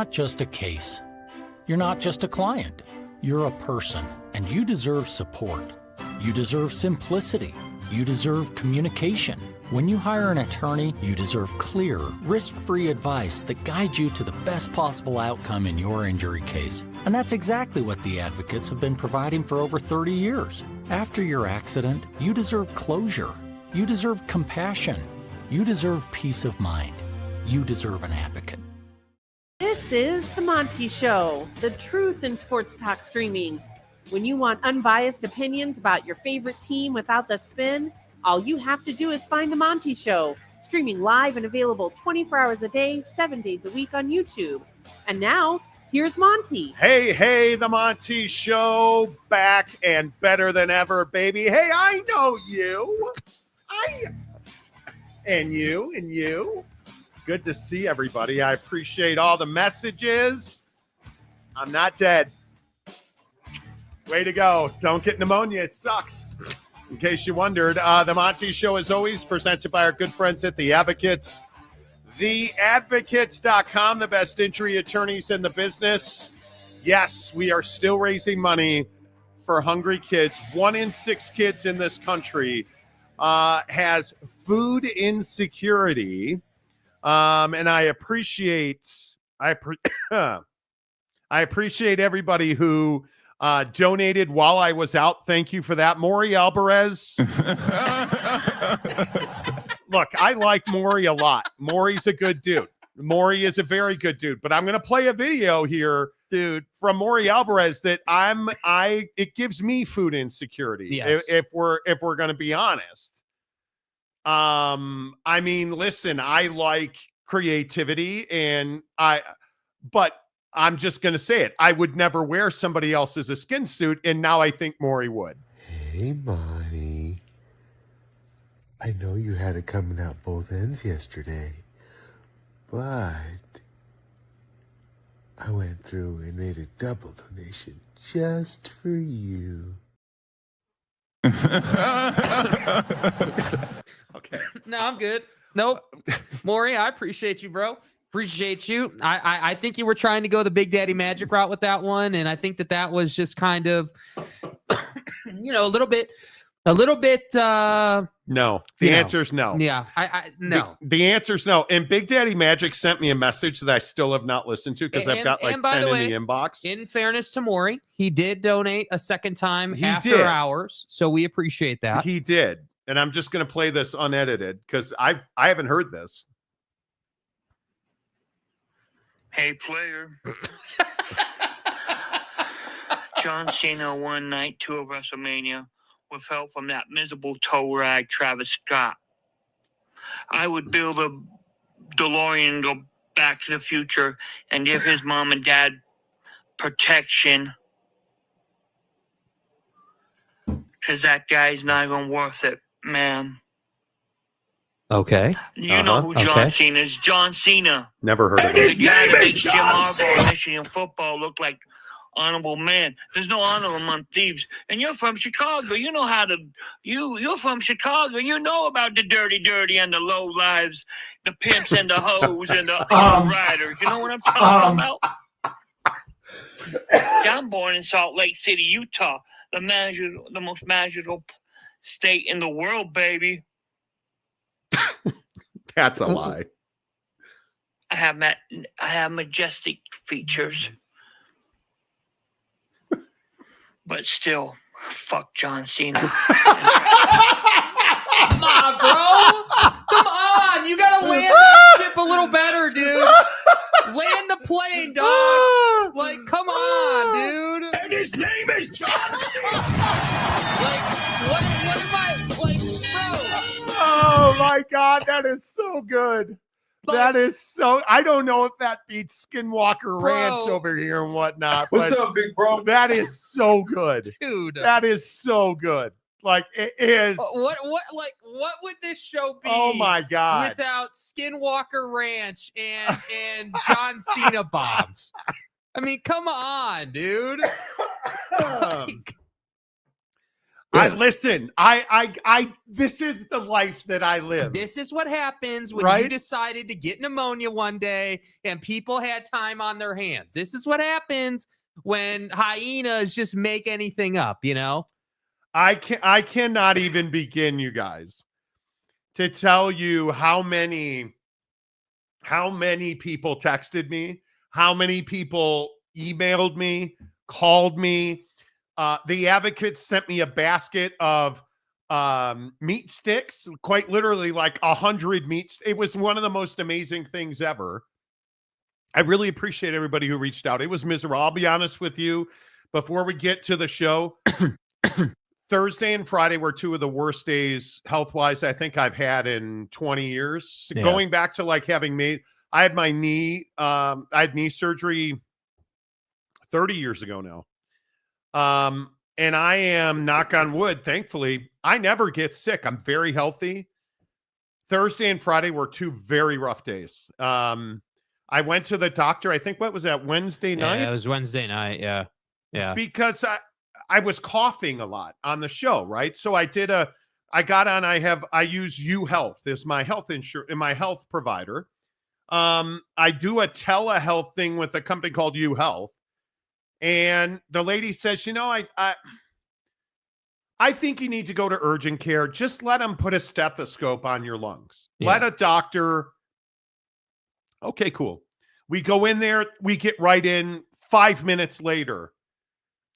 not just a case. You're not just a client. You're a person, and you deserve support. You deserve simplicity. You deserve communication. When you hire an attorney, you deserve clear, risk-free advice that guides you to the best possible outcome in your injury case. And that's exactly what the advocates have been providing for over 30 years. After your accident, you deserve closure. You deserve compassion. You deserve peace of mind. You deserve an advocate. This is the Monty Show, the truth in sports talk streaming. When you want unbiased opinions about your favorite team without the spin, all you have to do is find the Monty Show, streaming live and available 24 hours a day, 7 days a week on YouTube. And now, here's Monty. Hey, the Monty Show, back and better than ever, baby. Hey, I know you. And you. Good to see everybody. I appreciate all the messages. I'm not dead. Way to go. Don't get pneumonia. It sucks. In case you wondered, the Monty Show is always presented by our good friends at The Advocates. TheAdvocates.com, the best injury attorneys in the business. Yes, we are still raising money for hungry kids. 1 in 6 kids in this country has food insecurity. And I appreciate everybody who donated while I was out. Thank you for that. Maury Alvarez. Look, I like Maury a lot. Maury's a good dude. Maury is a very good dude. But I'm going to play a video here, dude, from Maury Alvarez that it gives me food insecurity. Yes. If we're going to be honest. I mean, listen, I like creativity but I'm just going to say it. I would never wear somebody else's a skin suit, and now I think Maury would. Hey, Monty. I know you had it coming out both ends yesterday, but I went through and made a double donation just for you. Okay. No, I'm good. Nope. Maury, I appreciate you, bro. Appreciate you. I think you were trying to go the Big Daddy Magic route with that one, and I think that was just kind of, a little bit. No, the answer is no. Yeah, no. The answer is no. And Big Daddy Magic sent me a message that I still have not listened to because I've got like 10 in the inbox. In fairness to Maury, he did donate a second time after hours, so we appreciate that. He did. And I'm just going to play this unedited because I haven't heard this. Hey, player. John Cena won night 2 of WrestleMania with help from that miserable toe rag Travis Scott. I would build a DeLorean, go back to the future, and give his mom and dad protection. Because that guy's not even worth it, man. Okay. You know who John Cena is. John Cena. Never heard of him. His name is John Cena. Michigan football looked like honorable man. There's no honor among thieves. And you're from Chicago. You know how to. You're from Chicago. You know about the dirty and the low lives, the pimps and the hoes and the riders. You know what I'm talking about? I'm born in Salt Lake City, Utah, the most magical state in the world, baby. That's a lie. I have majestic features. But still, fuck John Cena. Come on, bro. Come on. You got to land that ship a little better, dude. Land the plane, dog. Like, come on, dude. And his name is John Cena. Like, what am I, like, bro? Oh, my God. That is so good. That is so. I don't know if that beats Skinwalker Ranch over here and whatnot. What's up, big bro? That is so good, dude. That is so good. Like it is. What would this show be? Oh my God! Without Skinwalker Ranch and John Cena bombs. I mean, come on, dude. listen. I this is the life that I live. This is what happens when you decided to get pneumonia one day and people had time on their hands. This is what happens when hyenas just make anything up, you know? I cannot even begin, you guys, to tell you how many people texted me, how many people emailed me, called me. The Advocates sent me a basket of meat sticks, quite literally like 100 meats. It was one of the most amazing things ever. I really appreciate everybody who reached out. It was miserable. I'll be honest with you. Before we get to the show, Thursday and Friday were two of the worst days health-wise I think I've had in 20 years. So going back to like having I had my knee, I had knee surgery 30 years ago now. And I am, knock on wood, thankfully, I never get sick. I'm very healthy. Thursday and Friday were two very rough days. I went to the doctor, I think, what was that, Wednesday night? Yeah, it was Wednesday night, yeah. Yeah. Because I was coughing a lot on the show, right? So I got on, I use UHealth as my health insurance, my health provider. I do a telehealth thing with a company called UHealth. And the lady says, you know, I think you need to go to urgent care. Just let them put a stethoscope on your lungs. Yeah. Let a doctor. Okay, cool. We go in there. We get right in. 5 minutes later,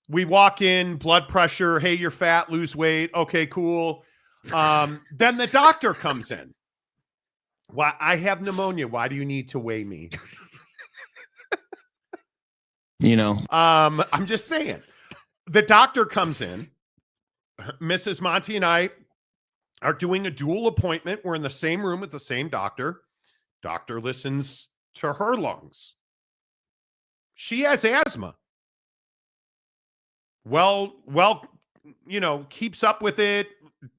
we walk in, blood pressure. Hey, you're fat, lose weight. Okay, cool. Then the doctor comes in. Why? I have pneumonia. Why do you need to weigh me? You know, I'm just saying. The doctor comes in. Mrs. Monty and I are doing a dual appointment. We're in the same room with the same doctor. Doctor listens to her lungs. She has asthma. Well, you know, keeps up with it,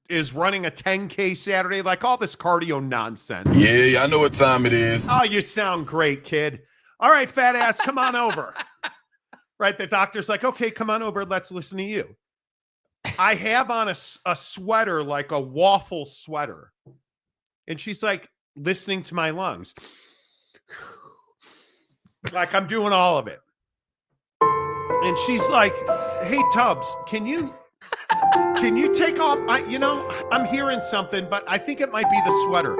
is running a 10K Saturday, like all this cardio nonsense. Yeah, I know what time it is. Oh, you sound great, kid. All right, fat ass, come on over. Right, the doctor's like, okay, come on over. Let's listen to you. I have on a sweater, like a waffle sweater. And she's like listening to my lungs. Like I'm doing all of it. And she's like, hey, Tubbs, can you take off? I'm hearing something, but I think it might be the sweater.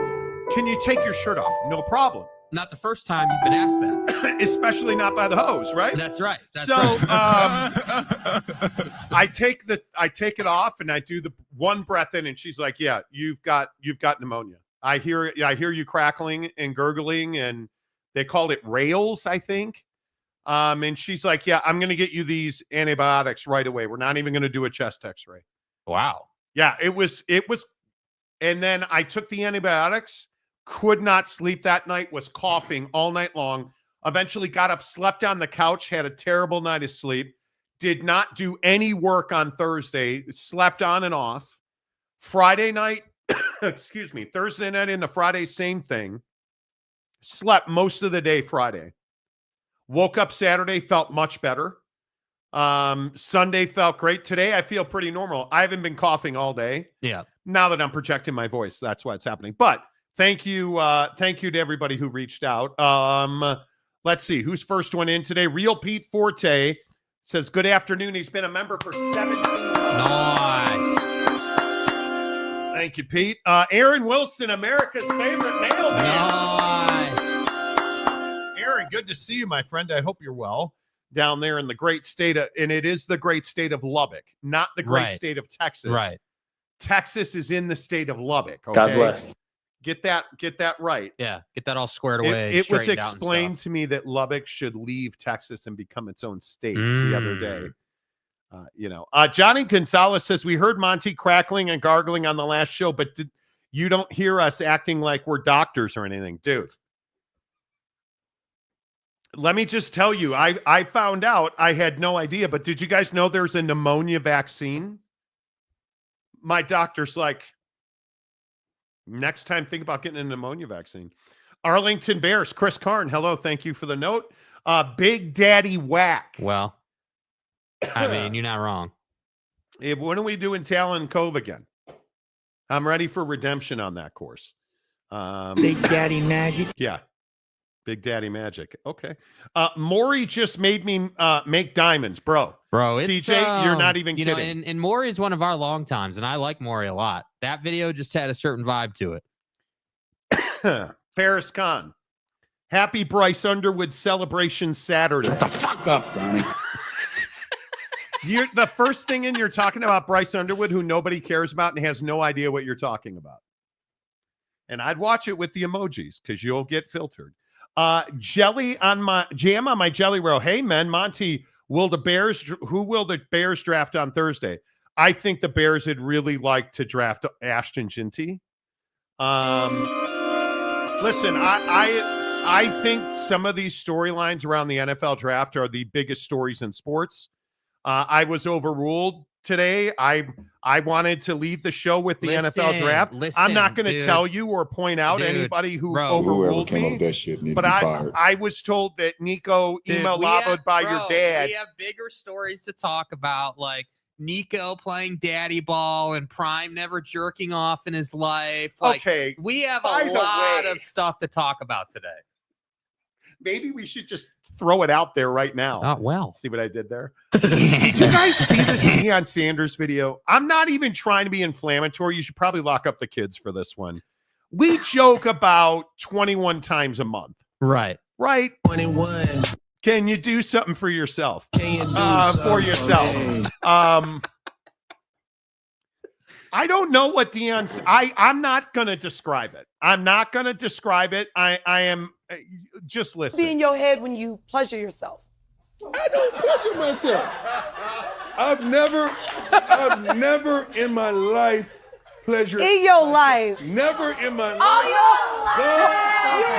Can you take your shirt off? No problem. Not the first time you've been asked that. Especially not by the hose, right? That's right. I take it off and I do the one breath in, and she's like, yeah, you've got pneumonia. I hear you crackling and gurgling, and they called it rails, I think. And she's like, yeah, I'm going to get you these antibiotics right away. We're not even going to do a chest x-ray. Wow. Yeah, it was. And then I took the antibiotics, could not sleep that night, was coughing all night long. Eventually got up, slept on the couch, had a terrible night of sleep, did not do any work on Thursday, slept on and off. Friday night, Thursday night into Friday, same thing. Slept most of the day Friday. Woke up Saturday, felt much better. Sunday felt great. Today, I feel pretty normal. I haven't been coughing all day. Yeah. Now that I'm projecting my voice, that's why it's happening. But thank you to everybody who reached out. Let's see who's first one in today. Real Pete Forte says, good afternoon. He's been a member for 17 years. Nice. Thank you, Pete. Aaron Wilson, America's favorite mailman. Nice. Aaron, good to see you, my friend. I hope you're well down there in the great state of, and it is the great state of Lubbock, not the great state of Texas. Right. Texas is in the state of Lubbock. Okay? God bless. Get that right. Yeah, get that all squared away. It was explained to me that Lubbock should leave Texas and become its own state the other day. Johnny Gonzalez says, we heard Monty crackling and gargling on the last show, but you don't hear us acting like we're doctors or anything, dude. Let me just tell you, I found out, I had no idea, but did you guys know there's a pneumonia vaccine? My doctor's like, next time, think about getting a pneumonia vaccine. Arlington Bears, Chris Karn, hello, thank you for the note. Big Daddy Whack. Well, I mean, you're not wrong. When are we doing Talon Cove again? I'm ready for redemption on that course. Big Daddy Magic. Yeah. Big Daddy Magic. Okay. Maury just made me make diamonds, bro. Bro, it's TJ, you're not even kidding. And Maury is one of our long times, and I like Maury a lot. That video just had a certain vibe to it. Ferris Khan. Happy Bryce Underwood celebration Saturday. Shut the fuck up, Donnie. The first thing in you're talking about Bryce Underwood, who nobody cares about and has no idea what you're talking about. And I'd watch it with the emojis because you'll get filtered. Jam on my jelly roll. Hey, man, Monty, who will the Bears draft on Thursday? I think the Bears would really like to draft Ashton Ginty. Listen, I think some of these storylines around the NFL draft are the biggest stories in sports. I was overruled today. I wanted to lead the show with the NFL draft. I'm not going to tell you or point out anybody who overruled me. That shit but I was told that Nico Iamaleava by your dad. We have bigger stories to talk about, like Nico playing daddy ball and Prime never jerking off in his life. Like, okay, we have a lot of stuff to talk about today. Maybe we should just throw it out there right now. Oh, well. See what I did there? Did you guys see this Deion Sanders video? I'm not even trying to be inflammatory. You should probably lock up the kids for this one. We joke about 21 times a month. Right. 21. Can you do something for yourself? For yourself. I don't know what Deion's. I'm not going to describe it. I'm not going to describe it. I am just listen. Be in your head when you pleasure yourself. I don't pleasure myself. I've never in my life pleasured. In your life. Never in my life. All your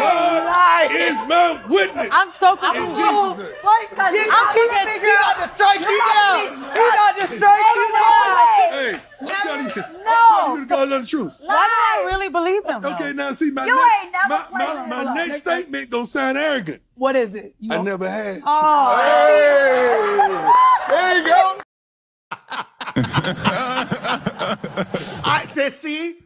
God is my witness. I'm so confused. I'm trying to figure out to strike you down. You got to strike you down. Hey, I'm telling you to call the truth. Why do I really believe him? Okay, now see, my next statement don't sound arrogant. What is it? I never had. Oh, hey, there you go. See?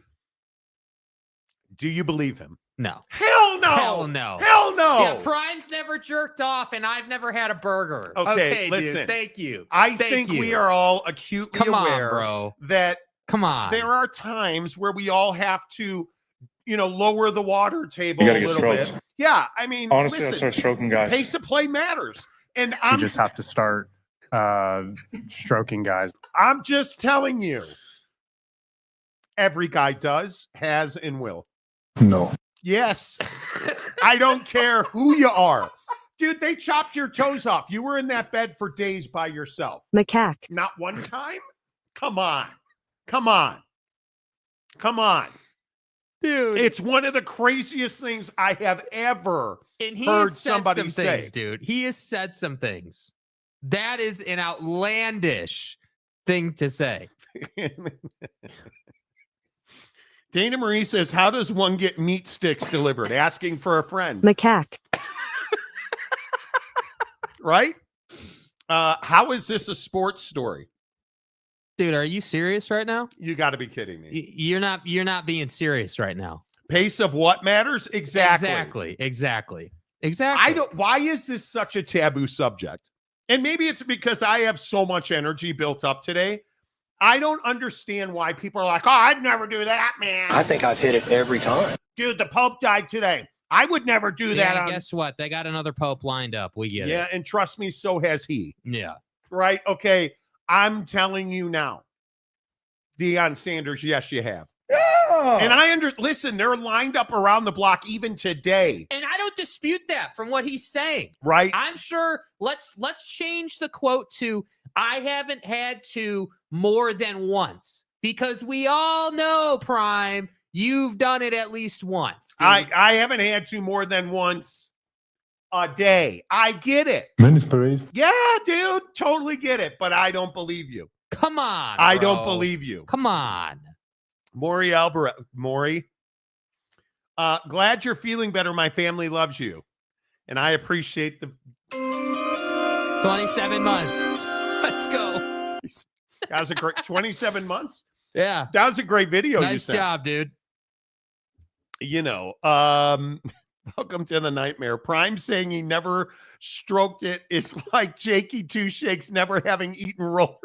Do you believe him? No. Hell no. Hell no. Hell no. Yeah, Prime's never jerked off, and I've never had a burger. Okay, listen. Dude, thank you. I think we are all acutely aware bro. that there are times where we all have to, lower the water table a little bit. Yeah, I mean, honestly, listen, I'll start stroking guys. Pace of play matters, and you just have to start stroking guys. I'm just telling you, every guy does, has, and will. No. Yes. I don't care who you are. Dude, they chopped your toes off. You were in that bed for days by yourself. Macaque. Not one time? Come on. Come on. Come on. Dude. It's one of the craziest things I have ever heard somebody say. Dude, he has said some things. That is an outlandish thing to say. Dana Marie says, how does one get meat sticks delivered? Asking for a friend. Macaque. Right? How is this a sports story? Dude, are you serious right now? You got to be kidding me. You're not being serious right now. Pace of what matters? Exactly. Why is this such a taboo subject? And maybe it's because I have so much energy built up today. I don't understand why people are like, oh, I'd never do that, man. I think I've hit it every time. Dude, the Pope died today. I would never do that. Guess what? They got another Pope lined up. We get it. Yeah, and trust me, so has he. Yeah. Right? Okay. I'm telling you now, Deion Sanders, yes, you have. Yeah. And listen, they're lined up around the block even today. And I don't dispute that from what he's saying. Right. I'm sure let's change the quote to I haven't had to more than once, because we all know, Prime, you've done it at least once. Dude. I haven't had to more than once a day. I get it. Minutes parade. Yeah, dude, totally get it, but I don't believe you. Come on, I don't believe you. Come on. Maury, glad you're feeling better. My family loves you, and I appreciate the 27 months. Let's go. That was a great 27 months. Yeah. That was a great video. Nice job, dude. Welcome to the nightmare. Prime saying he never stroked it is like Jakey Two Shakes never having eaten roller.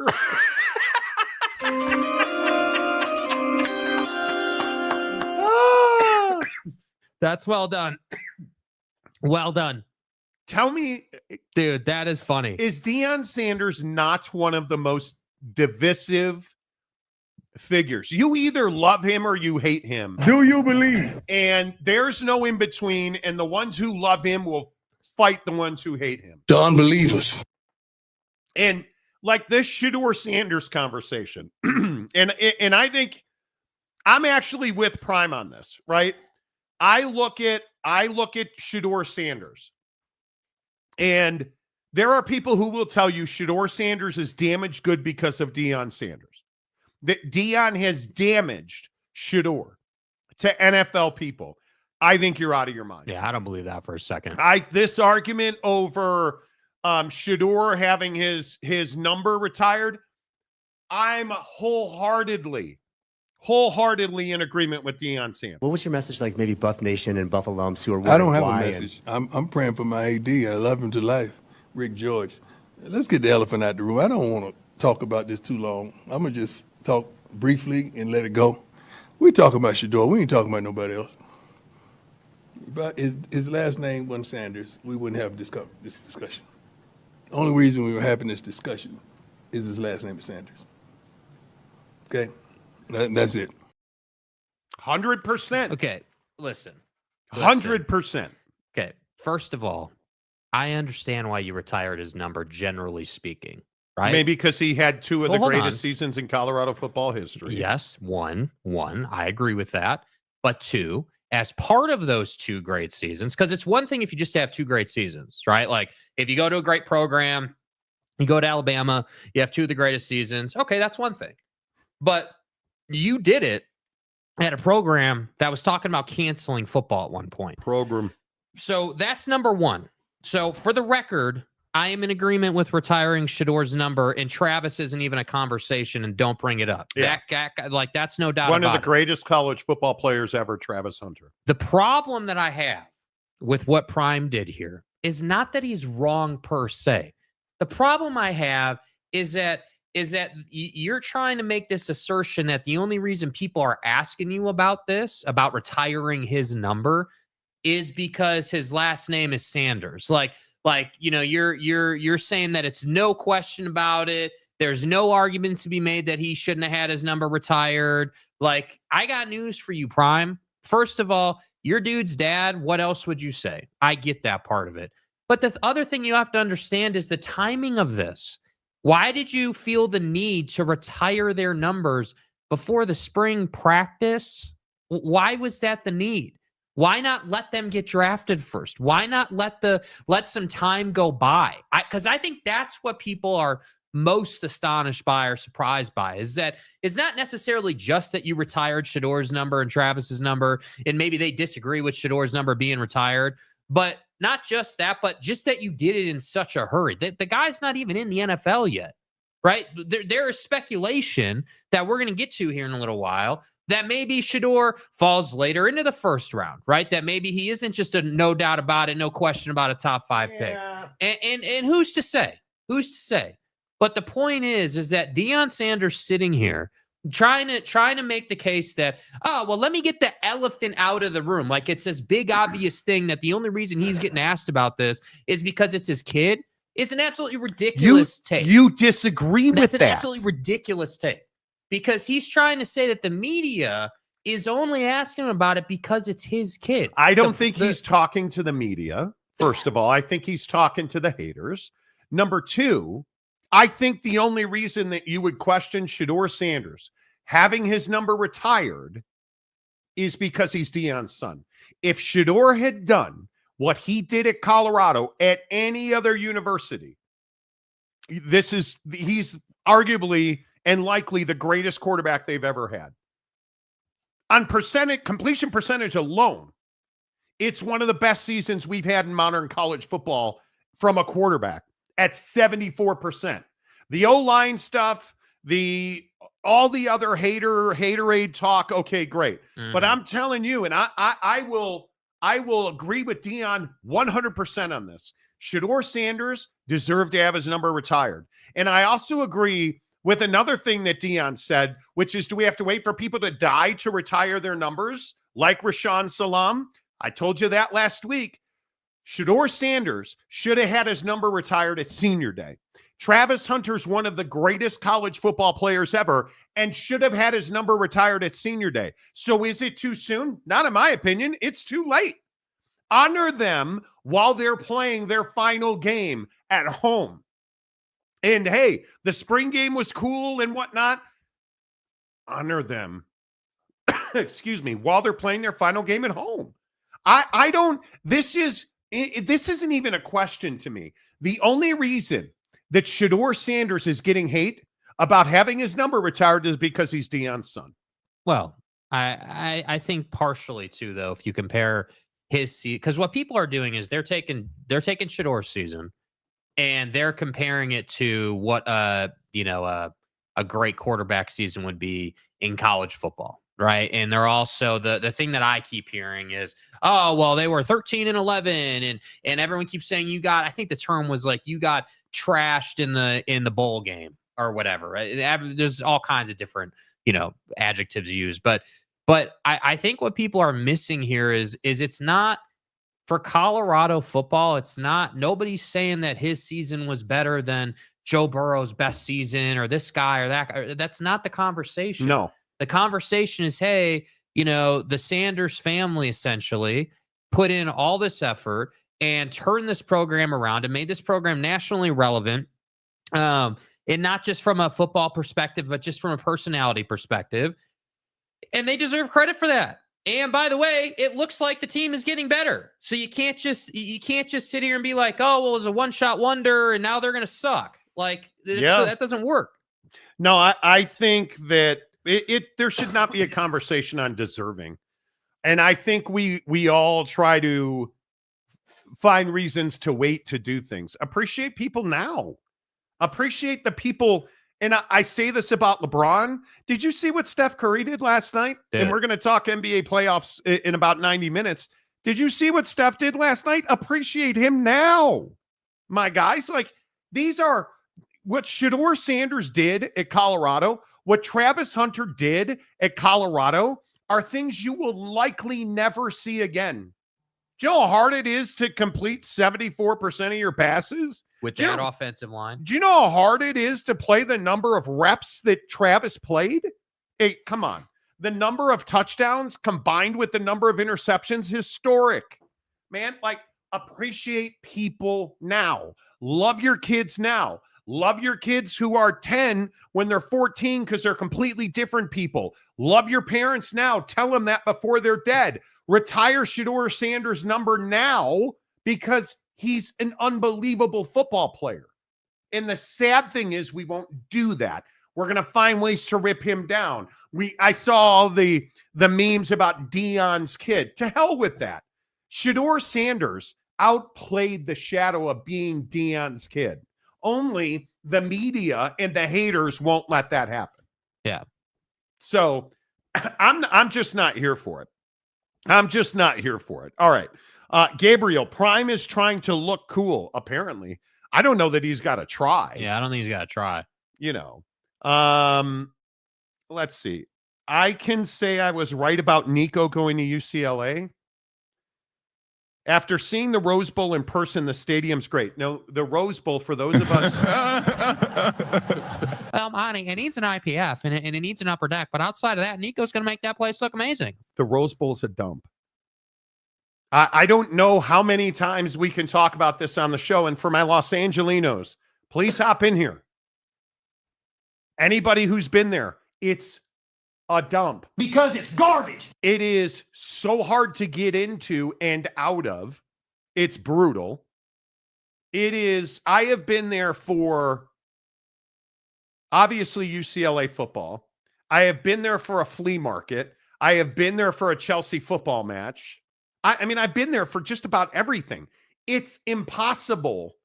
That's well done. Well done. Tell me, dude, that is funny. Is Deion Sanders not one of the most divisive figures? You either love him or you hate him. Do you believe? And there's no in between. And the ones who love him will fight the ones who hate him. The unbelievers. And like this Shedeur Sanders conversation, and I think I'm actually with Prime on this, right? I look at Shedeur Sanders, and there are people who will tell you Shedeur Sanders is damaged good because of Deion Sanders. That Deion has damaged Shedeur to NFL people. I think you're out of your mind. Yeah, I don't believe that for a second. This argument over Shedeur having his number retired, I'm wholeheartedly in agreement with Deion Sanders. What was your message like maybe Buff Nation and Buff alums who are I don't have a why message. I'm praying for my AD. I love him to life, Rick George. Let's get the elephant out the room. I don't want to talk about this too long. I'm going to just talk briefly and let it go. We talking about Shedeur. We ain't talking about nobody else. But his last name wasn't Sanders, we wouldn't have this discussion. The only reason we were having this discussion is his last name is Sanders. Okay? That's it. 100%. Okay, listen. 100%. Okay, first of all, I understand why you retired his number, generally speaking, right? Maybe because he had two of the greatest seasons in Colorado football history. Yes, one, I agree with that. But two, as part of those two great seasons, because it's one thing if you just have two great seasons, right? Like if you go to a great program, you go to Alabama, you have two of the greatest seasons. Okay, that's one thing. But you did it at a program that was talking about canceling football at one point. So that's number one. So for the record, I am in agreement with retiring Shedeur's number, and Travis isn't even a conversation, and don't bring it up. Yeah. Like that's no doubt One about of the greatest college football players ever, Travis Hunter. The problem that I have with what Prime did here is not that he's wrong per se. The problem I have is that you're trying to make this assertion that the only reason people are asking you about this, about retiring his number, is because his last name is Sanders. Like you're saying that it's no question about it. There's no argument to be made that he shouldn't have had his number retired. Like, I got news for you, Prime. First of all, your dude's dad. What else would you say? I get that part of it. But the other thing you have to understand is the timing of this. Why did you feel the need to retire their numbers before the spring practice? Why was that the need? Why not let them get drafted first? Why not let some time go by? Because I think that's what people are most astonished by or surprised by, is that it's not necessarily just that you retired Shedeur's number and Travis's number, and maybe they disagree with Shedeur's number being retired, but not just that, but just that you did it in such a hurry. The guy's not even in the NFL yet, right? There is speculation that we're going to get to here in a little while that maybe Shedeur falls later into the first round, right? That maybe he isn't just a no doubt about it, no question about a top 5 pick. And who's to say? Who's to say? But the point is that Deion Sanders sitting here trying to make the case that, oh, well, let me get the elephant out of the room. Like it's this big obvious thing that the only reason he's getting asked about this is because it's his kid. It's an absolutely ridiculous take. You disagree with that. That's an absolutely ridiculous take. Because he's trying to say that the media is only asking him about it because it's his kid. I don't think he's talking to the media, first of all. I think he's talking to the haters. Number two, I think the only reason that you would question Shedeur Sanders having his number retired is because he's Deion's son. If Shedeur had done what he did at Colorado at any other university, he's arguably and likely the greatest quarterback they've ever had. On completion percentage alone, it's one of the best seasons we've had in modern college football from a quarterback at 74%. The O-line stuff, all the other haterade talk. Okay, great. But I'm telling you, and I will agree with Deion 100% on this. Shedeur Sanders deserved to have his number retired. And I also agree with another thing that Deion said, which is, do we have to wait for people to die to retire their numbers like Rashaan Salam? I told you that last week. Shedeur Sanders should have had his number retired at senior day. Travis Hunter's one of the greatest college football players ever and should have had his number retired at senior day. So is it too soon? Not in my opinion. It's too late. Honor them while they're playing their final game at home. And hey, the spring game was cool and whatnot. Honor them, excuse me, while they're playing their final game at home. This isn't even a question to me. The only reason that Shedeur Sanders is getting hate about having his number retired is because he's Deion's son. Well, I think partially too, though, if you compare his season, because what people are doing is they're taking Shedeur's season and they're comparing it to what a great quarterback season would be in college football. Right. And they're also the thing that I keep hearing is, oh, well, they were 13-11 and everyone keeps saying I think the term was like you got trashed in the bowl game or whatever. Right? There's all kinds of different, adjectives used. But I think what people are missing here is it's not for Colorado football. It's not, nobody's saying that his season was better than Joe Burrow's best season or this guy or that. That's not the conversation. No. The conversation is, hey, the Sanders family essentially put in all this effort and turned this program around and made this program nationally relevant. And not just from a football perspective, but just from a personality perspective. And they deserve credit for that. And by the way, it looks like the team is getting better. So you can't just sit here and be like, oh, well, it was a one-shot wonder and now they're going to suck. Like, that doesn't work. No, I think that there should not be a conversation on deserving. And I think we all try to find reasons to wait to do things. Appreciate people now. Appreciate the people. And I say this about LeBron. Did you see what Steph Curry did last night? Did. And we're going to talk NBA playoffs in about 90 minutes. Did you see what Steph did last night? Appreciate him now. My guys, like, these are what Shedeur Sanders did at Colorado. What Travis Hunter did at Colorado are things you will likely never see again. Do you know how hard it is to complete 74% of your passes? With that offensive line. Do you know how hard it is to play the number of reps that Travis played? Hey, come on. The number of touchdowns combined with the number of interceptions, historic. Man, like, appreciate people now. Love your kids now. Love your kids who are 10 when they're 14 because they're completely different people. Love your parents now. Tell them that before they're dead. Retire Shedeur Sanders' number now because he's an unbelievable football player. And the sad thing is we won't do that. We're going to find ways to rip him down. I saw all the memes about Deion's kid. To hell with that. Shedeur Sanders outplayed the shadow of being Deion's kid. Only the media and the haters won't let that happen. Yeah. So I'm just not here for it. I'm just not here for it. All right. Gabriel, Prime is trying to look cool, apparently. I don't know that he's got to try. Yeah, I don't think he's got to try. Let's see. I can say I was right about Nico going to UCLA. After seeing the Rose Bowl in person, the stadium's great. No, the Rose Bowl, for those of us. Honey, it needs an IPF and it needs an upper deck. But outside of that, Nico's going to make that place look amazing. The Rose Bowl's a dump. I don't know how many times we can talk about this on the show. And for my Los Angelinos, please hop in here. Anybody who's been there, it's a dump. Because it's garbage. It is so hard to get into and out of. It's brutal. It is. I have been there for, obviously, UCLA football. I have been there for a flea market. I have been there for a Chelsea football match. I mean, I've been there for just about everything. It's impossible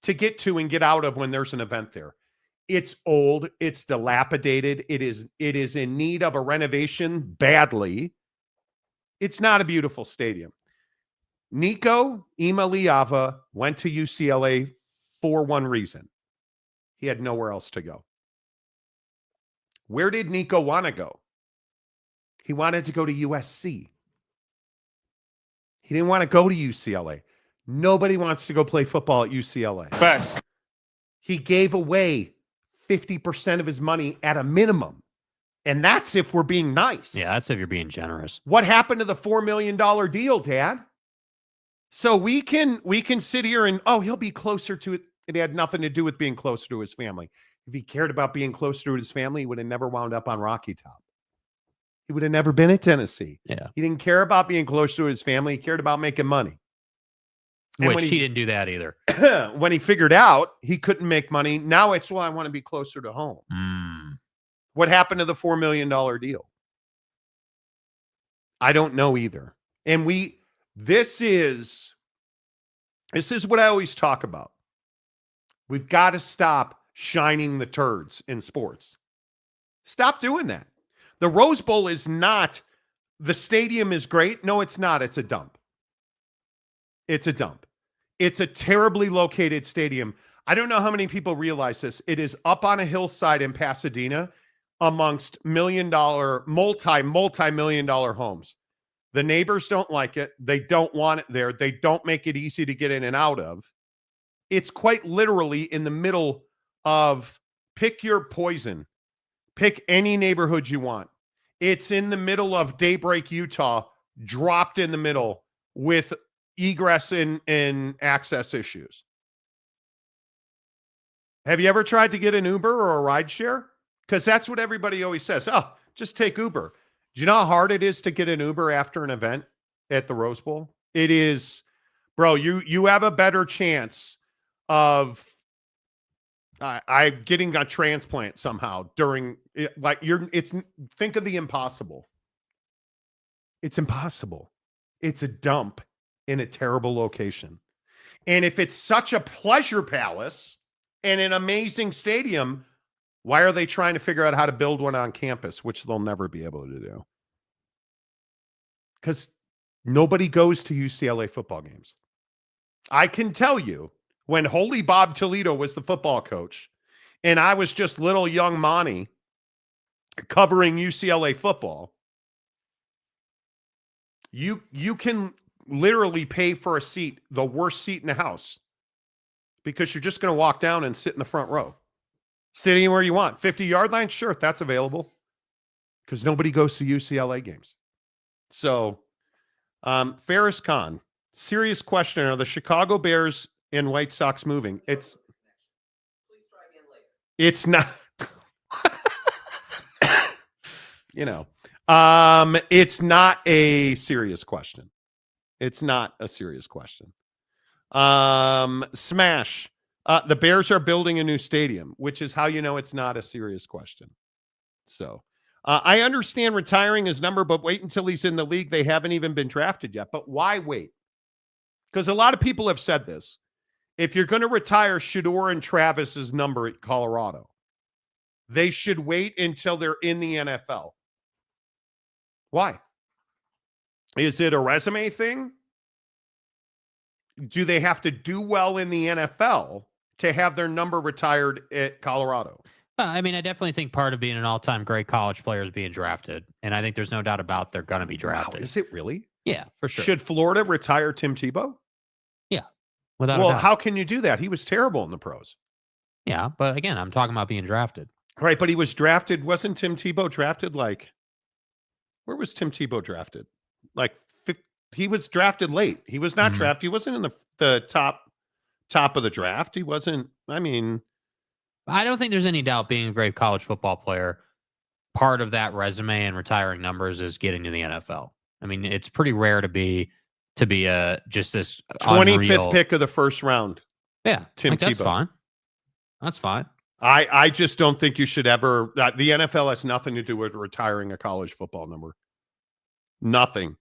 to get to and get out of when there's an event there. It's old. It's dilapidated. It is in need of a renovation badly. It's not a beautiful stadium. Nico Iamaleava went to UCLA for one reason. He had nowhere else to go. Where did Nico want to go? He wanted to go to USC. He didn't want to go to UCLA. Nobody wants to go play football at UCLA. Facts. He gave away 50% of his money at a minimum. And that's if we're being nice. Yeah, that's if you're being generous. What happened to the $4 million deal, Dad? So we can sit here and, he'll be closer to it. It had nothing to do with being closer to his family. If he cared about being closer to his family, he would have never wound up on Rocky Top. He would have never been at Tennessee. Yeah. He didn't care about being close to his family. He cared about making money. And Which he didn't do that either. When he figured out he couldn't make money, now it's, I want to be closer to home. What happened to the $4 million deal? I don't know either. And this is what I always talk about. We've got to stop shining the turds in sports. Stop doing that. The Rose Bowl is not, the stadium is great. No, it's not. It's a dump. It's a dump. It's a terribly located stadium. I don't know how many people realize this. It is up on a hillside in Pasadena amongst multi-million dollar homes. The neighbors don't like it. They don't want it there. They don't make it easy to get in and out of. It's quite literally in the middle of, pick your poison. Pick any neighborhood you want. It's in the middle of Daybreak, Utah, dropped in the middle with egress and access issues. Have you ever tried to get an Uber or a ride share? Because that's what everybody always says. Oh, just take Uber. Do you know how hard it is to get an Uber after an event at the Rose Bowl? It is, bro, you have a better chance of getting a transplant somehow during it, think of the impossible. It's impossible. It's a dump in a terrible location. And if it's such a pleasure palace and an amazing stadium, why are they trying to figure out how to build one on campus, which they'll never be able to do? Because nobody goes to UCLA football games. I can tell you, when Holy Bob Toledo was the football coach, and I was just little young Monty covering UCLA football, you can literally pay for a seat, the worst seat in the house, because you're just going to walk down and sit in the front row. Sit anywhere you want. 50-yard line? Sure, that's available. Because nobody goes to UCLA games. So, Ferris Khan, serious question. Are the Chicago Bears and White Sox moving? It's not. It's not a serious question. It's not a serious question. Smash. The Bears are building a new stadium, which is how you know it's not a serious question. So I understand retiring his number, but wait until he's in the league. They haven't even been drafted yet. But why wait? Because a lot of people have said this. If you're going to retire Shedeur and Travis's number at Colorado, they should wait until they're in the NFL. Why? Is it a resume thing? Do they have to do well in the NFL to have their number retired at Colorado? I mean, I definitely think part of being an all-time great college player is being drafted. And I think there's no doubt about they're going to be drafted. Wow, is it really? Yeah, for sure. Should Florida retire Tim Tebow? Yeah, without a Well, doubt. how can you do that? He was terrible in the pros. Yeah, but again, I'm talking about being drafted. Right, but he was drafted. Wasn't Tim Tebow drafted where was Tim Tebow drafted? He was drafted late. He was not drafted. He wasn't in the top of the draft. He wasn't, I don't think there's any doubt being a great college football player, part of that resume and retiring numbers is getting to the NFL. I mean, it's pretty rare to be just this 25th pick of the first round. Yeah, Tim Tebow. That's fine. That's fine. I just don't think you should ever. The NFL has nothing to do with retiring a college football number. Nothing.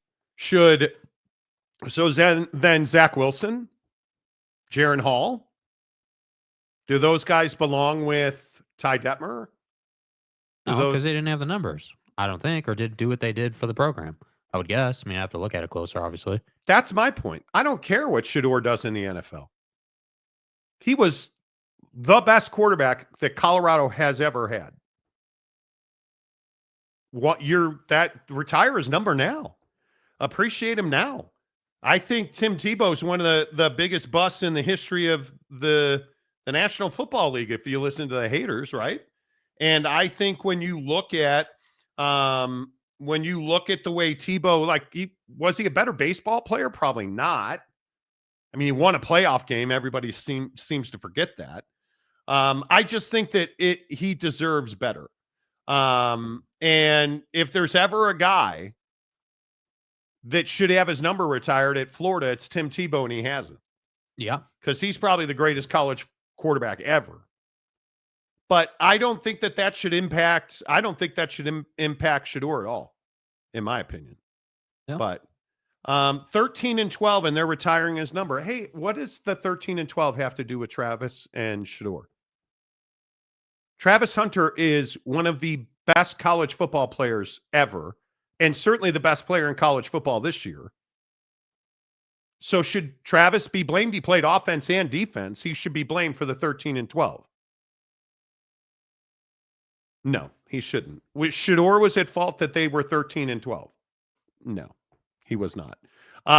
Then Zach Wilson, Jaron Hall, do those guys belong with Ty Detmer? No, because they didn't have the numbers, I don't think, or did do what they did for the program. I would guess. I mean, I have to look at it closer, obviously. That's my point. I don't care what Shedeur does in the NFL. He was the best quarterback that Colorado has ever had. Retire his number now. Appreciate him now. I think Tim Tebow is one of the biggest busts in the history of the National Football League, if you listen to the haters, right? And I think when you look at the way Tebow, was he a better baseball player? Probably not. I mean, he won a playoff game. Everybody seems to forget that. I just think that he deserves better. And if there's ever a guy that should have his number retired at Florida, it's Tim Tebow, and he hasn't. Yeah. Because he's probably the greatest college quarterback ever. But I don't think that should impact. I don't think that should impact Shedeur at all, in my opinion. Yeah. But 13 and 12, and they're retiring his number. Hey, what does the 13 and 12 have to do with Travis and Shedeur? Travis Hunter is one of the best college football players ever, and certainly the best player in college football this year. So should Travis be blamed? He played offense and defense. He should be blamed for the 13 and 12. No, he shouldn't. Shedeur was at fault that they were 13 and 12. No, he was not.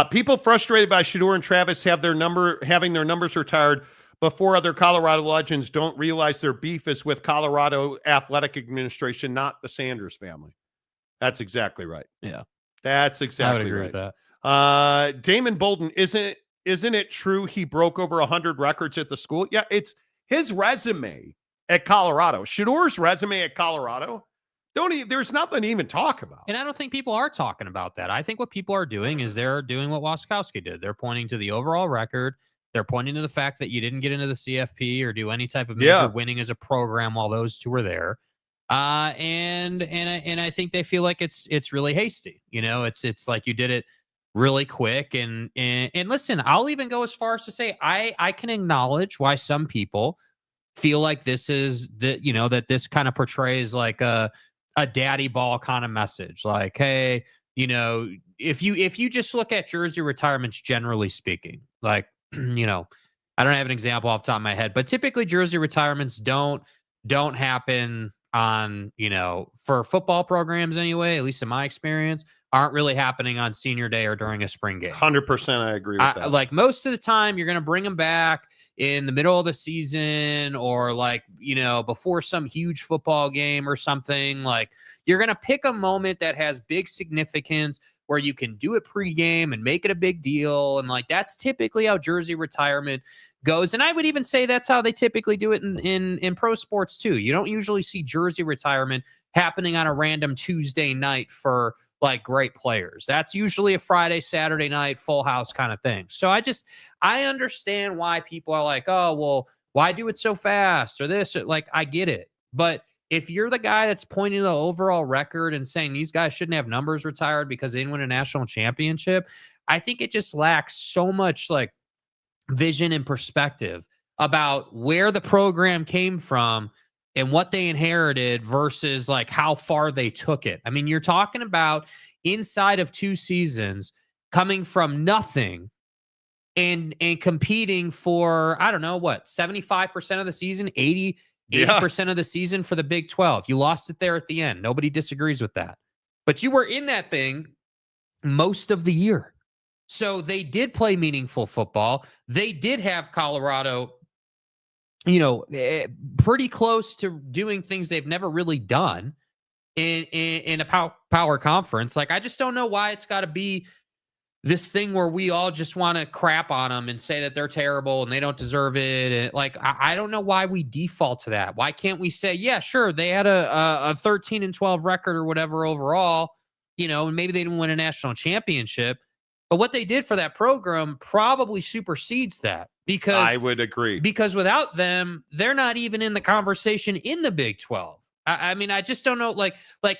People frustrated by Shedeur and Travis having their numbers retired before other Colorado legends don't realize their beef is with Colorado Athletic Administration, not the Sanders family. That's exactly right. Yeah, that's exactly I would agree right. with that. Damon Bolden, isn't it true he broke over 100 records at the school? Yeah, it's his resume at Colorado. Shedeur's resume at Colorado, there's nothing to even talk about. And I don't think people are talking about that. I think what people are doing is they're doing what Wasikowski did. They're pointing to the overall record. They're pointing to the fact that you didn't get into the CFP or do any type of major winning as a program while those two were there. And I think they feel like it's really hasty. You know, it's like you did it really quick. And listen, I'll even go as far as to say I can acknowledge why some people feel like this is that this kind of portrays like a daddy ball kind of message. Like, hey, if you just look at jersey retirements, generally speaking, like, I don't have an example off the top of my head, but typically jersey retirements don't happen on, for football programs anyway, at least in my experience, aren't really happening on senior day or during a spring game. 100%. I agree with that. Like most of the time you're going to bring them back in the middle of the season or before some huge football game or something. Like you're going to pick a moment that has big significance where you can do it pregame and make it a big deal. And that's typically how jersey retirement goes. And I would even say that's how they typically do it in pro sports too. You don't usually see jersey retirement happening on a random Tuesday night for great players. That's usually a Friday, Saturday night, full house kind of thing. So I understand why people are like, oh, well, why do it so fast or this? I get it. But if you're the guy that's pointing to the overall record and saying these guys shouldn't have numbers retired because they didn't win a national championship, I think it just lacks so much vision and perspective about where the program came from and what they inherited versus how far they took it. I mean, you're talking about inside of 2 seasons coming from nothing and competing for, I don't know what, 75% of the season, 80% of the season for the Big 12. You lost it there at the end. Nobody disagrees with that. But you were in that thing most of the year. So they did play meaningful football. They did have Colorado, pretty close to doing things they've never really done in a power conference. I just don't know why it's got to be this thing where we all just want to crap on them and say that they're terrible and they don't deserve it. And I don't know why we default to that. Why can't we say, yeah, sure, they had a 13 and 12 record or whatever overall, and maybe they didn't win a national championship, but what they did for that program probably supersedes that. Because I would agree. Because without them, they're not even in the conversation in the Big 12. I mean, I just don't know.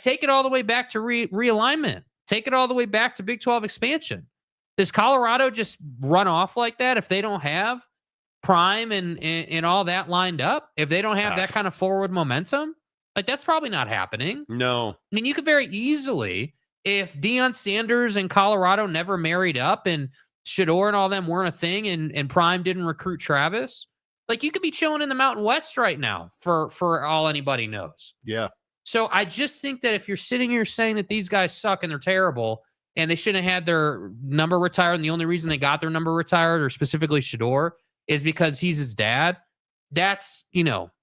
Take it all the way back to realignment. Take it all the way back to Big 12 expansion. Does Colorado just run off like that if they don't have Prime and all that lined up, if they don't have that kind of forward momentum, like that's probably not happening. No. I mean, you could very easily, if Deion Sanders and Colorado never married up and Shedeur and all them weren't a thing and Prime didn't recruit Travis, like you could be chilling in the Mountain West right now for all anybody knows. Yeah. So I just think that if you're sitting here saying that these guys suck and they're terrible and they shouldn't have had their number retired, and the only reason they got their number retired, or specifically Shedeur, is because he's his dad, that's,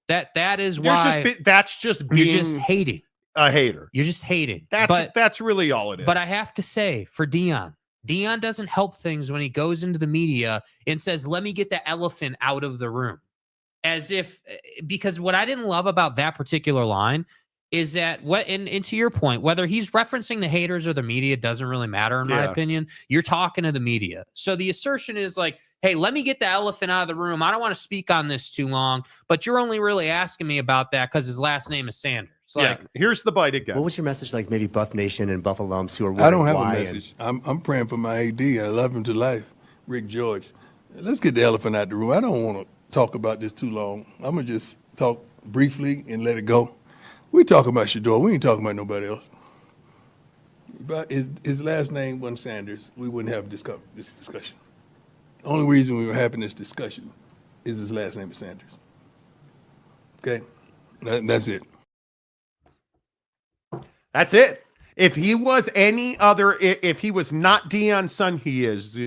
that is why that's just being you're just hating. A hater. You're just hating. That's really all it is. But I have to say, for Deion doesn't help things when he goes into the media and says, let me get the elephant out of the room. As if, because what I didn't love about that particular line is that, and to your point, whether he's referencing the haters or the media doesn't really matter, in my opinion. You're talking to the media. So the assertion is like, hey, let me get the elephant out of the room. I don't want to speak on this too long, but you're only really asking me about that because his last name is Sanders. Like, here's the bite again. What was your message like maybe Buff Nation and Buff alums who are I don't have a message. I'm praying for my AD. I love him to life, Rick George. Let's get the elephant out the room. I don't want to talk about this too long. I'm going to just talk briefly and let it go. We talking about Shedeur. We ain't talking about nobody else. But his last name wasn't Sanders, we wouldn't have this discussion. The only reason we were having this discussion is his last name is Sanders. Okay? That's it. That's it. If he was any other, if he was not Deion's son, he is.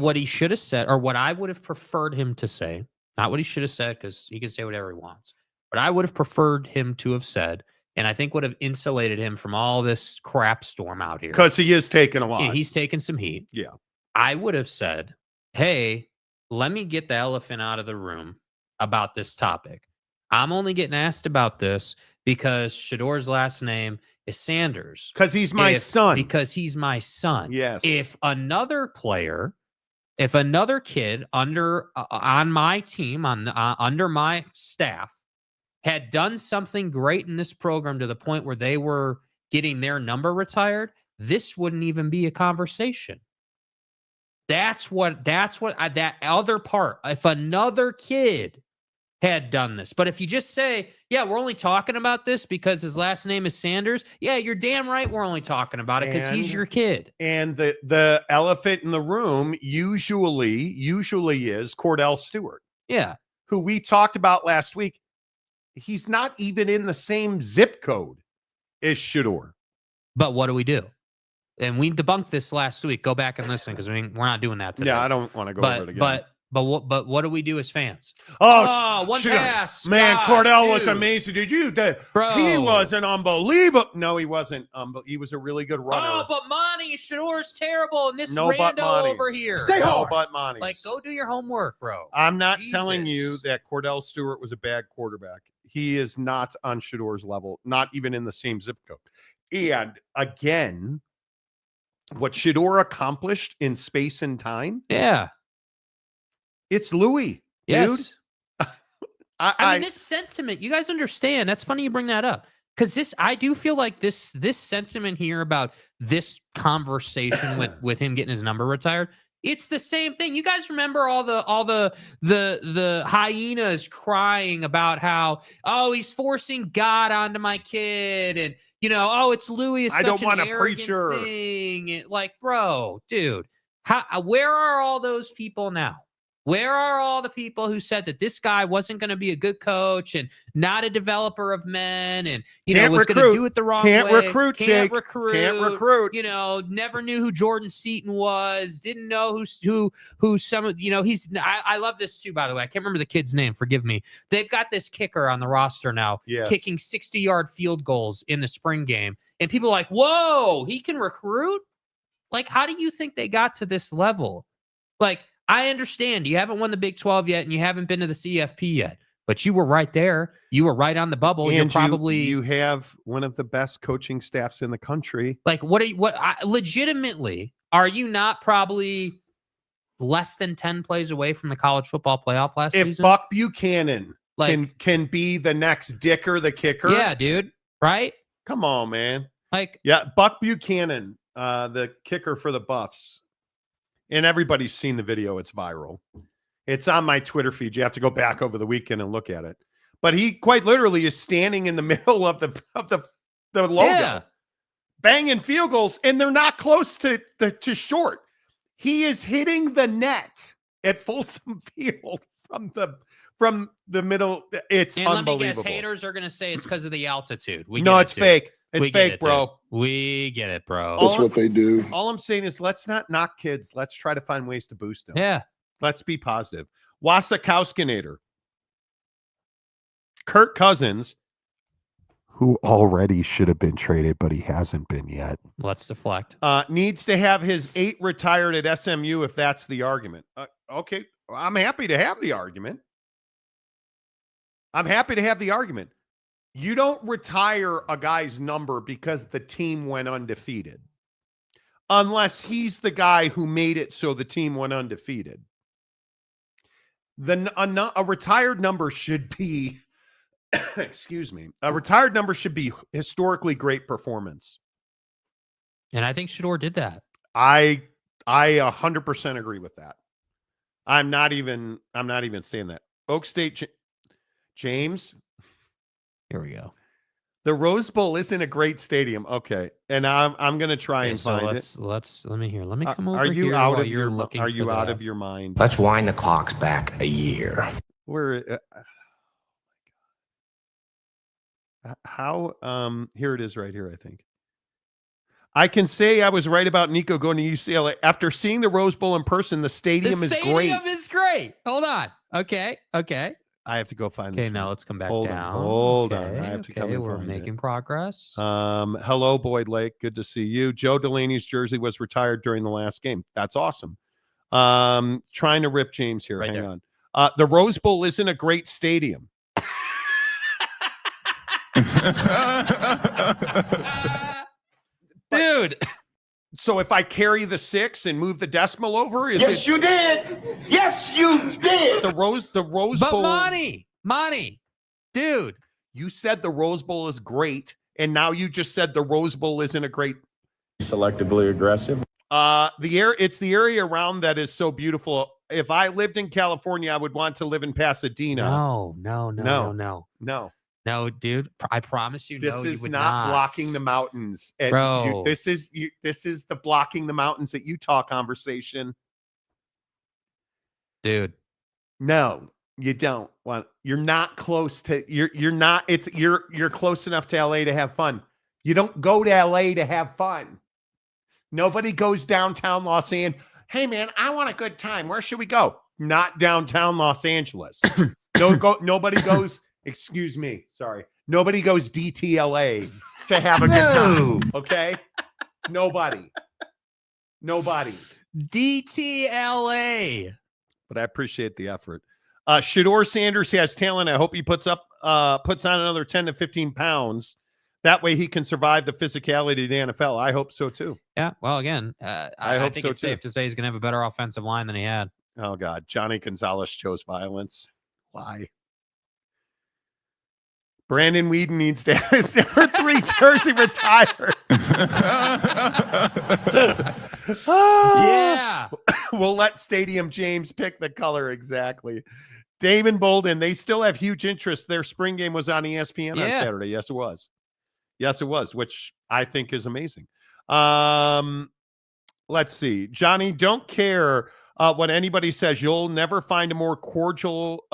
What he should have said, or what I would have preferred him to say, not what he should have said, because he can say whatever he wants, but I would have preferred him to have said, and I think would have insulated him from all this crap storm out here. Because he is taking a lot. Yeah, he's taking some heat. Yeah. I would have said, hey, let me get the elephant out of the room about this topic. I'm only getting asked about this because Shedeur's last name is Sanders. Because he's my son. Because he's my son. Yes. If another player, if another kid on my team, under my staff, had done something great in this program to the point where they were getting their number retired, this wouldn't even be a conversation. That's what that other part, if another kid had done this. But if you just say, yeah, we're only talking about this because his last name is Sanders, yeah, you're damn right we're only talking about it because he's your kid. And the elephant in the room usually is Cordell Stewart. Yeah. Who we talked about last week. He's not even in the same zip code as Shedeur. But what do we do? And we debunked this last week. Go back and listen because we're not doing that today. Yeah, I don't want to go over it again. But what do we do as fans? One pass. Man, God, Cordell dude. was amazing. Did you? Bro. He was an unbelievable. No, he wasn't. He was a really good runner. Oh, but Monty Shedeur's terrible, and this No, but rando Monty's. over here. Stay hard. No, but Monty's. Like, go do your homework, bro. I'm not telling you that Cordell Stewart was a bad quarterback. He is not on Shedeur's level, not even in the same zip code. And again, what Shedeur accomplished in space and time. Yeah. It's Louis, yes. dude. I mean, this sentiment, you guys understand. That's funny you bring that up. Because I do feel like this sentiment here about this conversation with him getting his number retired, it's the same thing. You guys remember all the hyenas crying about how, oh, he's forcing God onto my kid, and it's Louis. I don't want a preacher thing. And, like, bro, dude, where are all those people now? Where are all the people who said that this guy wasn't going to be a good coach and not a developer of men and, was going to do it the wrong way? Can't recruit. Never knew who Jordan Seaton was. Didn't know who some of, he's, I love this too, by the way. I can't remember the kid's name. Forgive me. They've got this kicker on the roster now, kicking 60-yard field goals in the spring game. And people are like, whoa, he can recruit? Like, how do you think they got to this level? Like, I understand you haven't won the Big 12 yet and you haven't been to the CFP yet, but you were right there. You were right on the bubble. And you have one of the best coaching staffs in the country. Like, legitimately, are you not probably less than 10 plays away from the college football playoff last season? If Buck Buchanan can be the next Dicker, the kicker. Yeah, dude. Right? Come on, man. Yeah, Buck Buchanan, the kicker for the Buffs. And everybody's seen the video. It's viral. It's on my Twitter feed. You have to go back over the weekend and look at it. But he quite literally is standing in the middle of the logo, banging field goals, and they're not close to short. He is hitting the net at Folsom Field from the middle. It's unbelievable. Let me guess, haters are going to say it's because of the altitude. It's fake. It's fake, bro. We get it, bro. That's what they do. All I'm saying is let's not knock kids. Let's try to find ways to boost them. Yeah. Let's be positive. Wasikowskinator. Kirk Cousins, who already should have been traded, but he hasn't been yet. Let's deflect. Needs to have his 8 retired at SMU if that's the argument. Okay, I'm happy to have the argument. You don't retire a guy's number because the team went undefeated. Unless he's the guy who made it so the team went undefeated. A retired number should be, excuse me, a retired number should be historically great performance. And I think Shedeur did that. I 100% agree with that. I'm not even saying that. Oak State, James. Here we go. The Rose Bowl isn't a great stadium. Okay. And I'm going to try and find it. Let me come over Are you here out while of you're your looking Are you for out that. of your mind? Let's wind the clocks back a year. Where here it is right here, I think. I can say I was right about Nico going to UCLA. After seeing the Rose Bowl in person, the stadium is great. The stadium is great. Hold on. Okay. I have to go find this. Okay, now let's come back Hold down. Hold on. I have to come and we're find making it. progress. Hello, Boyd Lake. Good to see you. Joe Delaney's jersey was retired during the last game. That's awesome. Trying to rip James here. Hang on. The Rose Bowl isn't a great stadium. Dude. So if I carry the 6 and move the decimal over, Yes, you did. Yes, you did. The Rose But Bowl. Monty, dude. You said the Rose Bowl is great, and now you just said the Rose Bowl isn't a great. Selectively aggressive. It's the area around that is so beautiful. If I lived in California, I would want to live in Pasadena. No, dude. I promise you, this you is would not blocking the mountains. And Bro. This is the blocking the mountains at Utah conversation. Dude. No, you don't want. You're not close to. You're close enough to LA to have fun. You don't go to LA to have fun. Nobody goes downtown Los Angeles. Hey man, I want a good time. Where should we go? Not downtown Los Angeles. Nobody goes. Excuse me. Sorry. Nobody goes DTLA to have a good time. Okay. Nobody. DTLA. But I appreciate the effort. Shedeur Sanders has talent. I hope he puts on another 10 to 15 pounds. That way he can survive the physicality of the NFL. I hope so too. Yeah. Well, again, I think it's safe to say he's going to have a better offensive line than he had. Oh God. Johnny Gonzalez chose violence. Why? Brandon Whedon needs to have his number 3 jersey retired. Yeah. We'll let Stadium James pick the color exactly. Damon Bolden, they still have huge interest. Their spring game was on ESPN on Saturday. Yes, it was. Which I think is amazing. Let's see. Johnny, don't care what anybody says. You'll never find a more cordial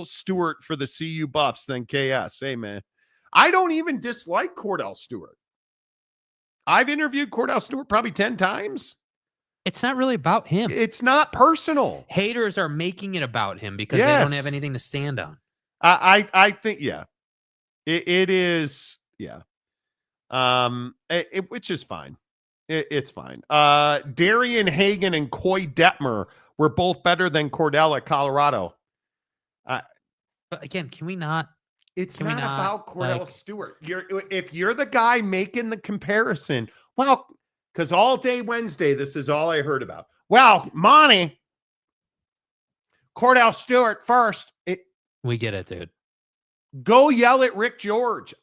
Stewart for the CU Buffs than KS. Hey, man. I don't even dislike Cordell Stewart. I've interviewed Cordell Stewart probably 10 times. It's not really about him. It's not personal. Haters are making it about him because they don't have anything to stand on. I think, yeah. It is, yeah. Which is fine. It's fine. Darian Hagan and Coy Detmer were both better than Cordell at Colorado. But again, can we not? It's not about Cordell Stewart. If you're the guy making the comparison, well, because all day Wednesday, this is all I heard about. Well, Monty, Cordell Stewart first. We get it, dude. Go yell at Rick George.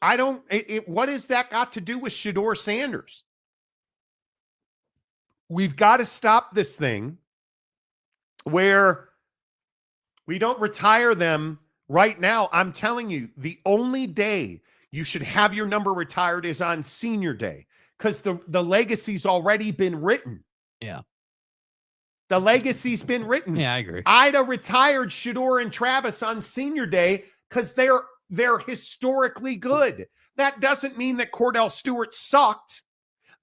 What has that got to do with Shedeur Sanders? We've got to stop this thing where we don't retire them right now. I'm telling you, the only day you should have your number retired is on senior day, because the legacy's already been written. Yeah. The legacy's been written. Yeah, I agree. I'd have retired Shedeur and Travis on senior day because they're historically good. That doesn't mean that Cordell Stewart sucked.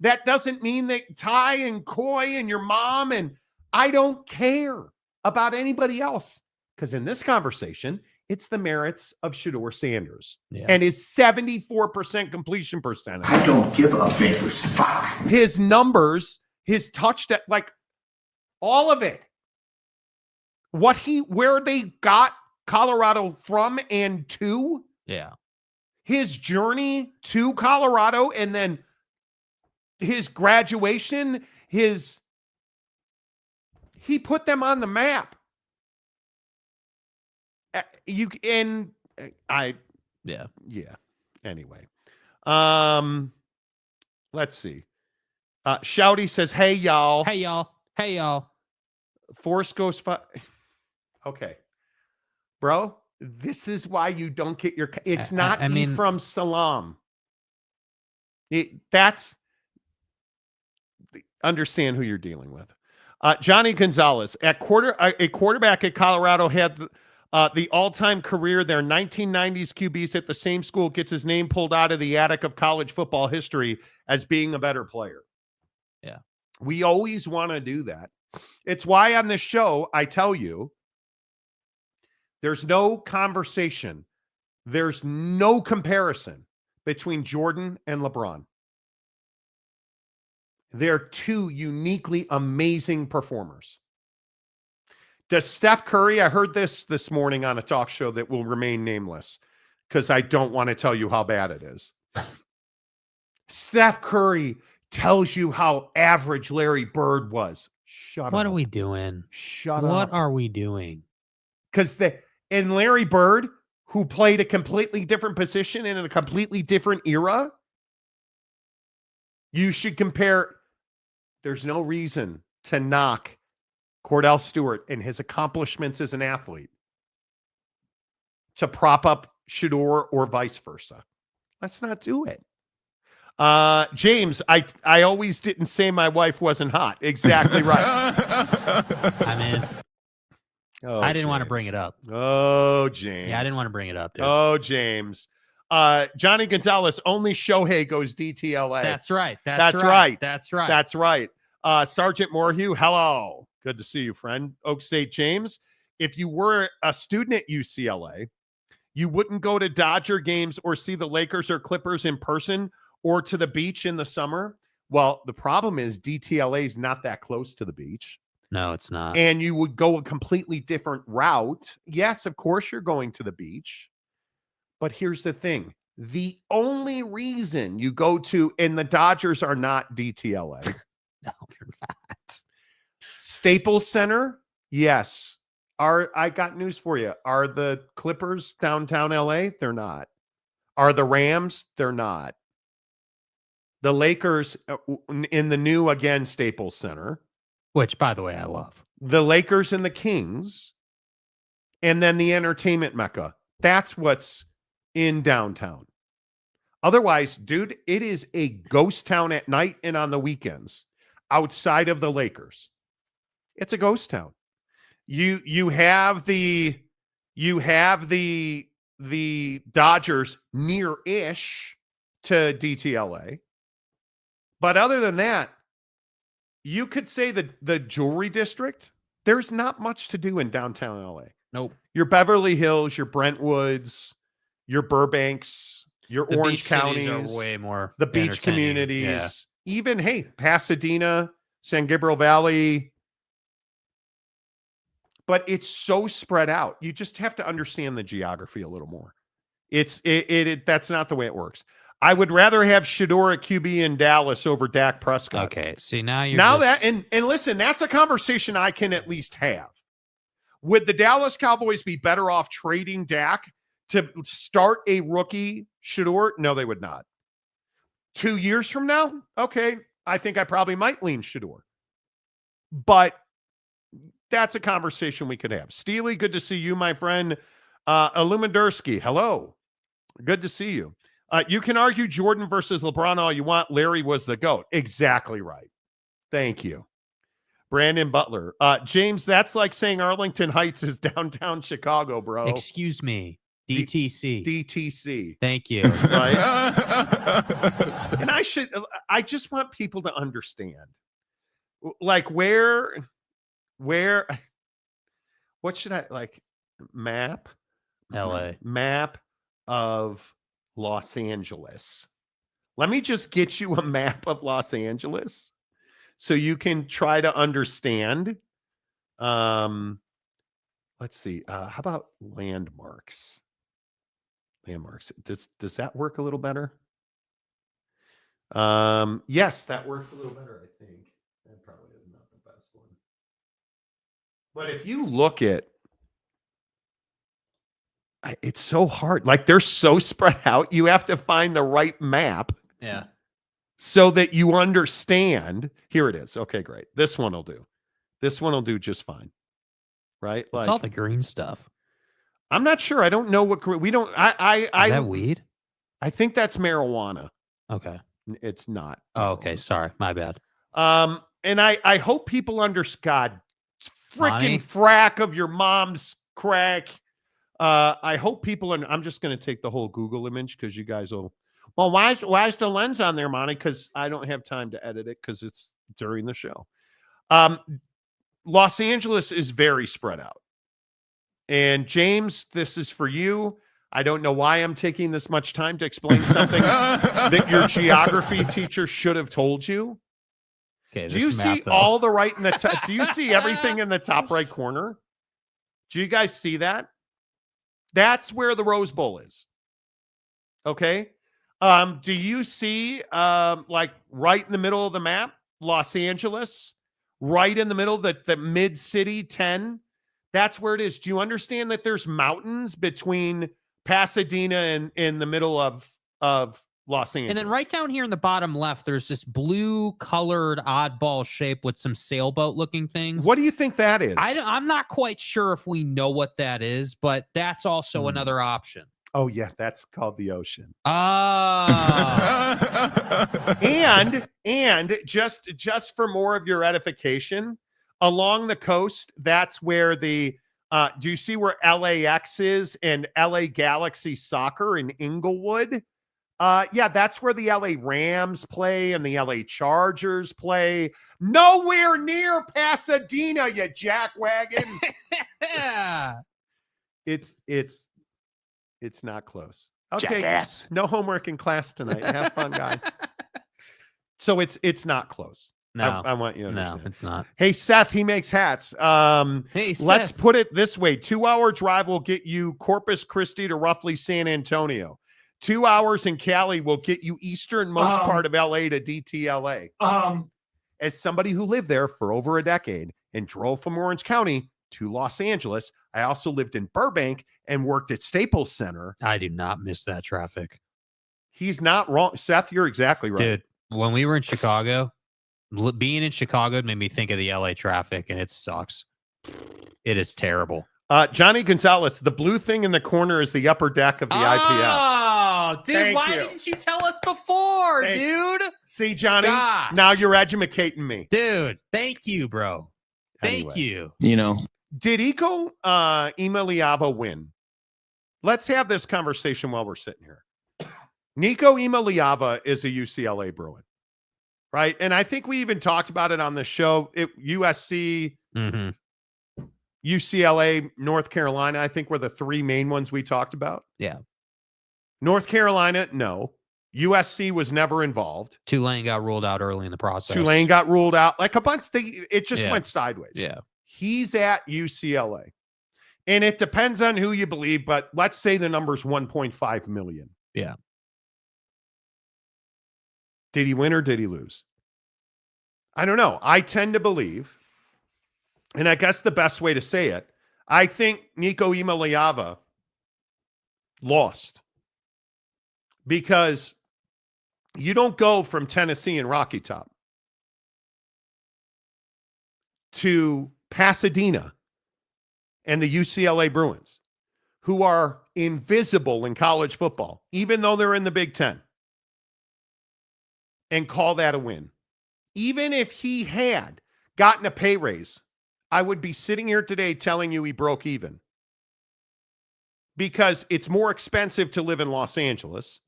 That doesn't mean that Ty and Coy and your mom, and I don't care about anybody else, because in this conversation, it's the merits of Shedeur Sanders and his 74% completion percentage. I don't give a baker's fuck. His numbers, his touchdown, like all of it. Where they got Colorado from and to. Yeah. His journey to Colorado, and then his graduation, he put them on the map. Anyway, let's see. Shouty says, "Hey y'all, hey y'all, hey y'all." Force goes okay, bro. This is why you don't get your. It's not from Salam. Understand who you're dealing with. Johnny Gonzalez a quarterback at Colorado had the all-time career. Their 1990s QBs at the same school gets his name pulled out of the attic of college football history as being a better player. Yeah, we always want to do that. It's why on this show I tell you, there's no conversation. There's no comparison between Jordan and LeBron. They're two uniquely amazing performers. Does Steph Curry, I heard this morning on a talk show that will remain nameless because I don't want to tell you how bad it is. Steph Curry tells you how average Larry Bird was. Shut up. What are we doing? Shut up. What are we doing? Because and Larry Bird, who played a completely different position and in a completely different era, you should compare. There's no reason to knock Cordell Stewart and his accomplishments as an athlete to prop up Shedeur or vice versa. Let's not do it. James, I always didn't say my wife wasn't hot. Exactly right. I'm in. Oh, I didn't James. want to bring it up. Oh, James. Yeah, I didn't want to bring it up. Dude. Oh, James. Johnny Gonzalez, only Shohei goes DTLA. That's right. That's right. That's right. That's right. Sergeant Morhew, hello. Good to see you, friend. Oak State James, if you were a student at UCLA, you wouldn't go to Dodger games or see the Lakers or Clippers in person or to the beach in the summer. Well, the problem is DTLA is not that close to the beach. No, it's not. And you would go a completely different route. Yes, of course you're going to the beach. But here's the thing. The only reason you go to, and the Dodgers are not DTLA. No, you're not. Staples Center, yes. I got news for you. Are the Clippers downtown LA? They're not. Are the Rams? They're not. The Lakers in the new, again, Staples Center. Which, by the way, I love. The Lakers and the Kings. And then the entertainment mecca. That's what's in downtown. Otherwise, dude, it is a ghost town at night and on the weekends outside of the Lakers. It's a ghost town. You have the Dodgers near-ish to DTLA. But other than that, you could say the jewelry district, there's not much to do in downtown LA. Nope. Your Beverly Hills, your Brentwoods, your Burbanks, your The Orange beach cities counties, are way more the beach entertaining. communities, Yeah. even, hey, Pasadena, San Gabriel Valley. But it's so spread out. You just have to understand the geography a little more. That's not the way it works. I would rather have Shedeur at QB in Dallas over Dak Prescott. Okay, see now you're and listen, that's a conversation I can at least have. Would the Dallas Cowboys be better off trading Dak to start a rookie Shedeur? No, they would not. 2 years from now, okay, I think I probably might lean Shedeur. But that's a conversation we could have. Steely, good to see you, my friend. Illumindursky, hello. Good to see you. You can argue Jordan versus LeBron all you want. Larry was the GOAT. Exactly right. Thank you. Brandon Butler. James, that's like saying Arlington Heights is downtown Chicago, bro. Excuse me. DTC. DTC. Thank you. Right? And I just want people to understand. Like what should I like? Map? LA. Map of Los Angeles. Let me just get you a map of Los Angeles so you can try to understand. Let's see. How about landmarks? Landmarks. Does that work a little better? Yes, that works a little better, I think. That probably is not the best one. But if you look at, it's so hard. Like they're so spread out. You have to find the right map. Yeah. So that you understand. Here it is. Okay, great. This one will do. This one will do just fine. Right? What's all the green stuff? I'm not sure. I don't know what we don't. Is that weed? I think that's marijuana. Okay. It's not. Oh, okay. Sorry. My bad. And I hope people understand. Freaking frack of your mom's crack. I hope people I'm just going to take the whole Google image because you guys will. Well, why is the lens on there, Monty? Because I don't have time to edit it because it's during the show. Los Angeles is very spread out. And James, this is for you. I don't know why I'm taking this much time to explain something that your geography teacher should have told you. Okay, do you see all the right in the top? Do you see everything in the top right corner? Do you guys see that? That's where the Rose Bowl is. Okay. Do you see like right in the middle of the map, Los Angeles, right in the middle, the mid-city 10? That's where it is. Do you understand that there's mountains between Pasadena and in the middle of Los Angeles? And then right down here in the bottom left, there's this blue colored oddball shape with some sailboat looking things. What do you think that is? I'm not quite sure if we know what that is, but that's also another option. Oh yeah, that's called the ocean. And just for more of your edification, along the coast, that's where the do you see where LAX is and LA Galaxy Soccer in Inglewood? Yeah, that's where the LA Rams play and the LA Chargers play. Nowhere near Pasadena, you jackwagon. It's not close. Okay, Jackass. No homework in class tonight. Have fun, guys. So it's not close. No, I want you to understand. No, it's not. Hey, Seth, he makes hats. Hey, let's Seth. put it this way. 2-hour drive will get you Corpus Christi to roughly San Antonio. 2 hours in Cali will get you easternmost part of LA to DTLA. As somebody who lived there for over a decade and drove from Orange County to Los Angeles, I also lived in Burbank and worked at Staples Center. I do not miss that traffic. He's not wrong. Seth, you're exactly right. Dude, when we were in Chicago, being in Chicago made me think of the LA traffic, and it sucks. It is terrible. Johnny Gonzalez, the blue thing in the corner is the upper deck of the IPF. Oh, dude, why didn't you tell us before, dude? See, Johnny, Gosh. Now you're educating me. Dude, thank you, bro. Thank you. You know. Did Nico Iamaleava win? Let's have this conversation while we're sitting here. Nico Iamaleava is a UCLA Bruin, right? And I think we even talked about it on the show. USC, UCLA, North Carolina, I think were the three main ones we talked about. Yeah. North Carolina, no. USC was never involved. Tulane got ruled out early in the process. Tulane got ruled out. Like a bunch. It just went sideways. Yeah. He's at UCLA. And it depends on who you believe, but let's say the number's 1.5 million. Yeah. Did he win or did he lose? I don't know. I tend to believe, and I guess the best way to say it, I think Nico Iamaleava lost. Because you don't go from Tennessee and Rocky Top to Pasadena and the UCLA Bruins, who are invisible in college football, even though they're in the Big Ten, and call that a win. Even if he had gotten a pay raise, I would be sitting here today telling you he broke even. Because it's more expensive to live in Los Angeles.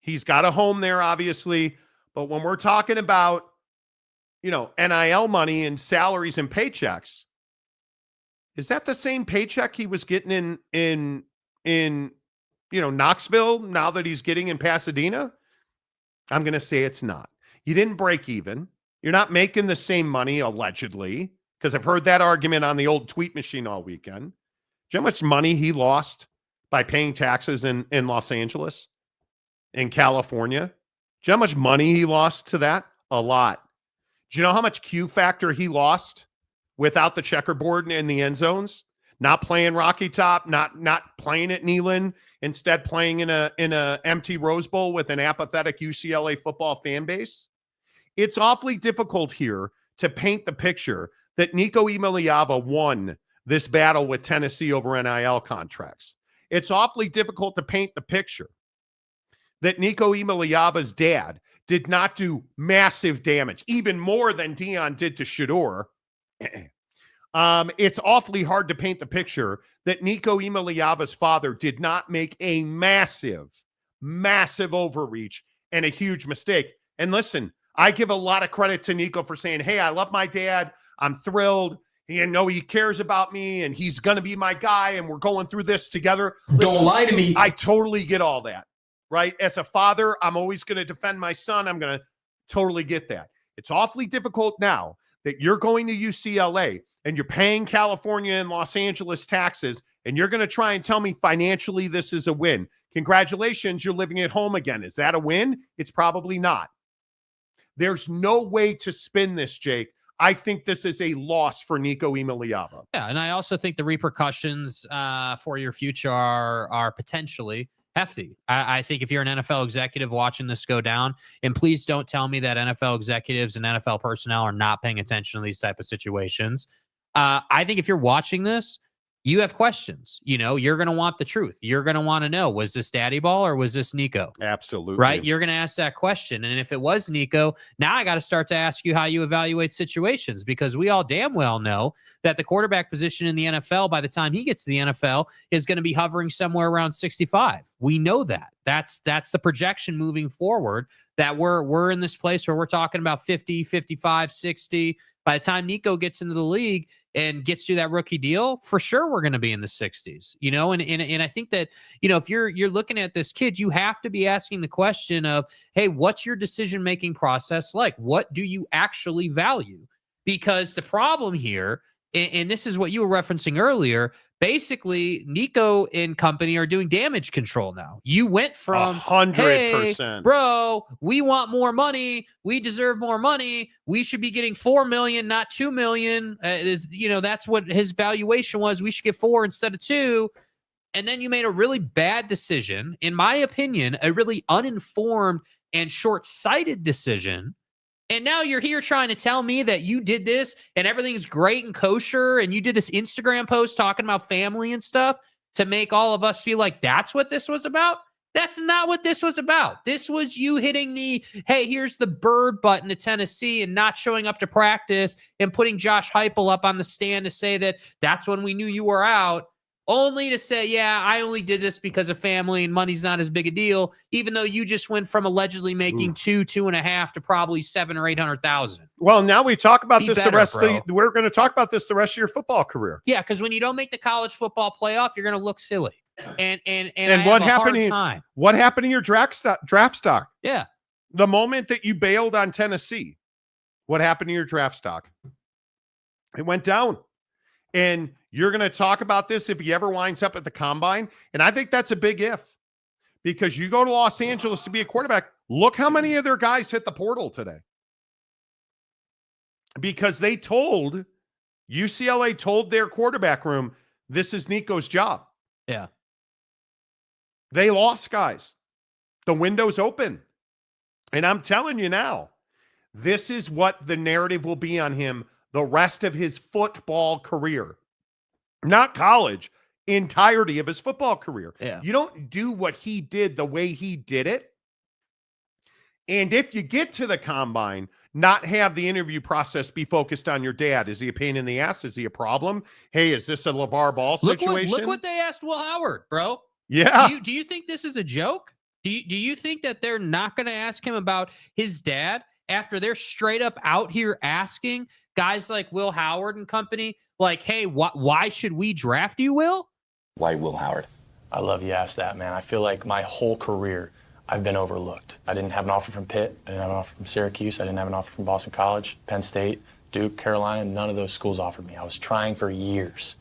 He's got a home there, obviously. But when we're talking about, NIL money and salaries and paychecks, is that the same paycheck he was getting in Knoxville now that he's getting in Pasadena? I'm going to say it's not. You didn't break even. You're not making the same money, allegedly, because I've heard that argument on the old tweet machine all weekend. Do you know how much money he lost by paying taxes in Los Angeles, in California? Do you know how much money he lost to that? A lot. Do you know how much Q factor he lost without the checkerboard in the end zones? Not playing Rocky Top, not playing at Neyland, instead playing in a empty Rose Bowl with an apathetic UCLA football fan base. It's awfully difficult here to paint the picture that Nico Iamaleava won this battle with Tennessee over NIL contracts. It's awfully difficult to paint the picture that Nico Iamaleava's dad did not do massive damage, even more than Deion did to Shedeur. It's awfully hard to paint the picture that Nico Iamaleava's father did not make a massive overreach and a huge mistake. And listen, I give a lot of credit to Nico for saying, hey, I love my dad. I'm thrilled. He cares about me and he's going to be my guy and we're going through this together. Listen, don't lie to me. I totally get all that, right? As a father, I'm always going to defend my son. I'm going to totally get that. It's awfully difficult now that you're going to UCLA and you're paying California and Los Angeles taxes and you're going to try and tell me financially this is a win. Congratulations, you're living at home again. Is that a win? It's probably not. There's no way to spin this, Jake. I think this is a loss for Nico Iamaleava. Yeah, and I also think the repercussions for your future are potentially hefty. I think if you're an NFL executive watching this go down, and please don't tell me that NFL executives and NFL personnel are not paying attention to these type of situations. I think if you're watching this, you have questions. You're going to want the truth. You're going to want to know, was this daddy ball or was this Nico? Absolutely. Right? You're going to ask that question. And if it was Nico, now I got to start to ask you how you evaluate situations, because we all damn well know that the quarterback position in the NFL, by the time he gets to the NFL, is going to be hovering somewhere around 65. We know that. That's the projection moving forward, that we're in this place where we're talking about 50, 55, 60. By the time Nico gets into the league and gets through that rookie deal, for sure we're going to be in the 60s, and I think that, if you're looking at this kid, you have to be asking the question of, hey, what's your decision-making process like? What do you actually value? Because the problem here, and this is what you were referencing earlier, basically Nico and company are doing damage control now. You went from 100%. Hey, bro, we want more money. We deserve more money. We should be getting $4 million, not $2 million. That's what his valuation was. We should get 4 instead of 2. And then you made a really bad decision, in my opinion, a really uninformed and short-sighted decision. And now you're here trying to tell me that you did this and everything's great and kosher and you did this Instagram post talking about family and stuff to make all of us feel like that's what this was about. That's not what this was about. This was you hitting the, hey, here's the bird button to Tennessee and not showing up to practice and putting Josh Heupel up on the stand to say that that's when we knew you were out. Only to say, yeah, I only did this because of family and money's not as big a deal, even though you just went from allegedly making 2.5 to probably 700,000 or 800,000. Well, now we talk about Be this better, the rest bro. of the, we're going to talk about this the rest of your football career. Yeah, because when you don't make the college football playoff, you're going to look silly. And what happened? What happened to your draft stock? Yeah, the moment that you bailed on Tennessee, what happened to your draft stock? It went down. And you're going to talk about this if he ever winds up at the combine. And I think that's a big if, because you go to Los Angeles to be a quarterback. Look how many of their guys hit the portal today. Because UCLA told their quarterback room, this is Nico's job. Yeah. They lost guys. The window's open. And I'm telling you now, this is what the narrative will be on him the rest of his football career. Not college, entirety of his football career. Yeah. You don't do what he did the way he did it. And if you get to the combine, not have the interview process be focused on your dad. Is he a pain in the ass? Is he a problem? Hey, is this a LeVar Ball situation? Look what they asked Will Howard, bro. Yeah. Do you think this is a joke? Do you think that they're not going to ask him about his dad after they're straight up out here asking guys like Will Howard and company, like, hey, why should we draft you, Will? Why Will Howard? I love you asked that, man. I feel like my whole career I've been overlooked. I didn't have an offer from Pitt. I didn't have an offer from Syracuse. I didn't have an offer from Boston College, Penn State, Duke, Carolina. None of those schools offered me. I was trying for years.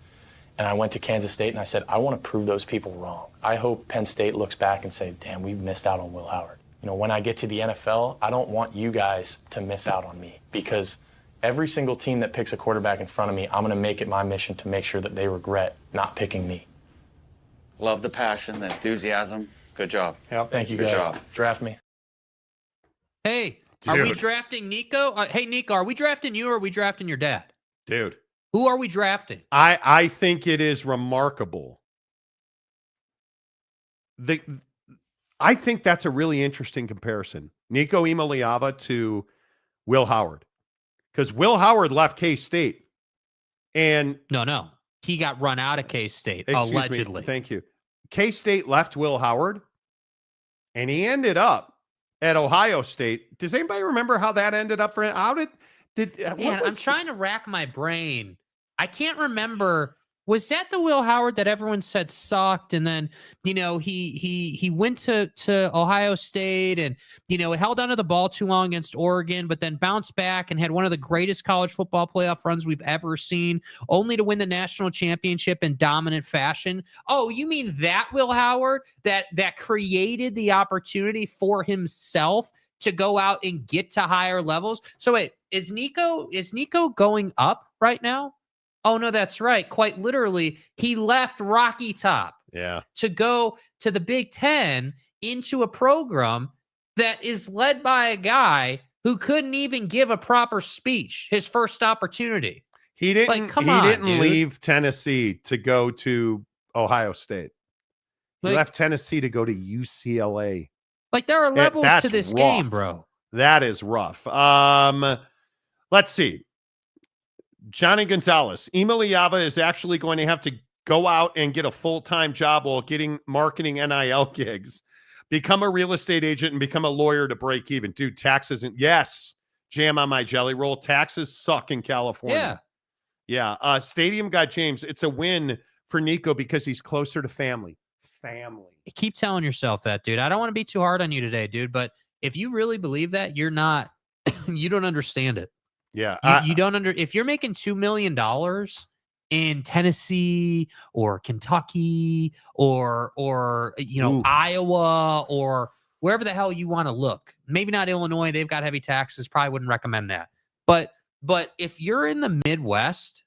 And I went to Kansas State and I said, I want to prove those people wrong. I hope Penn State looks back and say, damn, we've missed out on Will Howard. You know, when I get to the NFL, I don't want you guys to miss out on me, because every single team that picks a quarterback in front of me, I'm going to make it my mission to make sure that they regret not picking me. Love the passion, the enthusiasm. Good job. Yep. Thank you, Good guys. job. Draft me. Hey, are we drafting Nico? Hey, Nico, are we drafting you or are we drafting your dad? Dude. Who are we drafting? I think it is remarkable. I think that's a really interesting comparison. Nico Iamaleava to Will Howard. Because Will Howard left K-State. And No. He got run out of K-State, allegedly. Thank you. K-State left Will Howard, and he ended up at Ohio State. Does anybody remember how that ended up for him? I'm trying to rack my brain. I can't remember. Was that the Will Howard that everyone said sucked? And then, you know, he went to Ohio State and, you know, held onto the ball too long against Oregon, but then bounced back and had one of the greatest college football playoff runs we've ever seen, only to win the national championship in dominant fashion. Oh, you mean that Will Howard that created the opportunity for himself to go out and get to higher levels? So wait, is Nico going up right now? Oh, no, that's right. Quite literally, he left Rocky Top to go to the Big Ten into a program that is led by a guy who couldn't even give a proper speech his first opportunity. He didn't leave Tennessee to go to Ohio State. He left Tennessee to go to UCLA. Like, there are levels to this game, bro. That is rough. Let's see. Johnny Gonzalez, Iamaleava is actually going to have to go out and get a full-time job while getting marketing NIL gigs, become a real estate agent, and become a lawyer to break even. Dude, taxes and yes, jam on my jelly roll. Taxes suck in California. Yeah. Stadium Guy James, it's a win for Nico because he's closer to family. Keep telling yourself that, dude. I don't want to be too hard on you today, dude, but if you really believe that, you're not, you don't understand it. Yeah. You don't if you're making $2 million in Tennessee or Kentucky or you know, Iowa or wherever the hell you want to look, maybe not Illinois, they've got heavy taxes, probably wouldn't recommend that. But if you're in the Midwest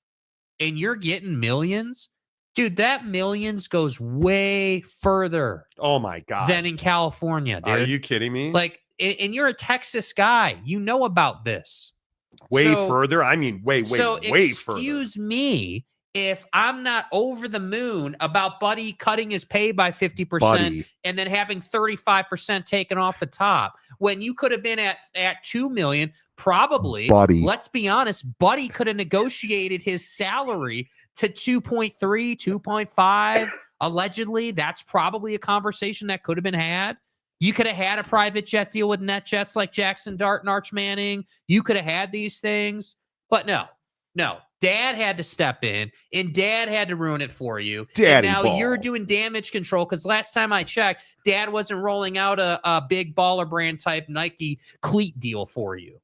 and you're getting millions, dude, that millions goes way further. Oh my God. Than in California, dude. Are you kidding me? Like, and you're a Texas guy. You know about this. Way further? I mean, way further. Excuse me if I'm not over the moon about Buddy cutting his pay by 50% and then having 35% taken off the top when you could have been at 2 million. Probably, let's be honest, Buddy could have negotiated his salary to 2.3, 2.5. Allegedly, that's probably a conversation that could have been had. You could have had a private jet deal with NetJets like Jackson Dart and Arch Manning. You could have had these things. But no. Dad had to step in, and Dad had to ruin it for you. Daddy and now ball. You're doing damage control because last time I checked, Dad wasn't rolling out a big baller brand type Nike cleat deal for you.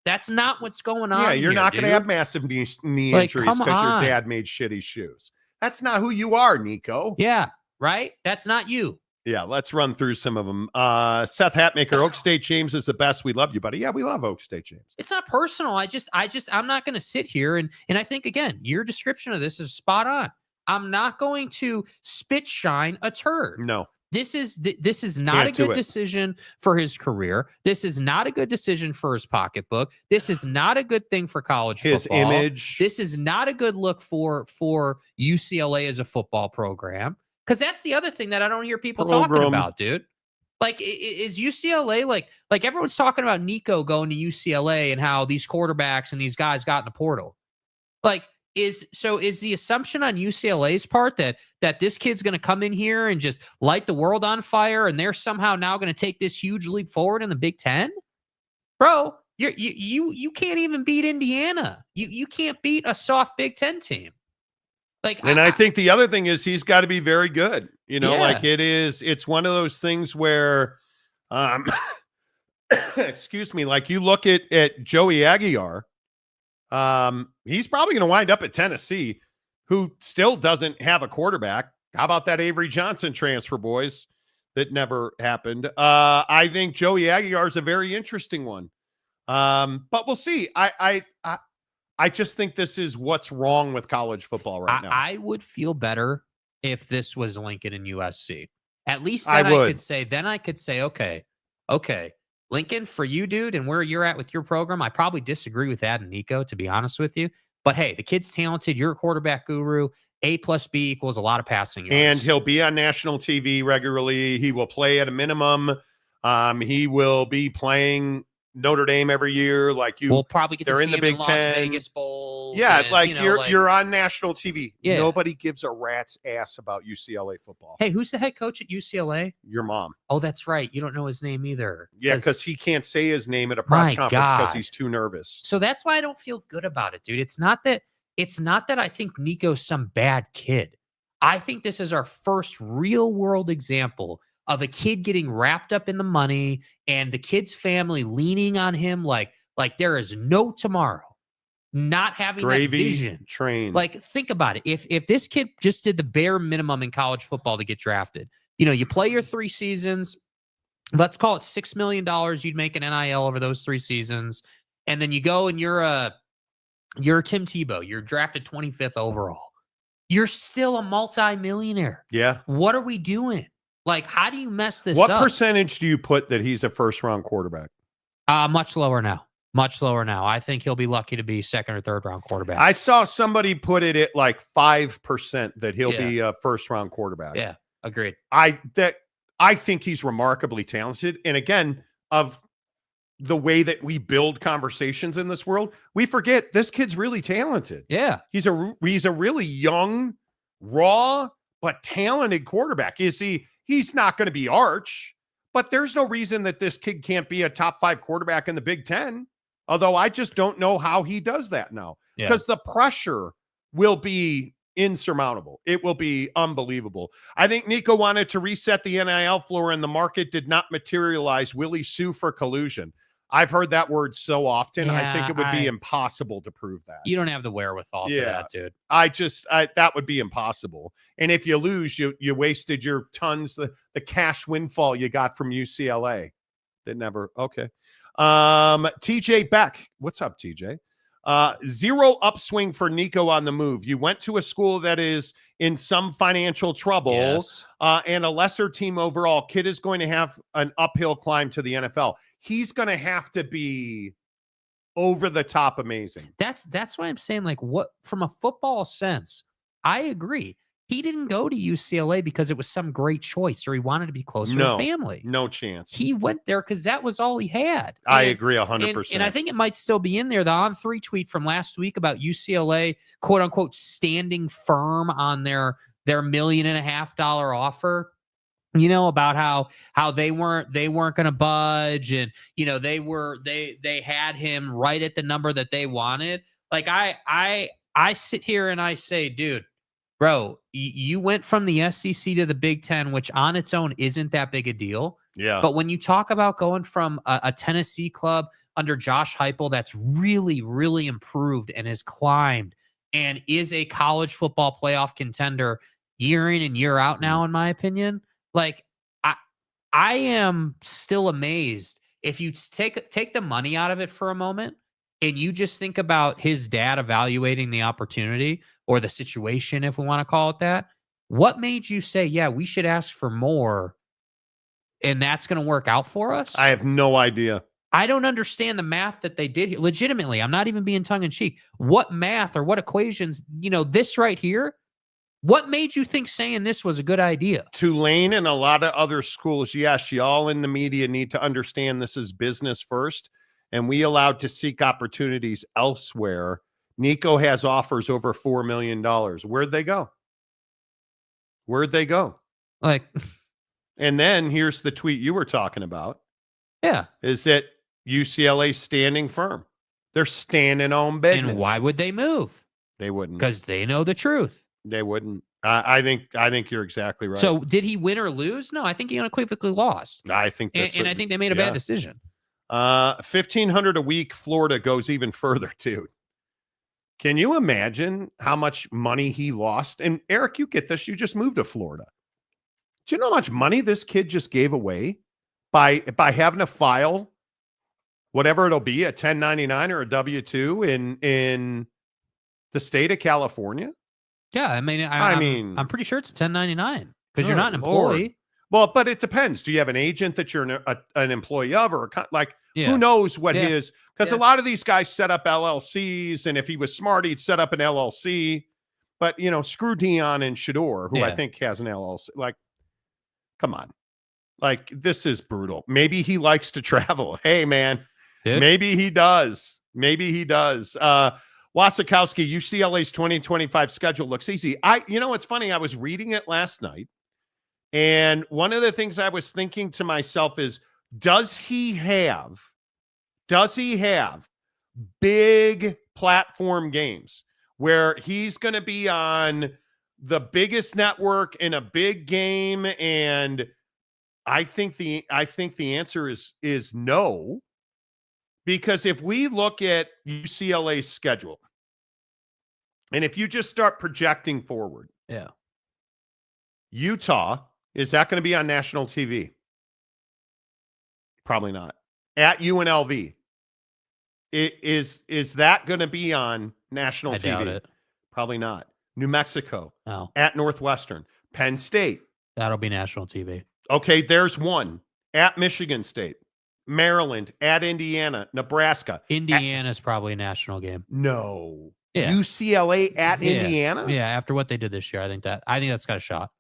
That's not what's going on. Yeah, you're not going to have massive knee injuries because your dad made shitty shoes. That's not who you are, Nico. Yeah, right? That's not you. Yeah, let's run through some of them. Seth Hatmaker, Oak State James is the best. We love you, buddy. Yeah, we love Oak State James. It's not personal. I'm not going to sit here and I think, again, your description of this is spot on. I'm not going to spit shine a turd. No. This is not a good decision for his career. This is not a good decision for his pocketbook. This is not a good thing for college football. His image. This is not a good look for UCLA as a football program. Because that's the other thing that I don't hear people talking about, dude. Like, is UCLA like everyone's talking about Nico going to UCLA and how these quarterbacks and these guys got in the portal? Like, is the assumption on UCLA's part that this kid's going to come in here and just light the world on fire and they're somehow now going to take this huge leap forward in the Big Ten? Bro, you can't even beat Indiana. You can't beat a soft Big Ten team. Like, and I think the other thing is he's got to be very good. You know, Yeah. like it's one of those things where, excuse me, like you look at Joey Aguiar, he's probably going to wind up at Tennessee, who still doesn't have a quarterback. How about that Avery Johnson transfer, boys? That never happened. I think Joey Aguiar is a very interesting one. But we'll see. I just think this is what's wrong with college football right now. I would feel better if this was Lincoln and USC. At least then I could say, okay, Lincoln, for you, dude, and where you're at with your program, I probably disagree with that and Nico, to be honest with you. But hey, the kid's talented. You're a quarterback guru. A plus B equals a lot of passing yards. And he'll be on national TV regularly. He will play at a minimum. He will be playing Notre Dame every year. Like we'll probably get to see in the him Big in Las Ten. Vegas Bowls. Yeah, and, like you know, you're on national TV. Yeah. Nobody gives a rat's ass about UCLA football. Hey, who's the head coach at UCLA? Your mom. Oh, that's right. You don't know his name either. Yeah, because he can't say his name at a press conference because he's too nervous. So that's why I don't feel good about it, dude. It's not that I think Nico's some bad kid. I think this is our first real world example of a kid getting wrapped up in the money and the kid's family leaning on him like there is no tomorrow, not having that vision. Train. Like, think about it. If this kid just did the bare minimum in college football to get drafted, you know, you play your 3 seasons, let's call it $6 million you'd make an NIL over those 3 seasons, and then you go and you're Tim Tebow, you're drafted 25th overall. You're still a multi-millionaire. Yeah. What are we doing? Like, how do you mess this What up? percentage do you put that he's a first-round quarterback? Much lower now. Much lower now. I think he'll be lucky to be 2nd or 3rd round quarterback. I saw somebody put it at like 5% that he'll be a first-round quarterback. Yeah, agreed. I think he's remarkably talented. And again, of the way that we build conversations in this world, we forget this kid's really talented. Yeah. He's a really young, raw, but talented quarterback. He's not going to be Arch, but there's no reason that this kid can't be a top 5 quarterback in the Big Ten. Although I just don't know how he does that now, because the pressure will be insurmountable. It will be unbelievable. I think Nico wanted to reset the NIL floor and the market did not materialize. Will he sue for collusion? I've heard that word so often. I think it would be impossible to prove that. You don't have the wherewithal for that, dude. That would be impossible. And if you lose, you wasted your tons, the cash windfall you got from UCLA. Okay. TJ Beck. What's up, TJ? 0 upswing for Nico on the move. You went to a school that is in some financial trouble and a lesser team overall. Kid is going to have an uphill climb to the NFL. He's going to have to be over the top amazing. That's why I'm saying, like, what from a football sense, I agree. He didn't go to UCLA because it was some great choice or he wanted to be closer to family. No chance. He went there because that was all he had. I agree 100%. And I think it might still be in there. The On3 tweet from last week about UCLA, quote unquote, standing firm on their $1.5 million offer. You know, about how they weren't going to budge, and you know they had him right at the number that they wanted. Like I sit here and I say, dude, bro, you went from the SEC to the Big Ten, which on its own isn't that big a deal. Yeah. But when you talk about going from a Tennessee club under Josh Heupel that's really, really improved and has climbed and is a college football playoff contender year in and year out now, in my opinion. Like, I am still amazed if you take the money out of it for a moment and you just think about his dad evaluating the opportunity or the situation, if we want to call it that. What made you say, yeah, we should ask for more and that's going to work out for us? I have no idea. I don't understand the math that they did here. Legitimately, I'm not even being tongue in cheek. What math or what equations, this right here, what made you think saying this was a good idea? Tulane and a lot of other schools, yes, y'all in the media need to understand this is business first, and we allowed to seek opportunities elsewhere. Nico has offers over $4 million. Where'd they go? Like, and then here's the tweet you were talking about. Yeah. Is that UCLA standing firm? They're standing on business. And why would they move? They wouldn't. Because they know the truth. They wouldn't. I think you're exactly right. So did he win or lose? No, I think he unequivocally lost. I think that's and I think they made a bad decision. $1,500 a week. Florida goes even further too. Can you imagine how much money he lost? And Eric, you get this. You just moved to Florida. Do you know how much money this kid just gave away by having to file whatever it'll be, a 1099 or a W-2 in the state of California? Yeah, I mean, I'm pretty sure it's a 1099 because you're not an employee. Well, but it depends. Do you have an agent that you're an employee of, or who knows what his? Because a lot of these guys set up LLCs, and if he was smart, he'd set up an LLC. But screw Deion and Shedeur, who I think has an LLC. Like, come on, like this is brutal. Maybe he likes to travel. Hey, man, maybe he does. Wasikowski, UCLA's 2025 schedule looks easy. It's funny. I was reading it last night, and one of the things I was thinking to myself is, does he have big platform games where he's going to be on the biggest network in a big game? And I think the answer is no. Because if we look at UCLA's schedule, and if you just start projecting forward, Utah, is that going to be on national TV? Probably not. At UNLV, is that going to be on national TV? Doubt it. Probably not. New Mexico, no. At Northwestern, Penn State. That'll be national TV. Okay, there's one. At Michigan State. Maryland, at Indiana, Nebraska. Indiana's probably a national game. No. Yeah. UCLA at Indiana? Yeah, after what they did this year, I think that's got a shot.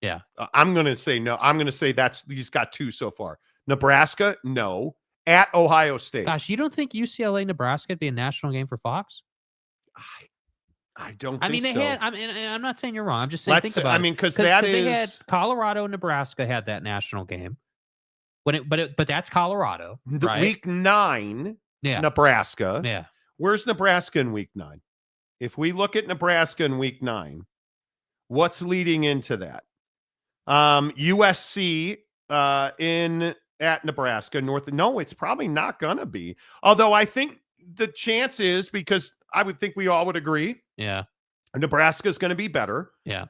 Yeah. I'm going to say no. I'm going to say he's got two so far. Nebraska, no. At Ohio State. Gosh, you don't think UCLA, Nebraska would be a national game for Fox? I don't think so. I mean, they had, I'm not saying you're wrong. I'm just saying, think about it. I mean, because they had Colorado, Nebraska had that national game. But that's Colorado, right? Week 9, Nebraska. Yeah. Where's Nebraska in week 9? If we look at Nebraska in week 9, what's leading into that? USC at Nebraska. No, it's probably not going to be. Although I think the chance is, because I would think we all would agree. Yeah. Nebraska is going to be better. Yeah.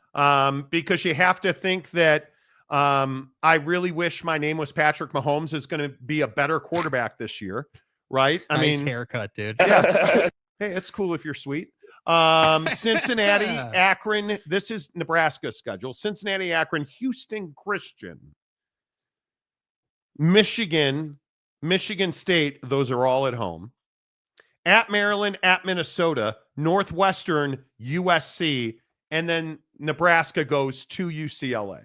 Because you have to think that I really wish my name was Patrick Mahomes is going to be a better quarterback this year, right? Nice haircut, dude. Yeah. Hey, it's cool if you're sweet. Cincinnati, Akron. This is Nebraska's schedule. Cincinnati, Akron, Houston Christian, Michigan State. Those are all at home. At Maryland, at Minnesota, Northwestern, USC, and then Nebraska goes to UCLA.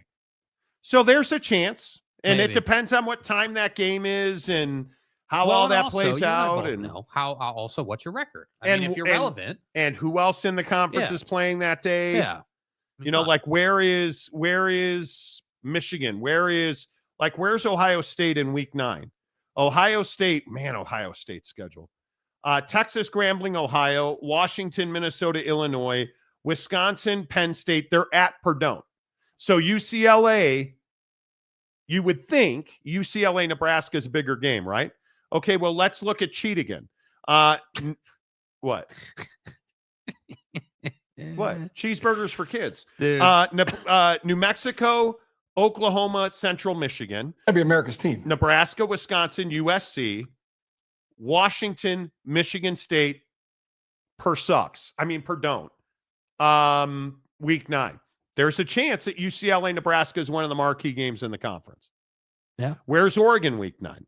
So there's a chance, and it depends on what time that game is and how all that plays out. And how also what's your record? I mean, if you're relevant, and who else in the conference is playing that day? Yeah, like where is Michigan? Where's Ohio State in week 9? Ohio State's schedule. Texas, Grambling, Ohio, Washington, Minnesota, Illinois, Wisconsin, Penn State. They're at Purdue. So UCLA, you would think UCLA, Nebraska is a bigger game, right? Okay, well, let's look at cheat again. What? What? Cheeseburgers for kids. New Mexico, Oklahoma, Central Michigan. That'd be America's team. Nebraska, Wisconsin, USC, Washington, Michigan State, Purdue. Week 9. There's a chance that UCLA, Nebraska is one of the marquee games in the conference. Yeah. Where's Oregon week 9?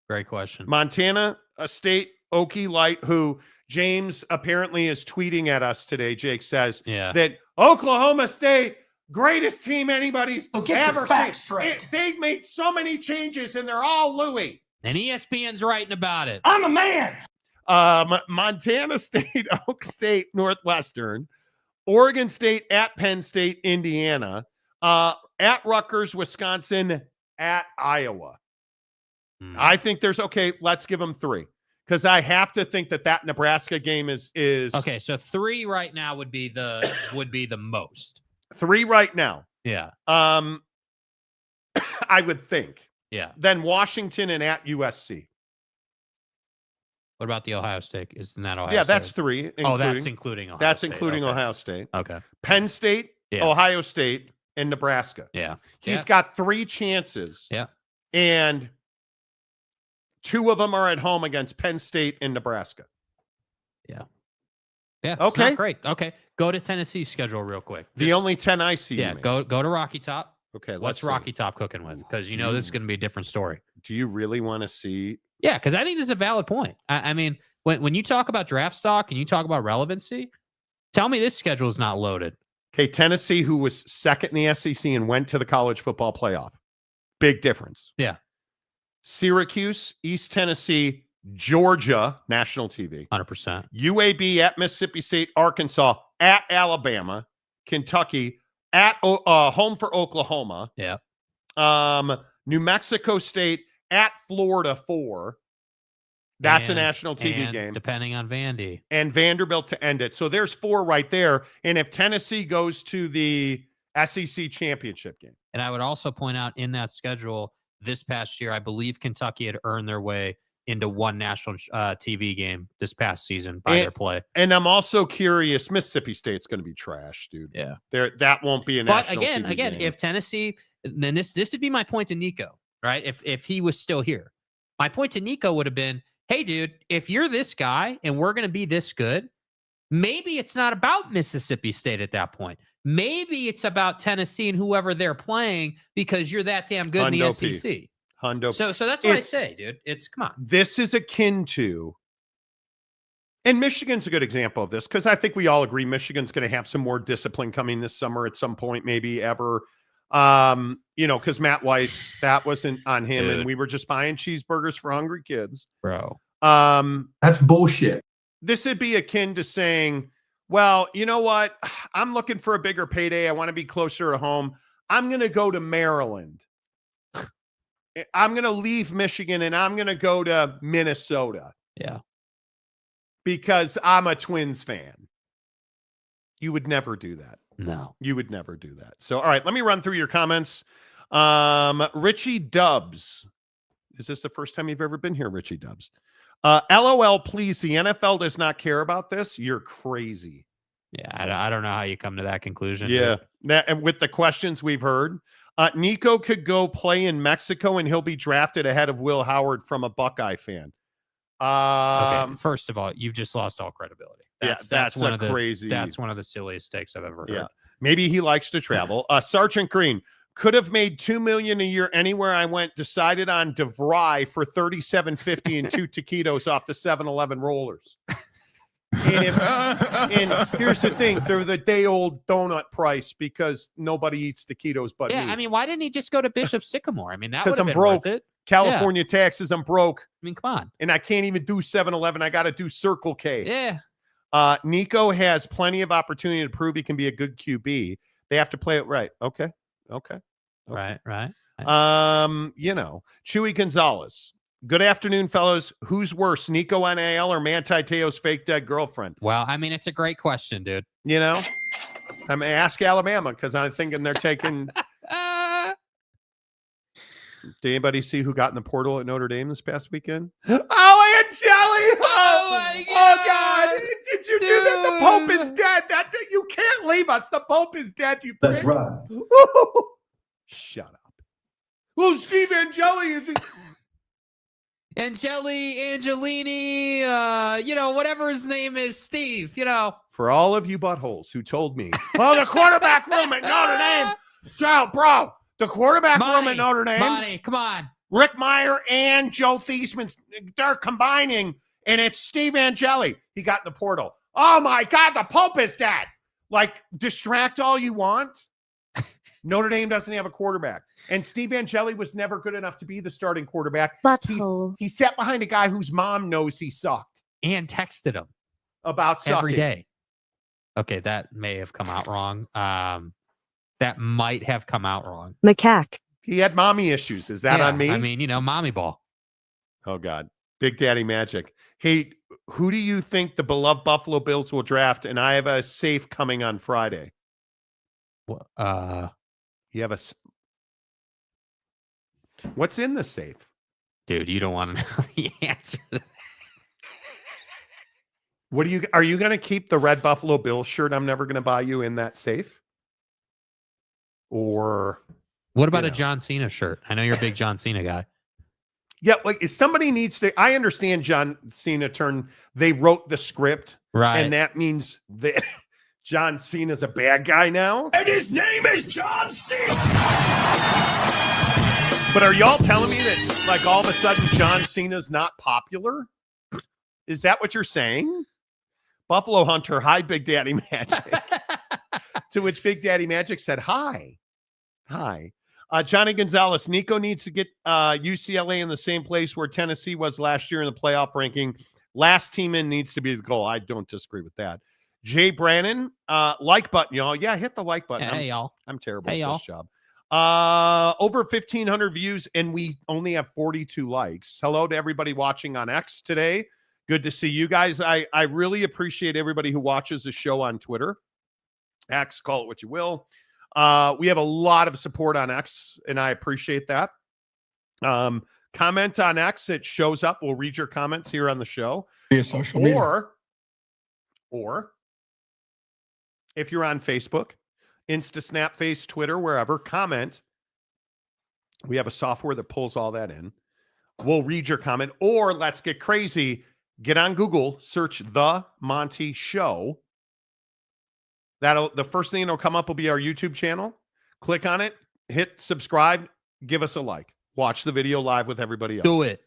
Great question. Montana State, Okie Light, who James apparently is tweeting at us today, Jake says, that Oklahoma State, greatest team anybody's ever seen. They've made so many changes, and they're all Louis. And ESPN's writing about it. I'm a man. Montana State, Oak State, Northwestern, Oregon State, at Penn State, Indiana, at Rutgers, Wisconsin, at Iowa. I think let's give them 3. Because I have to think that Nebraska game is okay. So 3 right now would be the most. 3 right now. Yeah. I would think. Yeah. Then Washington and at USC. What about the Ohio State? Isn't that Ohio State? Yeah, that's 3. That's including Ohio State. That's including Ohio State. Okay. Penn State, Ohio State, and Nebraska. Yeah. He's got 3 chances. Yeah. And 2 of them are at home against Penn State and Nebraska. Yeah. Yeah. Okay. Not great. Okay. Go to Tennessee's schedule real quick. The only 10 I see. Yeah. Go to Rocky Top. Okay. What's Rocky Top cooking with? Because this is going to be a different story. Do you really want to see? Yeah. Because I think this is a valid point. I mean, when you talk about draft stock and you talk about relevancy, tell me this schedule is not loaded. Okay. Tennessee, who was second in the SEC and went to the college football playoff. Big difference. Yeah. Syracuse, East Tennessee, Georgia, national TV. 100%. UAB at Mississippi State, Arkansas, at Alabama, Kentucky, at home for Oklahoma. Yeah. New Mexico State, at Florida 4. That's a national TV game. Depending on Vandy. And Vanderbilt to end it. So there's 4 right there. And if Tennessee goes to the SEC championship game. And I would also point out in that schedule, this past year, I believe Kentucky had earned their way into 1 national TV game this past season by their play. And I'm also curious, Mississippi State's going to be trash, dude. Yeah. That won't be a national TV game. But again, if Tennessee, then this would be my point to Nico, right? If he was still here. My point to Nico would have been, hey, dude, if you're this guy and we're going to be this good, maybe it's not about Mississippi State at that point. Maybe it's about Tennessee and whoever they're playing because you're that damn good in the SEC. So that's what I say, dude. Come on. This is akin to, and Michigan's a good example of this because I think we all agree Michigan's going to have some more discipline coming this summer at some point, maybe ever. Because Matt Weiss, that wasn't on him, and we were just buying cheeseburgers for hungry kids, bro. That's bullshit. This would be akin to saying, well, you know what? I'm looking for a bigger payday. I want to be closer to home. I'm going to go to Maryland. I'm going to leave Michigan and I'm going to go to Minnesota. Yeah. Because I'm a Twins fan. You would never do that. No. You would never do that. So, all right, let me run through your comments. Richie Dubs. Is this the first time you've ever been here, Richie Dubs? LOL, please. The NFL does not care about this. You're crazy. Yeah, I don't know how you come to that conclusion. Yeah, and with the questions we've heard, Nico could go play in Mexico and he'll be drafted ahead of Will Howard from a Buckeye fan. Okay, first of all, you've just lost all credibility. That's one of the crazy. That's one of the silliest takes I've ever heard. Yeah, maybe he likes to travel. Sergeant Green. Could have made $2 million a year anywhere I went. Decided on DeVry for $37.50 and 2 taquitos off the 7-Eleven rollers. And here's the thing: they're the day-old donut price because nobody eats taquitos but me. I mean, why didn't he just go to Bishop Sycamore? I mean, that would because have I'm been broke. worth it. California taxes. I'm broke. I mean, come on. And I can't even do 7-Eleven. I got to do Circle K. Yeah. Nico has plenty of opportunity to prove he can be a good QB. They have to play it right. Okay. Right. Chewy Gonzalez. Good afternoon, fellows. Who's worse, Nico NAL or Manti Te'o's fake dead girlfriend? Well, I mean, it's a great question, dude. You know, I'm going to ask Alabama because I'm thinking they're taking. Did anybody see who got in the portal at Notre Dame this past weekend? Oh, Aunt Jelly! Oh, God! Did you do that? The Pope is dead. You can't leave us. The Pope is dead. You. That's right. Shut up. Well, Steve Angeli is. Angelini, whatever his name is, Steve, For all of you buttholes who told me, well, the quarterback room at Notre Dame, The quarterback room Monty, at Notre Dame. Monty, come on. Rick Meyer and Joe Theismann, they're combining, and it's Steve Angeli. He got in the portal. Oh, my God, the Pope is dead. Like, distract all you want. Notre Dame doesn't have a quarterback. And Steve Angeli was never good enough to be the starting quarterback. He sat behind a guy whose mom knows he sucked. And texted him. About sucking. Every day. Okay, that may have come out wrong. That might have come out wrong. Macaque. He had mommy issues. Is that on me? I mean, mommy ball. Oh, God. Big Daddy Magic. Hey, who do you think the beloved Buffalo Bills will draft? And I have a safe coming on Friday. You have a... What's in the safe? Dude, you don't want to know the answer to that. Are you going to keep the red Buffalo Bills shirt I'm never going to buy you in that safe? Or... What about a John Cena shirt? I know you're a big John Cena guy. Yeah, like if somebody needs to, I understand John Cena they wrote the script. Right. And that means that John Cena's a bad guy now. And his name is John Cena. But are y'all telling me that like all of a sudden John Cena's not popular? Is that what you're saying? Buffalo Hunter, hi, Big Daddy Magic. To which Big Daddy Magic said, hi. Johnny Gonzalez, Nico needs to get UCLA in the same place where Tennessee was last year in the playoff ranking. Last team in needs to be the goal. I don't disagree with that. Jay Brannon, like button, y'all. Yeah, hit the like button. Hey, y'all. I'm terrible at at this job. Over 1,500 views, and we only have 42 likes. Hello to everybody watching on X today. Good to see you guys. I really appreciate everybody who watches the show on Twitter. X, call it what you will. We have a lot of support on X, and I appreciate that. Comment on X. It shows up. We'll read your comments here on the show. Social media. Or if you're on Facebook, Insta, Snapface, Twitter, wherever, comment. We have a software that pulls all that in. We'll read your comment. Or let's get crazy. Get on Google, search The Monty Show. The first thing that'll come up will be our YouTube channel. Click on it, hit subscribe, give us a like. Watch the video live with everybody else. Do it.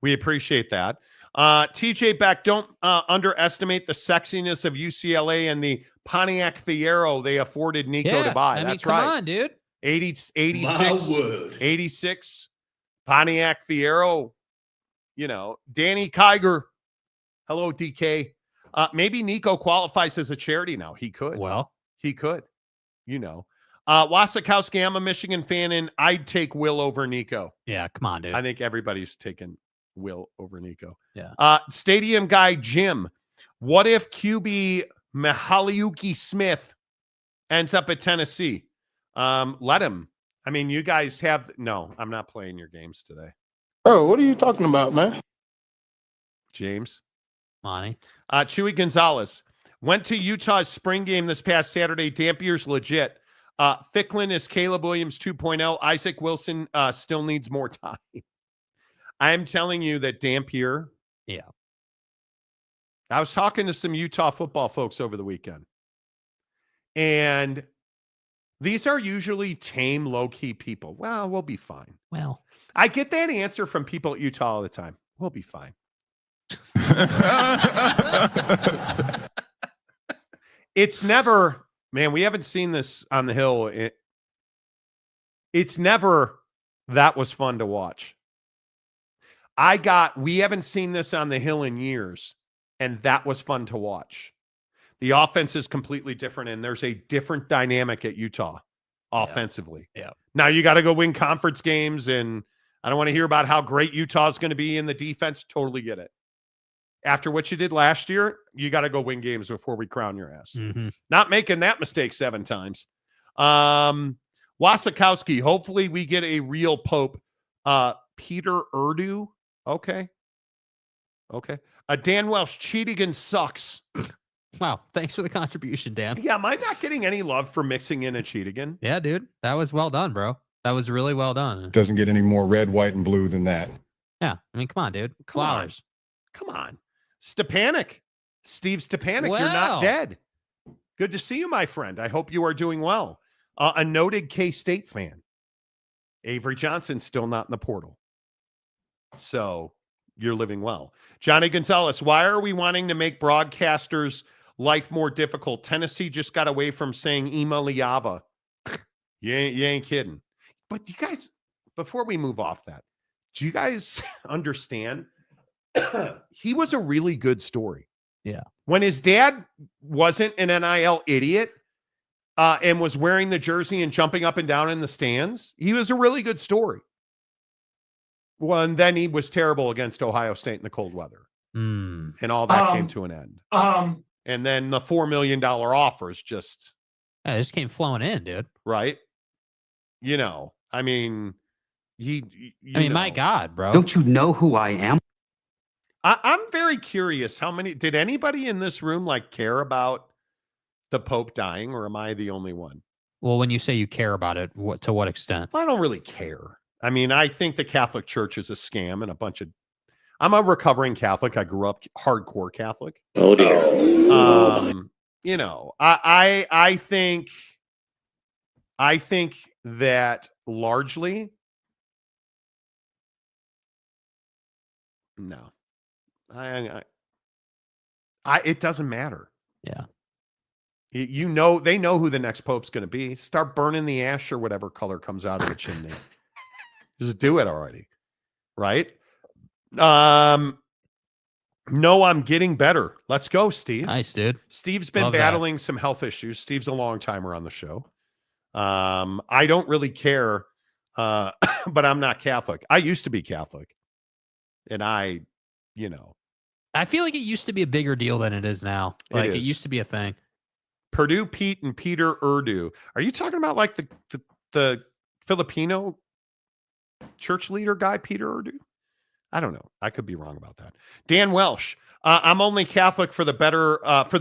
We appreciate that. TJ Beck, don't underestimate the sexiness of UCLA and the Pontiac Fiero they afforded Nico to buy. That's right. Come on, dude. 86 Pontiac Fiero. Danny Kiger. Hello, DK. Maybe Nico qualifies as a charity now. He could. Well, he could. Wasikowski, I'm a Michigan fan, and I'd take Will over Nico. Yeah, come on, dude. I think everybody's taking Will over Nico. Yeah. Stadium guy Jim. What if QB Mahaliuki Smith ends up at Tennessee? Let him. I mean, you guys have. No, I'm not playing your games today. Bro, what are you talking about, man? James. Monty. Chewy Gonzalez went to Utah's spring game this past Saturday. Dampier's legit. Ficklin is Caleb Williams 2.0. Isaac Wilson still needs more time. I am telling you that Dampier. Yeah. I was talking to some Utah football folks over the weekend. And these are usually tame, low-key people. Well, we'll be fine. Well, I get that answer from people at Utah all the time. We'll be fine. It's never, man, we haven't seen this on the Hill. It's never that was fun to watch. We haven't seen this on the Hill in years, and that was fun to watch. The offense is completely different, and there's a different dynamic at Utah offensively. Yeah. Now you got to go win conference games, and I don't want to hear about how great Utah is going to be in the defense. Totally get it. After what you did last year, you got to go win games before we crown your ass. Mm-hmm. Not making that mistake 7 times. Wasikowski, hopefully we get a real Pope. Peter Urdu. Okay. Dan Welsh, Cheatigan sucks. Wow. Thanks for the contribution, Dan. Yeah, am I not getting any love for mixing in a Cheatigan? Yeah, dude. That was well done, bro. That was really well done. Doesn't get any more red, white, and blue than that. Yeah. I mean, come on, dude. Flowers. Come on. Stepanik. Steve Stepanik, Wow. You're not dead. Good to see you, my friend. I hope you are doing well. A noted K-State fan. Avery Johnson's still not in the portal. So you're living well. Johnny Gonzalez, why are we wanting to make broadcasters' life more difficult? Tennessee just got away from saying Iamaleava. You ain't kidding. But do you guys, before we move off that, do you guys understand? He was a really good story. Yeah. When his dad wasn't an NIL idiot and was wearing the jersey and jumping up and down in the stands, he was a really good story. Well, and then he was terrible against Ohio State in the cold weather. And all that came to an end. And then the $4 million offers just came flowing in, dude. Right. You know, I mean, my God, bro. Don't you know who I am? I'm very curious. Did anybody in this room care about the Pope dying, or am I the only one? Well, when you say you care about it, to what extent? Well, I don't really care. I mean, I think the Catholic Church is a scam and I'm a recovering Catholic. I grew up hardcore Catholic. Oh dear. You know, I think that largely, no, it doesn't matter. Yeah. They know who the next Pope's going to be. Start burning the ash or whatever color comes out of the chimney. Just do it already. Right. No, I'm getting better. Let's go, Steve. Nice, dude. Steve's been battling some health issues. Steve's a long timer on the show. I don't really care, but I'm not Catholic. I used to be Catholic. And I feel like it used to be a bigger deal than it is now. Like it used to be a thing. Purdue Pete and Peter Urdu. Are you talking about the Filipino church leader guy, Peter Urdu? I don't know. I could be wrong about that. Dan Welsh. I'm only Catholic for the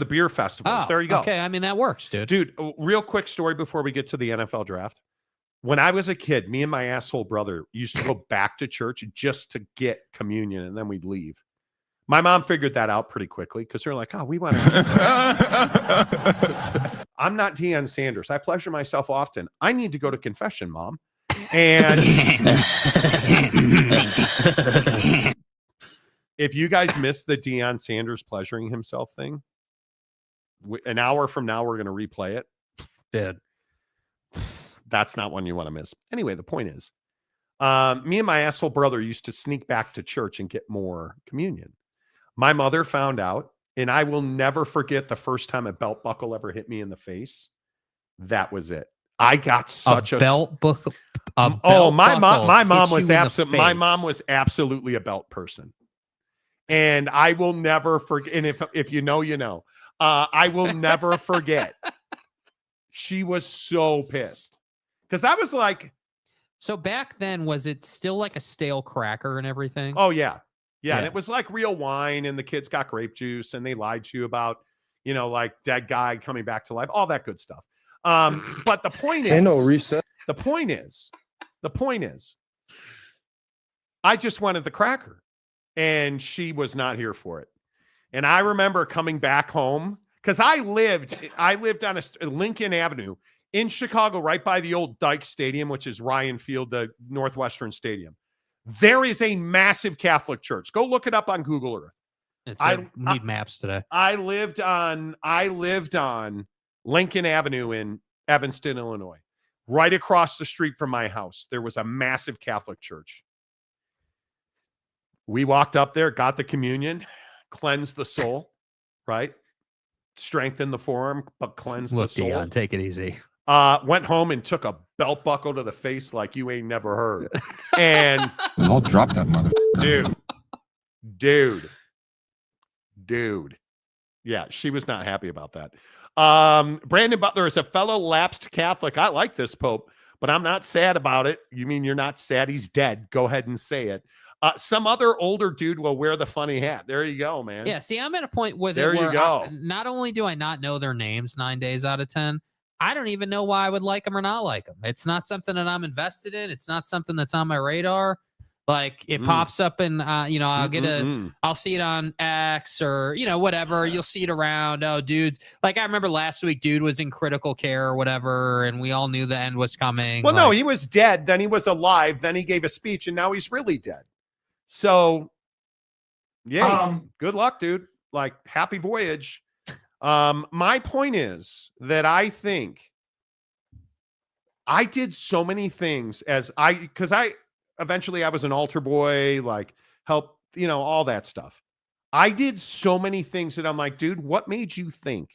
beer festivals. There you go. Okay. I mean, that works, dude. Dude, real quick story before we get to the NFL draft. When I was a kid, me and my asshole brother used to go back to church just to get communion, and then we'd leave. My mom figured that out pretty quickly because they're like, we want to. I'm not Deion Sanders. I pleasure myself often. I need to go to confession, Mom. And if you guys missed the Deion Sanders pleasuring himself thing, an hour from now, we're going to replay it. Dude. That's not one you want to miss. Anyway, the point is, me and my asshole brother used to sneak back to church and get more communion. My mother found out, and I will never forget the first time a belt buckle ever hit me in the face. That was it. I got such a belt buckle. My mom was absolutely a belt person. And I will never forget. And if you know, you know. I will never forget. She was so pissed. Because I was like. So back then, was it still like a stale cracker and everything? Oh, yeah. Yeah. And it was like real wine, and the kids got grape juice, and they lied to you about, dead guy coming back to life, all that good stuff. But the point is, ain't no reset. The point is, I just wanted the cracker, and she was not here for it. And I remember coming back home because I lived on a Lincoln Avenue in Chicago, right by the old Dyke Stadium, which is Ryan Field, the Northwestern Stadium. There is a massive Catholic church. Go look it up on Google Earth. I need maps today. I lived on Lincoln Avenue in Evanston, Illinois. Right across the street from my house, there was a massive Catholic church. We walked up there, got the communion, cleansed the soul, right? Strengthen the forearm, but cleanse the soul. Deion, take it easy. Went home and took a belt buckle to the face like you ain't never heard. And I'll drop that mother. Dude. Yeah, she was not happy about that. Brandon Butler is a fellow lapsed Catholic. I like this Pope, but I'm not sad about it. You mean you're not sad he's dead? Go ahead and say it. Some other older dude will wear the funny hat. There you go, man. Yeah, see, I'm at a point with there it where you go. Not only do I not know their names 9 days out of 10, I don't even know why I would like them or not like them. It's not something that I'm invested in. It's not something that's on my radar. Like it pops up and, I'll see it on X or, whatever. You'll see it around. Oh, dudes. Like I remember last week, dude was in critical care or whatever. And we all knew the end was coming. Well, no, he was dead. Then he was alive. Then he gave a speech and now he's really dead. So yeah, good luck, dude. Like happy voyage. My point is that I think I did so many things eventually I was an altar boy, like help, all that stuff. I did so many things that I'm like, dude, what made you think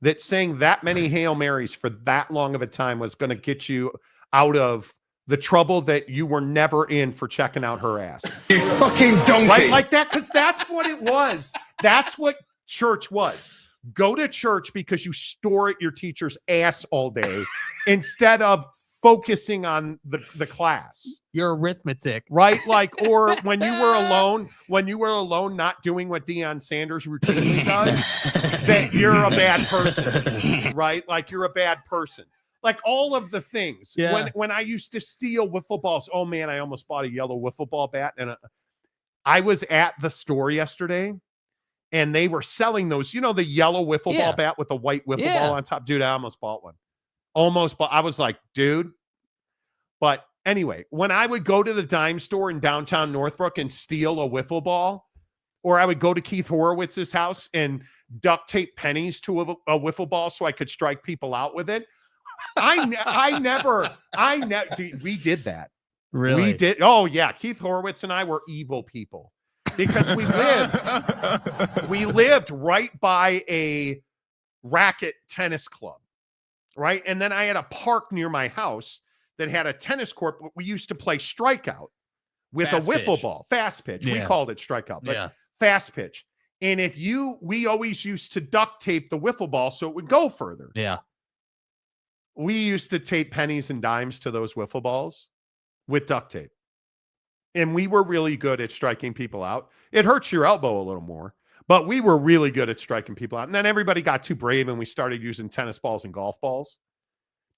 that saying that many Hail Marys for that long of a time was going to get you out of the trouble that you were never in for checking out her ass? You fucking donkey. Right? Like that, because that's what it was. That's what church was. Go to church because you store at your teacher's ass all day instead of focusing on the class. Your arithmetic. Right? Like, or when you were alone, not doing what Deion Sanders routinely does, that you're a bad person. Right? Like you're a bad person. Like all of the things. Yeah. When I used to steal wiffle balls, oh man, I almost bought a yellow wiffle ball bat. And I was at the store yesterday and they were selling those, the yellow wiffle ball bat with the white wiffle ball on top. Dude, I almost bought one. I was like, dude. But anyway, when I would go to the dime store in downtown Northbrook and steal a wiffle ball, or I would go to Keith Horowitz's house and duct tape pennies to a wiffle ball so I could strike people out with it. We did that. Really? We did. Oh yeah. Keith Horowitz and I were evil people because we lived right by a racket tennis club. Right. And then I had a park near my house that had a tennis court, but we used to play strikeout with a wiffle ball, fast pitch. Yeah. We called it strikeout, but fast pitch. And we always used to duct tape the wiffle ball so it would go further. Yeah. We used to tape pennies and dimes to those wiffle balls with duct tape. And we were really good at striking people out. It hurts your elbow a little more, but we were really good at striking people out. And then everybody got too brave and we started using tennis balls and golf balls.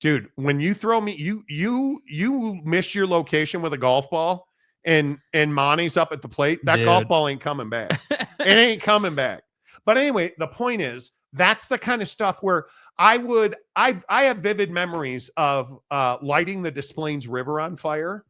Dude, when you throw me, you miss your location with a golf ball and Monty's up at the plate, that golf ball ain't coming back. It ain't coming back. But anyway, the point is, that's the kind of stuff where I have vivid memories of lighting the Des Plaines River on fire.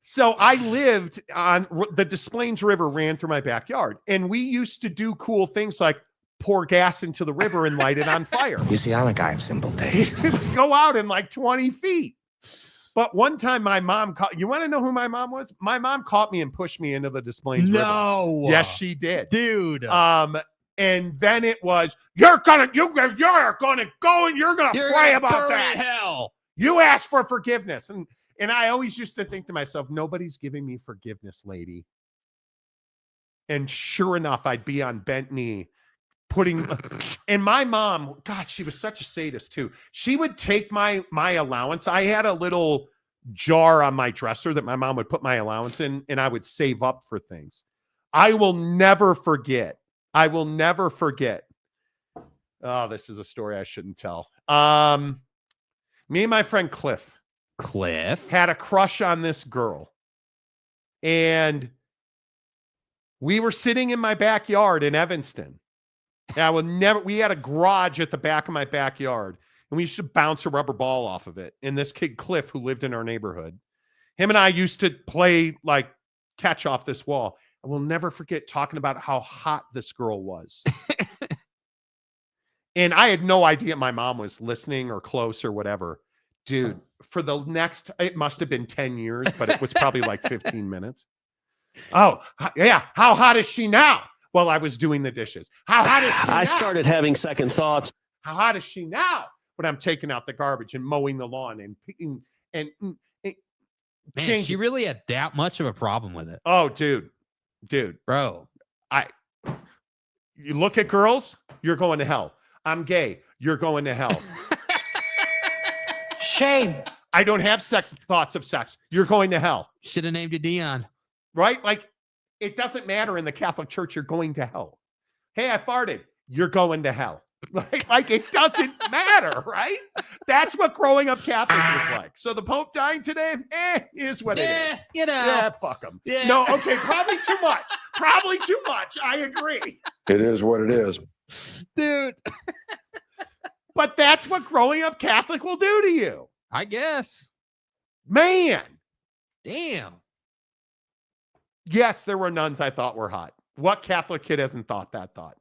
So I lived on the Des Plaines River, ran through my backyard, and we used to do cool things like pour gas into the river and light it on fire. You see, I'm a guy of simple taste. Go out in like 20 feet. But one time my mom you want to know who my mom was? My mom caught me and pushed me into the Des Plaines River. No. Yes, she did. Dude. And then it was, you're gonna go and you're gonna pray about that. Hell. You asked for forgiveness. And I always used to think to myself, nobody's giving me forgiveness, lady. And sure enough, I'd be on bent knee and my mom, God, she was such a sadist too. She would take my allowance. I had a little jar on my dresser that my mom would put my allowance in, and I would save up for things. I will never forget. Oh, this is a story I shouldn't tell. Me and my friend Cliff had a crush on this girl. And we were sitting in my backyard in Evanston. We had a garage at the back of my backyard, and we used to bounce a rubber ball off of it. And this kid, Cliff, who lived in our neighborhood, him and I used to play like catch off this wall. I will never forget talking about how hot this girl was. And I had no idea my mom was listening or close or whatever. Dude, for the next, it must have been 10 years, but it was probably like 15 minutes. Oh, yeah. How hot is she now? While I was doing the dishes. How hot is she now? I started having second thoughts. How hot is she now? When I'm taking out the garbage and mowing the lawn and Man, she really had that much of a problem with it. Oh, dude, bro. You look at girls, you're going to hell. I'm gay, you're going to hell. Shame. I don't have thoughts of sex. You're going to hell. Should have named you Deion. Right? Like, it doesn't matter in the Catholic Church. You're going to hell. Hey, I farted. You're going to hell. Like it doesn't matter, right? That's what growing up Catholic was like. So the Pope dying today, is what it is. You know. Yeah, fuck him. Yeah. No, okay, probably too much. Probably too much. I agree. It is what it is. Dude. But that's what growing up Catholic will do to you. I guess. Man. Damn. Yes, there were nuns I thought were hot. What Catholic kid hasn't thought that thought?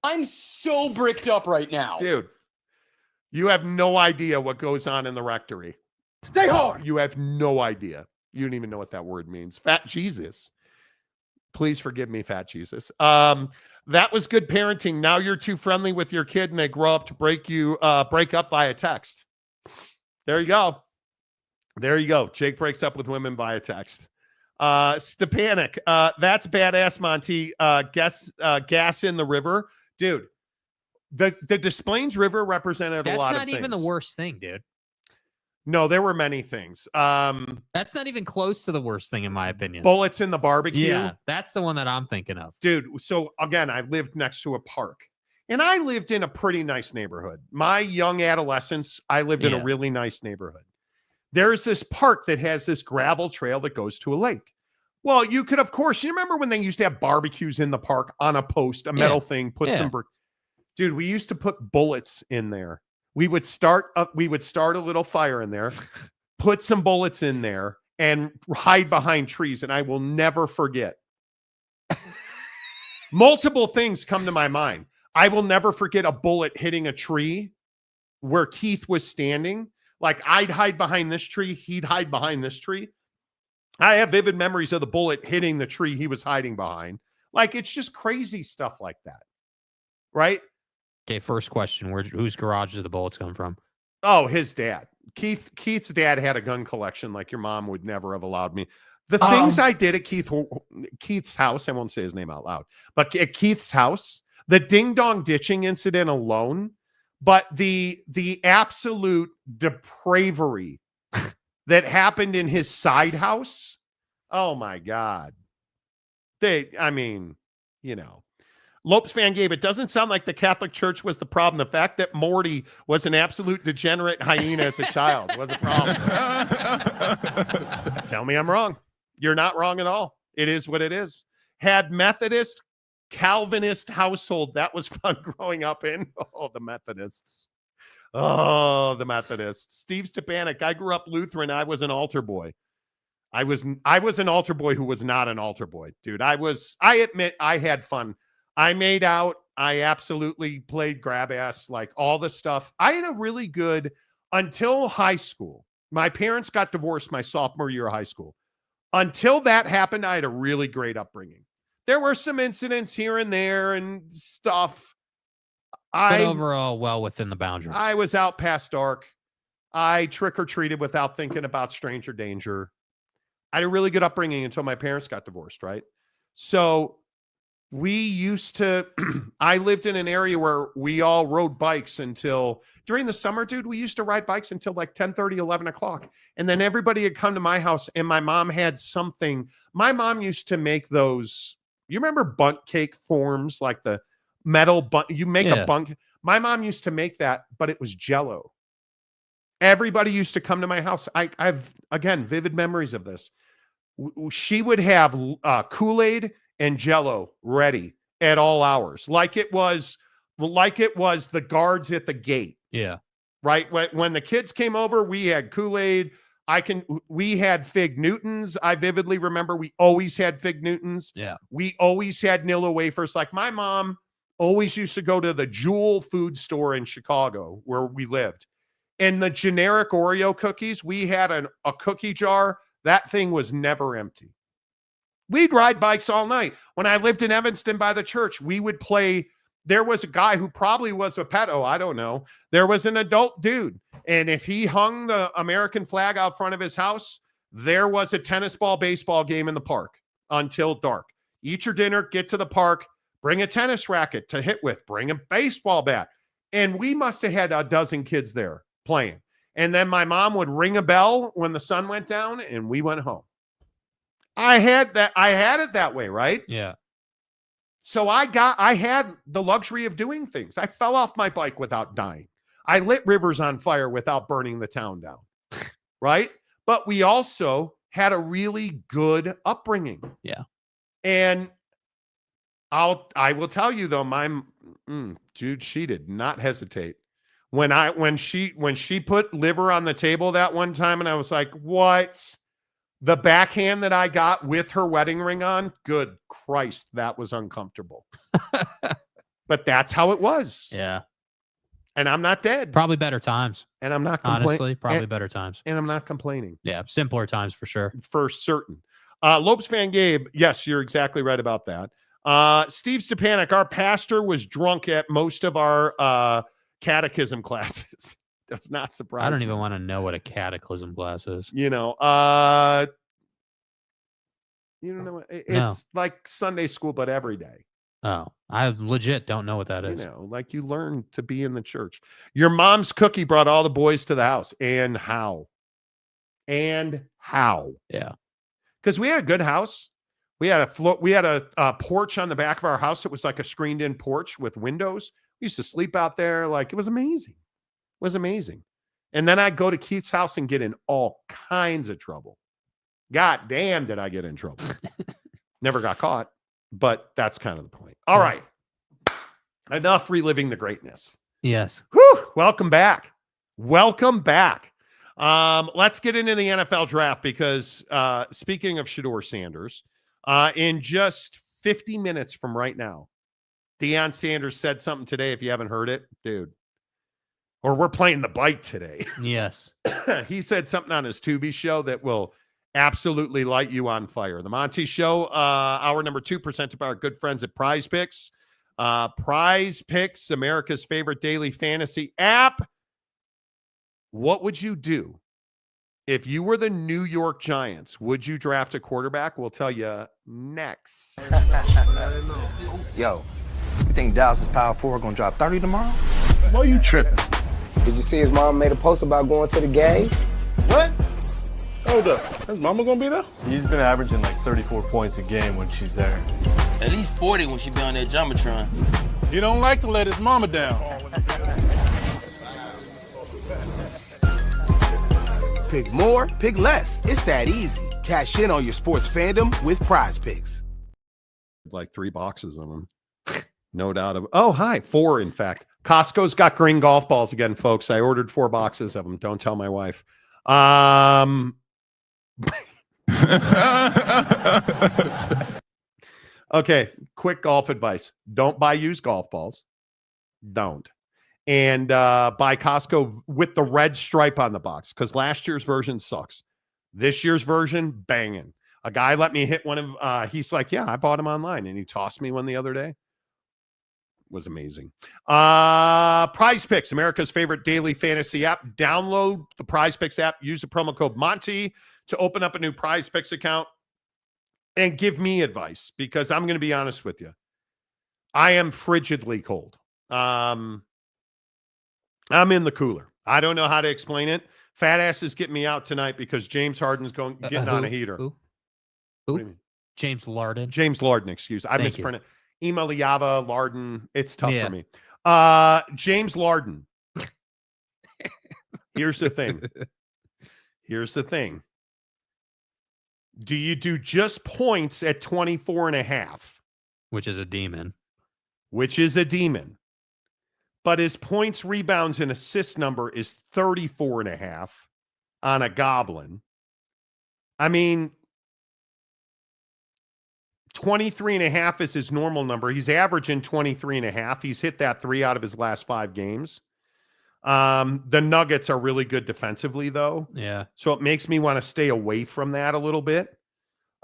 I'm so bricked up right now. Dude, you have no idea what goes on in the rectory. Stay hard. You have no idea. You don't even know what that word means. Fat Jesus. Please forgive me, Fat Jesus. That was good parenting. Now you're too friendly with your kid and they grow up to break up via text. There you go. There you go. Jake breaks up with women via text. Stepanik. That's badass, Monty. Gas in the river. Dude, the Des Plaines River represented a lot of things. That's not even the worst thing, dude. No, there were many things. That's not even close to the worst thing, in my opinion. Bullets in the barbecue. Yeah, that's the one that I'm thinking of. Dude, so again, I lived next to a park. And I lived in a pretty nice neighborhood. My young adolescence, I lived in a really nice neighborhood. There's this park that has this gravel trail that goes to a lake. Well, you could, of course, you remember when they used to have barbecues in the park on a post, a metal thing, put some dude, we used to put bullets in there. We would start a little fire in there, put some bullets in there, and hide behind trees. And I will never forget. Multiple things come to my mind. I will never forget a bullet hitting a tree where Keith was standing. Like I'd hide behind this tree, he'd hide behind this tree. I have vivid memories of the bullet hitting the tree he was hiding behind. Like, it's just crazy stuff like that. Right? Okay, first question. Whose garage did the bullets come from? Oh, his dad. Keith's dad had a gun collection like your mom would never have allowed me. The things I did at Keith's house, I won't say his name out loud, but at Keith's house, the ding-dong ditching incident alone, but the absolute depravery that happened in his side house. Oh my God. Lopes fan gave it doesn't sound like the Catholic Church was the problem. The fact that Morty was an absolute degenerate hyena as a child was a problem. Tell me I'm wrong. You're not wrong at all. It is what it is. Had Methodist, Calvinist household. That was fun growing up in. Oh, the Methodists. Oh, the Methodists. Steve Stepanik. I grew up Lutheran. I was an altar boy. I was an altar boy who was not an altar boy, dude. I admit I had fun. I made out. I absolutely played grab ass, like all the stuff. I had a really good, until high school. My parents got divorced my sophomore year of high school. Until that happened, I had a really great upbringing. There were some incidents here and there and stuff. But overall, well within the boundaries. I was out past dark. I trick-or-treated without thinking about stranger danger. I had a really good upbringing until my parents got divorced, right? So we used to, I lived in an area where we all rode bikes until, during the summer, dude, we used to ride bikes until like 10:30, 11 o'clock. And then everybody had come to my house and my mom had something. My mom used to make those, you remember bunt cake forms, like the metal bunt, you make a bunt. My mom used to make that, but it was Jell-O. Everybody used to come to my house. I've, again, vivid memories of this. She would have Kool-Aid and Jell-O ready at all hours, like it was the guards at the gate. Yeah. Right. When the kids came over, we had Kool-Aid. We had Fig Newtons. I vividly remember we always had Fig Newtons. Yeah. We always had Nilla wafers. Like my mom always used to go to the Jewel food store in Chicago where we lived. And the generic Oreo cookies, we had a cookie jar. That thing was never empty. We'd ride bikes all night. When I lived in Evanston by the church, we would play. There was a guy who probably was a pedo. I don't know. There was an adult dude. And if he hung the American flag out front of his house, there was a tennis ball, baseball game in the park until dark. Eat your dinner, get to the park, bring a tennis racket to hit with, bring a baseball bat. And we must have had a dozen kids there playing. And then my mom would ring a bell when the sun went down and we went home. I had it that way, right? Yeah. So I had the luxury of doing things. I fell off my bike without dying. I lit rivers on fire without burning the town down. Right? But we also had a really good upbringing. Yeah. And I will tell you though, dude, she did not hesitate. When she put liver on the table that one time, and I was like, what? The backhand that I got with her wedding ring on, good Christ, that was uncomfortable. But that's how it was. Yeah. And I'm not dead. Probably better times. And I'm not complaining. Honestly, probably better times. And I'm not complaining. Yeah, simpler times for sure. For certain. Lopes fan Gabe, yes, you're exactly right about that. Steve Stepanek, our pastor was drunk at most of our catechism classes. That's not surprising. I don't even want to know what a cataclysm class is. You don't know. It's like Sunday school, but every day. Oh, I legit don't know what that is. Like you learn to be in the church. Your mom's cookie brought all the boys to the house. And how? Yeah. Because we had a good house. We had a porch on the back of our house. It was like a screened in porch with windows. We used to sleep out there. Like, it was amazing. It was amazing. And then I'd go to Keith's house and get in all kinds of trouble. God damn, did I get in trouble. Never got caught, but that's kind of the point. All right. Enough reliving the greatness. Yes. Whew, welcome back. Welcome back. Let's get into the NFL draft because speaking of Shedeur Sanders, in just 50 minutes from right now, Deion Sanders said something today. If you haven't heard it, dude, or we're playing the bite today. Yes. He said something on his Tubi show that will absolutely light you on fire. The Monty Show, hour number 2, presented by our good friends at Prize Picks. Prize Picks, America's favorite daily fantasy app. What would you do if you were the New York Giants? Would you draft a quarterback? We'll tell you next. Yo, you think Dallas' Power 4 gonna drop 30 tomorrow? Why you tripping? Did you see his mom made a post about going to the game? What? Hold up. His mama gonna be there? He's been averaging like 34 points a game when she's there. At least 40 when she be on that Jumbotron. He don't like to let his mama down. Pick more, pick less. It's that easy. Cash in on your sports fandom with Prize Picks. Like 3 boxes of them. No doubt. Hi. 4, in fact. Costco's got green golf balls again, folks. I ordered 4 boxes of them. Don't tell my wife. Okay. Quick golf advice. Don't buy used golf balls. Don't. And buy Costco with the red stripe on the box because last year's version sucks. This year's version, banging. A guy let me hit one of, he's like, yeah, I bought him online. And he tossed me one the other day. Was amazing. Prize Picks, America's favorite daily fantasy app. Download the Prize Picks app. Use the promo code Monty to open up a new Prize Picks account and give me advice because I'm going to be honest with you. I am frigidly cold. I'm in the cooler. I don't know how to explain it. Fat ass is getting me out tonight because James Harden's getting on a heater. Who? What do you mean? James Larden. James Larden, excuse. I mispronounced. Iamaleava, Larden. It's tough for me. James Larden. Here's the thing. Do you do just points at 24.5? Which is a demon. But his points, rebounds, and assist number is 34.5 on a goblin. I mean, 23.5 is his normal number. He's averaging 23.5. He's hit that 3 out of his last 5 games. The Nuggets are really good defensively, though. Yeah. So it makes me want to stay away from that a little bit.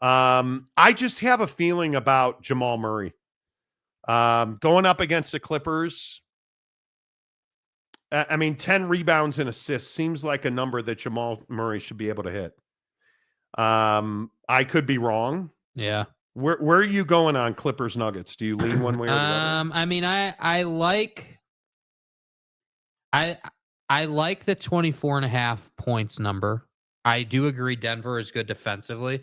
I just have a feeling about Jamal Murray. Going up against the Clippers, I mean, 10 rebounds and assists seems like a number that Jamal Murray should be able to hit. I could be wrong. Yeah. Where are you going on Clippers Nuggets? Do you lean one way or the other? I mean, I like the 24.5 points number. I do agree Denver is good defensively.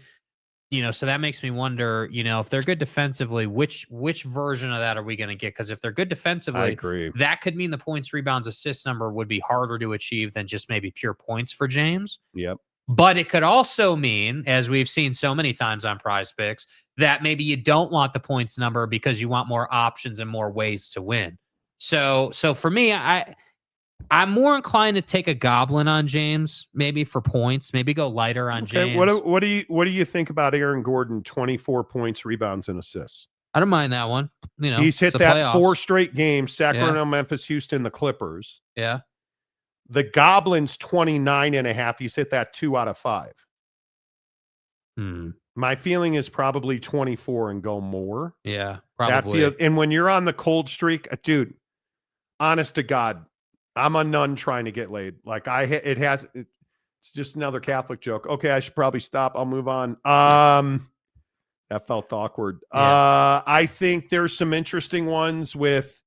So that makes me wonder, if they're good defensively, which version of that are we going to get? Because if they're good defensively, I agree. That could mean the points, rebounds, assists number would be harder to achieve than just maybe pure points for James. Yep. But it could also mean, as we've seen so many times on Prize Picks, that maybe you don't want the points number because you want more options and more ways to win. So for me, I'm more inclined to take a goblin on James, maybe for points, maybe go lighter on James. What do you think about Aaron Gordon? 24 points, rebounds, and assists. I don't mind that one. He's hit that playoffs. 4 straight games: Sacramento, Memphis, Houston, the Clippers. Yeah. The Goblins 29.5. He's hit that 2 out of 5. My feeling is probably 24 and go more. Yeah, probably. And when you're on the cold streak, dude, honest to God, I'm a nun trying to get laid. Like it's just another Catholic joke. Okay, I should probably stop. I'll move on. That felt awkward. Yeah. I think there's some interesting ones with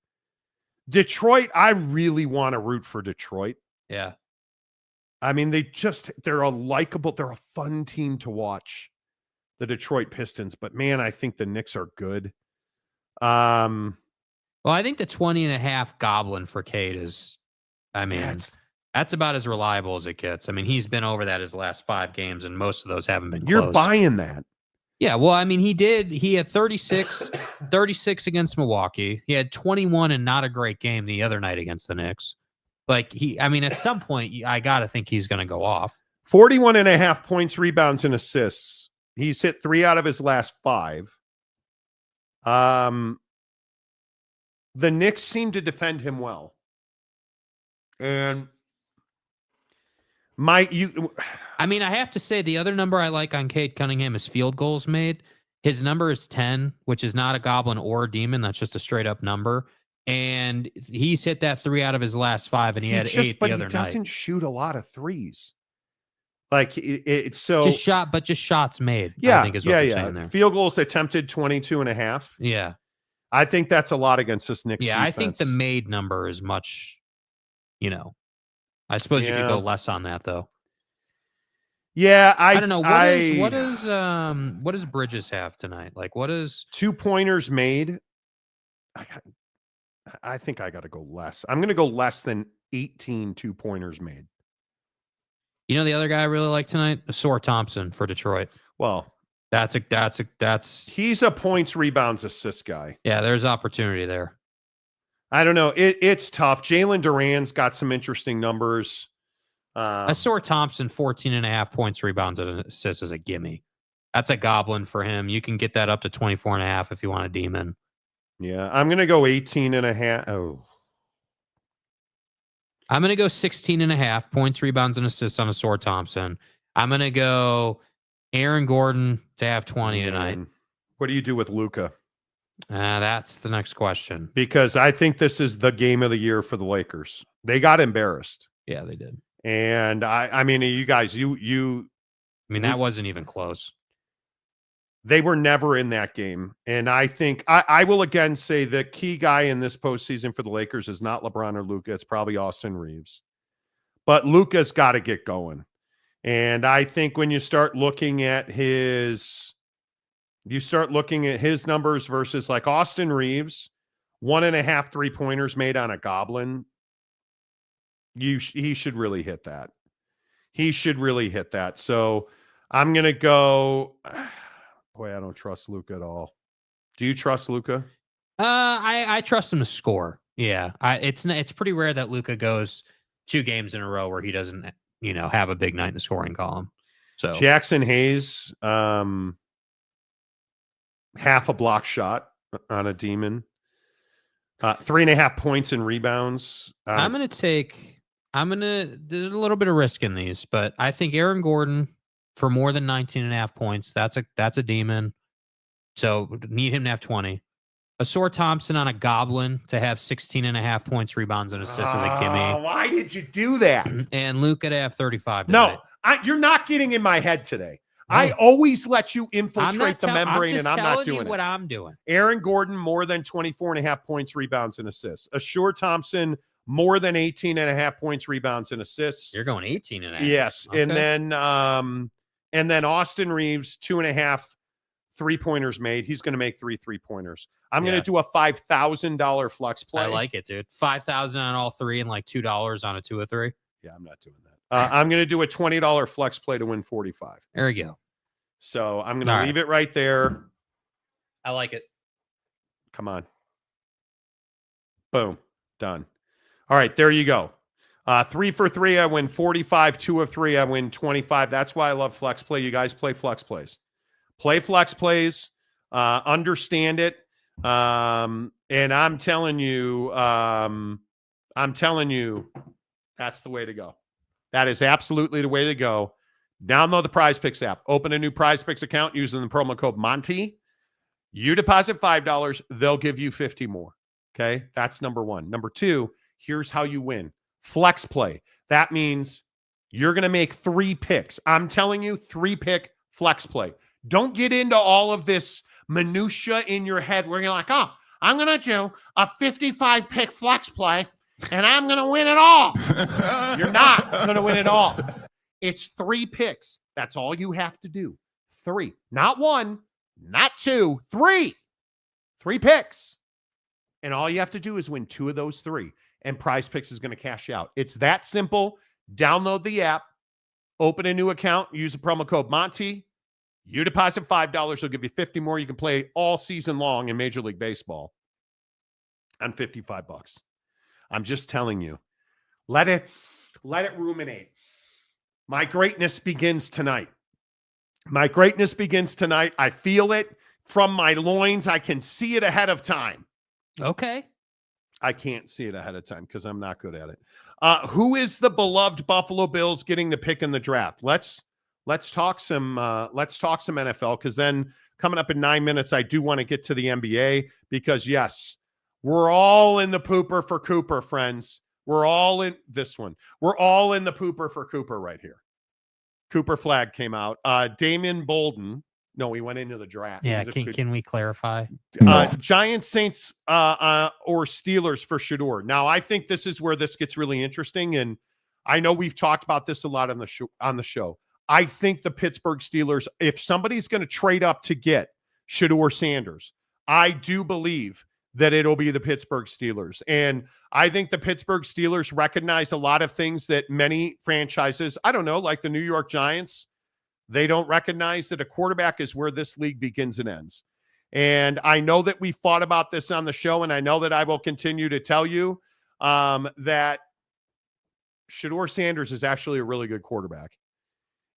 Detroit. I really want to root for Detroit. Yeah. I mean, they're a fun team to watch, the Detroit Pistons. But man, I think the Knicks are good. Well, I think the 20.5 goblin for Cade is, that's about as reliable as it gets. I mean, he's been over that his last 5 games, and most of those haven't been You're close. Buying that. Yeah, well, I mean, he had 36 against Milwaukee. He had 21 and not a great game the other night against the Knicks. Like, at some point, I got to think he's going to go off. 41.5 points, rebounds, and assists. He's hit 3 out of his last 5. The Knicks seem to defend him well. And I have to say the other number I like on Cade Cunningham is field goals made. His number is 10, which is not a goblin or a demon. That's just a straight up number. And he's hit that 3 out of his last 5, and he had 8 the other night. But he doesn't shoot a lot of threes. Like it's so just shots made. Yeah, I think is what you're saying there. Field goals attempted 22.5. Yeah, I think that's a lot against this Knicks. Yeah, defense. I think the made number is much. I suppose you could go less on that though. Yeah, I don't know. What does Bridges have tonight? Like, what is 2 pointers made? I think I got to go less. I'm going to go less than 18 2 pointers made. The other guy I really like tonight, Asor Thompson for Detroit. Well, that's he's a points, rebounds, assist guy. Yeah, there's opportunity there. I don't know. It's tough. Jalen Duran's got some interesting numbers. Asor Thompson, 14.5 points, rebounds, and assists is a gimme. That's a goblin for him. You can get that up to 24.5 if you want a demon. Yeah, I'm going to go 18.5. Oh. I'm going to go 16.5 points, rebounds, and assists on Asor Thompson. I'm going to go Aaron Gordon to have 20 tonight. What do you do with Luka? That's the next question. Because I think this is the game of the year for the Lakers. They got embarrassed. Yeah, they did. And I mean, you guys, that wasn't even close. They were never in that game. And I think I will again say the key guy in this postseason for the Lakers is not LeBron or Luka. It's probably Austin Reeves. But Luka's got to get going. And I think when you start looking at his numbers versus like Austin Reeves, 1.5 3-pointers made on a goblin. He should really hit that. He should really hit that. So I'm going to go. Boy, I don't trust Luka at all. Do you trust Luka? I trust him to score. Yeah. It's pretty rare that Luka goes 2 games in a row where he doesn't, have a big night in the scoring column. So Jackson Hayes, half a block shot on a demon. 3.5 points and rebounds. There's a little bit of risk in these, but I think Aaron Gordon for more than 19.5 points, that's a demon. So need him to have 20. Asor Thompson on a goblin to have 16.5 points, rebounds, and assists is a gimme. Why did you do that? And Luka to have 35 tonight. No, you're not getting in my head today. I always let you infiltrate the membrane, and I'm not doing it. What I'm doing. Aaron Gordon, more than 24.5 points, rebounds, and assists. Asor Thompson, more than 18.5 points, rebounds, and assists. You're going 18.5. Yes. Okay. And then And then Austin Reeves, 2.5 3-pointers made. He's going to make 3 3-pointers. I'm going to do a $5,000 flex play. I like it, dude. 5,000 on all three and like $2 on a 2 or 3. Yeah, I'm not doing that. I'm going to do a $20 flex play to win 45. There we go. So I'm going to leave it right there. I like it. Come on. Boom. Done. All right, there you go. 3 for 3, I win 45. 2 of 3, I win 25. That's why I love flex play. You guys play flex plays. Play flex plays. Understand it. And I'm telling you, that's the way to go. That is absolutely the way to go. Download the Prize Picks app. Open a new Prize Picks account using the promo code Monty. You deposit $5, they'll give you 50 more. Okay, that's number one. Number two, here's how you win. Flex play. That means you're going to make 3 picks. I'm telling you, 3-pick flex play. Don't get into all of this minutia in your head where you're like, oh, I'm going to do a 55-pick flex play, and I'm going to win it all. You're not going to win it all. It's 3 picks. That's all you have to do. 3. Not 1, not 2, 3. 3 picks. And all you have to do is win 2 of those 3. And Prize Picks is going to cash out. It's that simple. Download the app. Open a new account. Use the promo code Monty. You deposit $5. They'll give you 50 more. You can play all season long in Major League Baseball on $55. I'm just telling you. Let it ruminate. My greatness begins tonight. My greatness begins tonight. I feel it from my loins. I can see it ahead of time. Okay. I can't see it ahead of time because I'm not good at it. Who is the beloved Buffalo Bills getting the pick in the draft? Let's talk some NFL, because then coming up in 9 minutes, I do want to get to the NBA, because yes, we're all in the pooper for Cooper, friends. We're all in this one. We're all in the pooper for Cooper right here. Cooper flag came out. Damian Bolden. No, he went into the draft. Yeah, can we clarify? Giants, Saints, or Steelers for Shedeur. Now, I think this is where this gets really interesting, and I know we've talked about this a lot on the show. I think the Pittsburgh Steelers, if somebody's going to trade up to get Shedeur Sanders, I do believe that it'll be the Pittsburgh Steelers. And I think the Pittsburgh Steelers recognize a lot of things that many franchises, I don't know, like the New York Giants, they don't recognize that a quarterback is where this league begins and ends. And I know that we fought about this on the show, and I know that I will continue to tell you that Shedeur Sanders is actually a really good quarterback.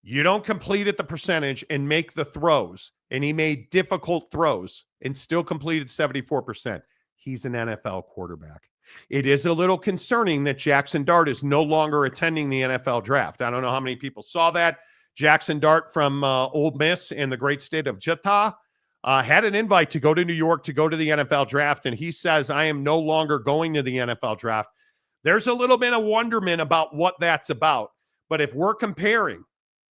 You don't complete at the percentage and make the throws, and he made difficult throws and still completed 74%. He's an NFL quarterback. It is a little concerning that Jackson Dart is no longer attending the NFL draft. I don't know how many people saw that. Jackson Dart from Ole Miss in the great state of Utah had an invite to go to New York to go to the NFL draft, and he says, I am no longer going to the NFL draft. There's a little bit of wonderment about what that's about. But if we're comparing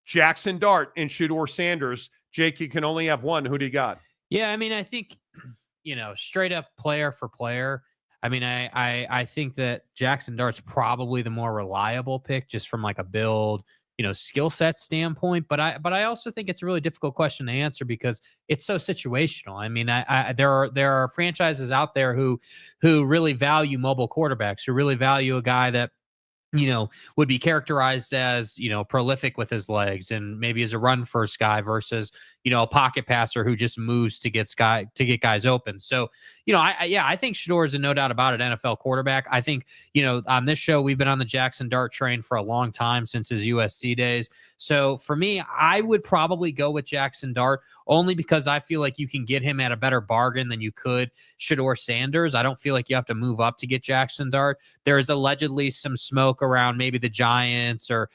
Jackson Dart and Shedeur Sanders, Jake, you can only have one. Who do you got? Yeah, I mean, I think, straight up player for player, I mean, I think that Jackson Dart's probably the more reliable pick just from like a build, skill set standpoint. But I also think it's a really difficult question to answer because it's so situational. I mean, there are franchises out there who really value mobile quarterbacks, who really value a guy that would be characterized as, prolific with his legs and maybe as a run first guy versus, a pocket passer who just moves to get guys open. So, I think Shedeur is no doubt about it, NFL quarterback. I think, on this show, we've been on the Jackson Dart train for a long time since his USC days. So for me, I would probably go with Jackson Dart only because I feel like you can get him at a better bargain than you could Shedeur Sanders. I don't feel like you have to move up to get Jackson Dart. There is allegedly some smoke around maybe the Giants or,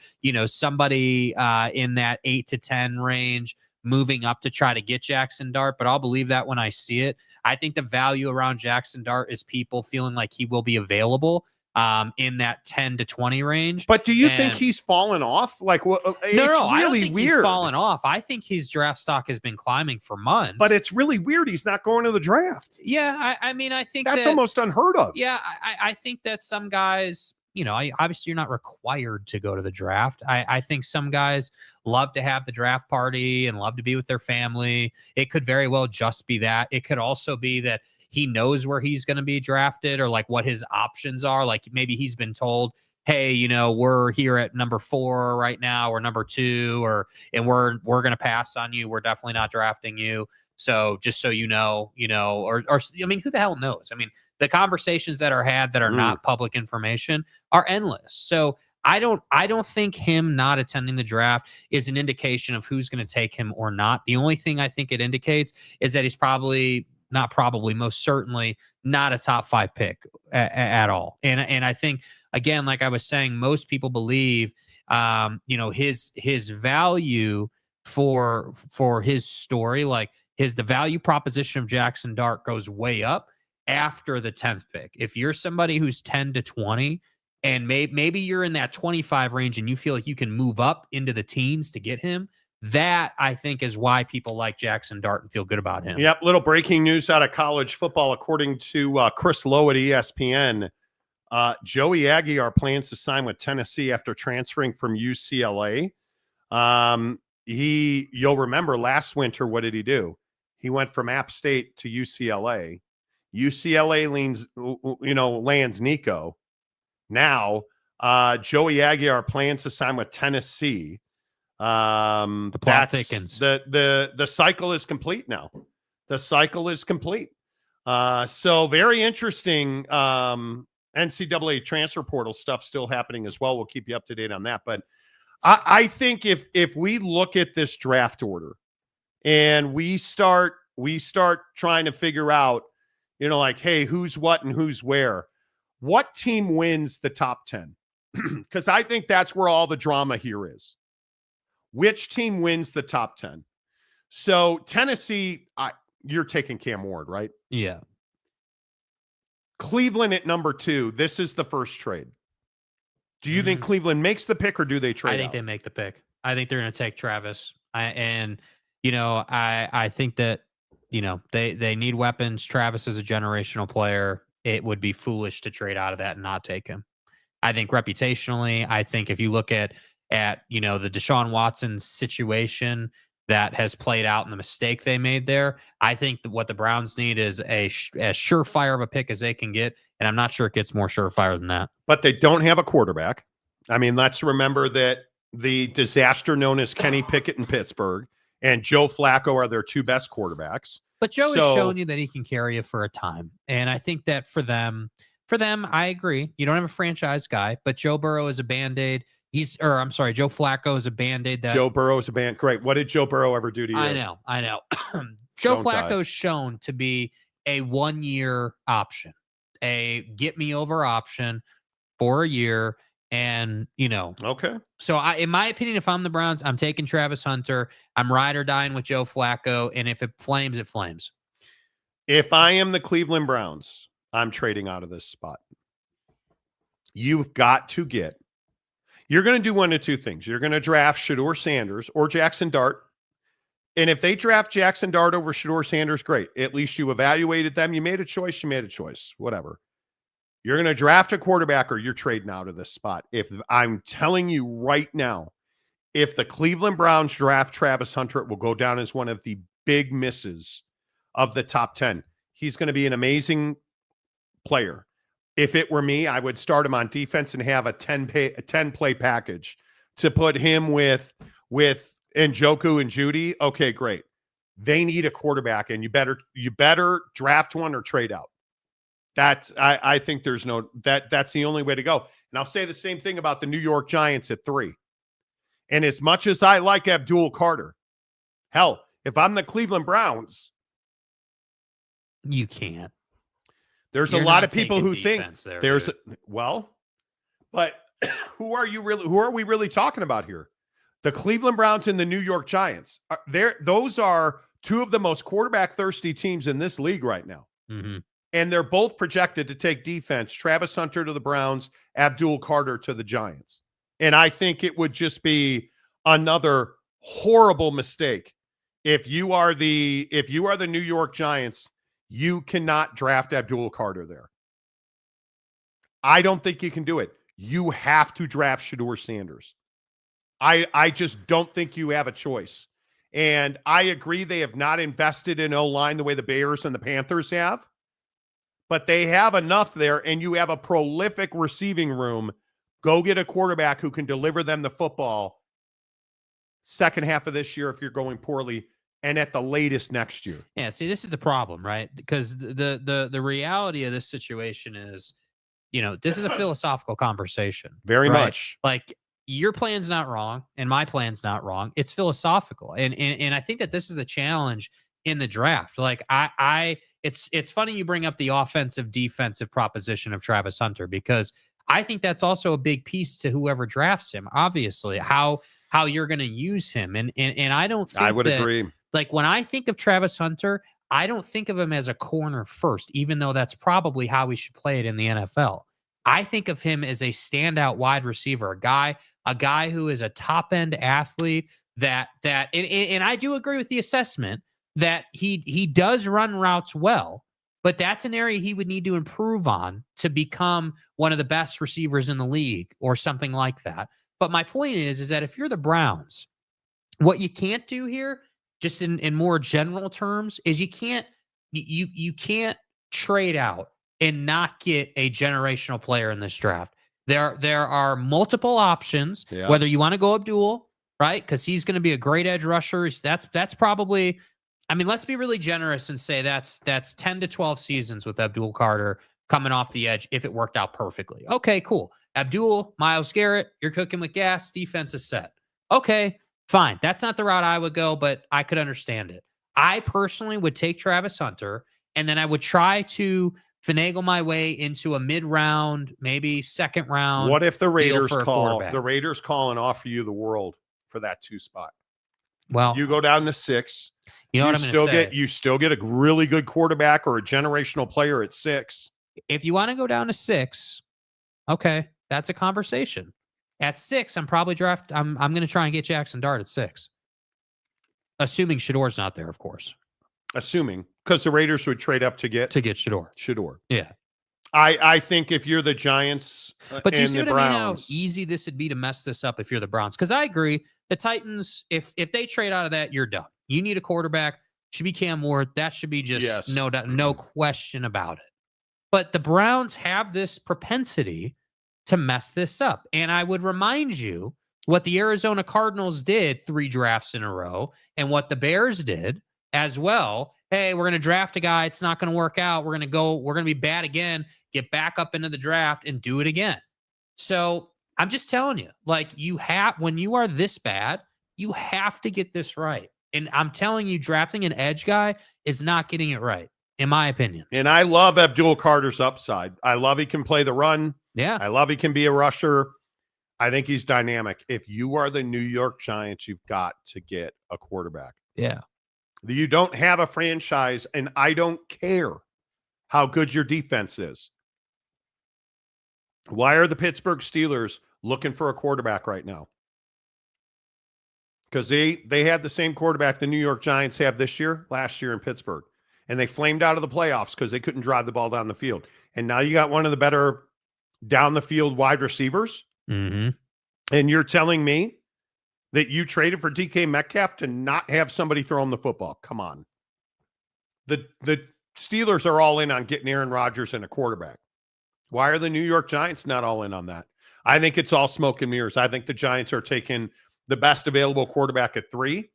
somebody in that 8 to 10 range moving up to try to get Jackson Dart, but I'll believe that when I see it. I think the value around Jackson Dart is people feeling like he will be available in that 10 to 20 range. But do you think he's fallen off? Like, well, it's no, really I don't think weird. He's fallen off. I think his draft stock has been climbing for months. But it's really weird. He's not going to the draft. Yeah, I mean, I think that's almost unheard of. Yeah, I think that some guys, obviously you're not required to go to the draft. I think some guys love to have the draft party and love to be with their family. It could very well just be that. It could also be that he knows where he's going to be drafted or like what his options are. Like maybe he's been told, hey, we're here at number 4 right now, or number 2, and we're going to pass on you. We're definitely not drafting you. So just so or I mean, who the hell knows? I mean, the conversations that are had that are not public information are endless. So I don't think him not attending the draft is an indication of who's going to take him or not. The only thing I think it indicates is that he's most certainly not a top 5 pick at all. And I think, again, like I was saying, most people believe, his value for his story, like the value proposition of Jackson Dart goes way up after the 10th pick. If you're somebody who's 10 to 20 and maybe you're in that 25 range and you feel like you can move up into the teens to get him, that I think is why people like Jackson Dart and feel good about him. Yep. Little breaking news out of college football. According to Chris Lowe at ESPN, Joey Aguilar plans to sign with Tennessee after transferring from UCLA. You'll remember last winter, what did he do? He went from App State to UCLA. UCLA lands Nico. Now, Joey Aguilar plans to sign with Tennessee. The plot thickens. The cycle is complete now. The cycle is complete. So very interesting. NCAA transfer portal stuff still happening as well. We'll keep you up to date on that. But I think if we look at this draft order and we start trying to figure out, like, hey, who's what and who's where, what team wins the top 10? Because I think that's where all the drama here is. Which team wins the top 10? So Tennessee, you're taking Cam Ward, right? Yeah. Cleveland at number 2. This is the first trade. Do you think Cleveland makes the pick or do they trade? I think they make the pick. I think they're going to take Travis. I think that, they need weapons. Travis is a generational player. It would be foolish to trade out of that and not take him. I think reputationally, I think if you look at the Deshaun Watson situation that has played out and the mistake they made there, I think that what the Browns need is as surefire of a pick as they can get, and I'm not sure it gets more surefire than that. But they don't have a quarterback. I mean, let's remember that the disaster known as Kenny Pickett in Pittsburgh and Joe Flacco are their 2 best quarterbacks. But Joe has shown you that he can carry you for a time, and I think that for them, I agree. You don't have a franchise guy, but Joe Burrow is a Band-Aid. Joe Flacco is a Band-Aid. Joe Burrow is a band. Great. What did Joe Burrow ever do to you? I know. Joe Flacco's shown to be a 1-year option, a get me over option for a year. And, okay. So in my opinion, if I'm the Browns, I'm taking Travis Hunter. I'm ride or dying with Joe Flacco. And if it flames, it flames. If I am the Cleveland Browns, I'm trading out of this spot. You've got to you're going to do one of 2 things. You're going to draft Shedeur Sanders or Jackson Dart. And if they draft Jackson Dart over Shedeur Sanders, great. At least you evaluated them. You made a choice. Whatever. You're going to draft a quarterback or you're trading out of this spot. If I'm telling you right now, if the Cleveland Browns draft Travis Hunter, it will go down as one of the big misses of the top 10. He's going to be an amazing player. If it were me, I would start him on defense and have a 10-play package to put him with Njoku and Judy. Okay, great. They need a quarterback, and you better draft one or trade out. I think that's the only way to go. And I'll say the same thing about the New York Giants at 3. And as much as I like Abdul Carter, hell, if I'm the Cleveland Browns, you can't. There's a lot of people who think but who are we really talking about here? The Cleveland Browns and the New York Giants. Those are 2 of the most quarterback thirsty teams in this league right now. Mm-hmm. And they're both projected to take defense. Travis Hunter to the Browns, Abdul Carter to the Giants. And I think it would just be another horrible mistake. If you are the New York Giants, you cannot draft Abdul Carter there. I don't think you can do it. you have to draft Shedeur Sanders. I just don't think you have a choice. And I agree they have not invested in O-line the way the Bears and the Panthers have, but they have enough there, and you have a prolific receiving room. Go get a quarterback who can deliver them the football second half of this year if you're going poorly, and at the latest next year. Yeah, see, this is the problem, right? Because the reality of this situation is, this is a philosophical conversation. Very right? much. Like, your plan's not wrong, and my plan's not wrong. It's philosophical. And I think that this is the challenge in the draft. Like, it's funny you bring up the offensive defensive proposition of Travis Hunter, because I think that's also a big piece to whoever drafts him, obviously, how you're going to use him. And I don't think I would agree. Like, when I think of Travis Hunter, I don't think of him as a corner first, even though that's probably how we should play it in the NFL. I think of him as a standout wide receiver, a guy who is a top-end athlete and I do agree with the assessment that he does run routes well, but that's an area he would need to improve on to become one of the best receivers in the league or something like that. But my point is that if you're the Browns, what you can't do here, just in more general terms, is you can't trade out and not get a generational player in this draft. There are multiple options, whether you want to go Abdul, right? Because he's going to be a great edge rusher. That's probably, I mean, let's be really generous and say that's 10 to 12 seasons with Abdul Carter coming off the edge if it worked out perfectly. Okay, cool. Abdul, Myles Garrett, you're cooking with gas, defense is set. Okay, fine. That's not the route I would go, but I could understand it. I personally would take Travis Hunter, and then I would try to finagle my way into a mid-round, maybe second round. What if the Raiders call and offer you the world for that 2 spot? Well, you go down to 6. You know what I'm going to say? You still get a really good quarterback or a generational player at 6. If you want to go down to 6, okay, that's a conversation. At 6, I'm probably I'm going to try and get Jackson Dart at 6. Assuming Shedeur's not there, of course. Assuming, because the Raiders would trade up to get Shedeur. Yeah. I think if you're the Giants but do you and see the what Browns, I mean, how easy this would be to mess this up if you're the Browns? Because I agree, the Titans, if they trade out of that, you're done. You need a quarterback. Should be Cam Ward. That should be just no question about it. But the Browns have this propensity to mess this up. And I would remind you what the Arizona Cardinals did 3 drafts in a row and what the Bears did as well. Hey, we're going to draft a guy. It's not going to work out. We're going to be bad again, get back up into the draft and do it again. So I'm just telling you, like, when you are this bad, you have to get this right. And I'm telling you, drafting an edge guy is not getting it right, in my opinion. And I love Abdul Carter's upside. I love he can play the run. Yeah. I love he can be a rusher. I think he's dynamic. If you are the New York Giants, you've got to get a quarterback. Yeah. You don't have a franchise, and I don't care how good your defense is. Why are the Pittsburgh Steelers looking for a quarterback right now? Because they had the same quarterback the New York Giants have last year in Pittsburgh. And they flamed out of the playoffs because they couldn't drive the ball down the field. And now you got one of the better down the field wide receivers. Mm-hmm. And you're telling me that you traded for DK Metcalf to not have somebody throw him the football? Come on. The Steelers are all in on getting Aaron Rodgers and a quarterback. Why are the New York Giants not all in on that? I think it's all smoke and mirrors. I think the Giants are taking the best available quarterback at 3.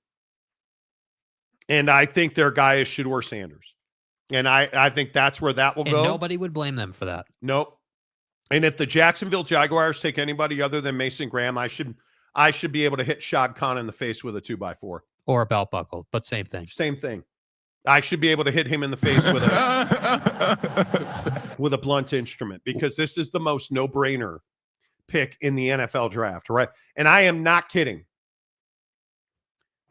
And I think their guy is Shedeur Sanders. And I think that's where that will go. Nobody would blame them for that. Nope. And if the Jacksonville Jaguars take anybody other than Mason Graham, I should be able to hit Shad Khan in the face with a 2x4. Or a belt buckle, but same thing. Same thing. I should be able to hit him in the face with with a blunt instrument, because this is the most no-brainer pick in the NFL draft, right? And I am not kidding.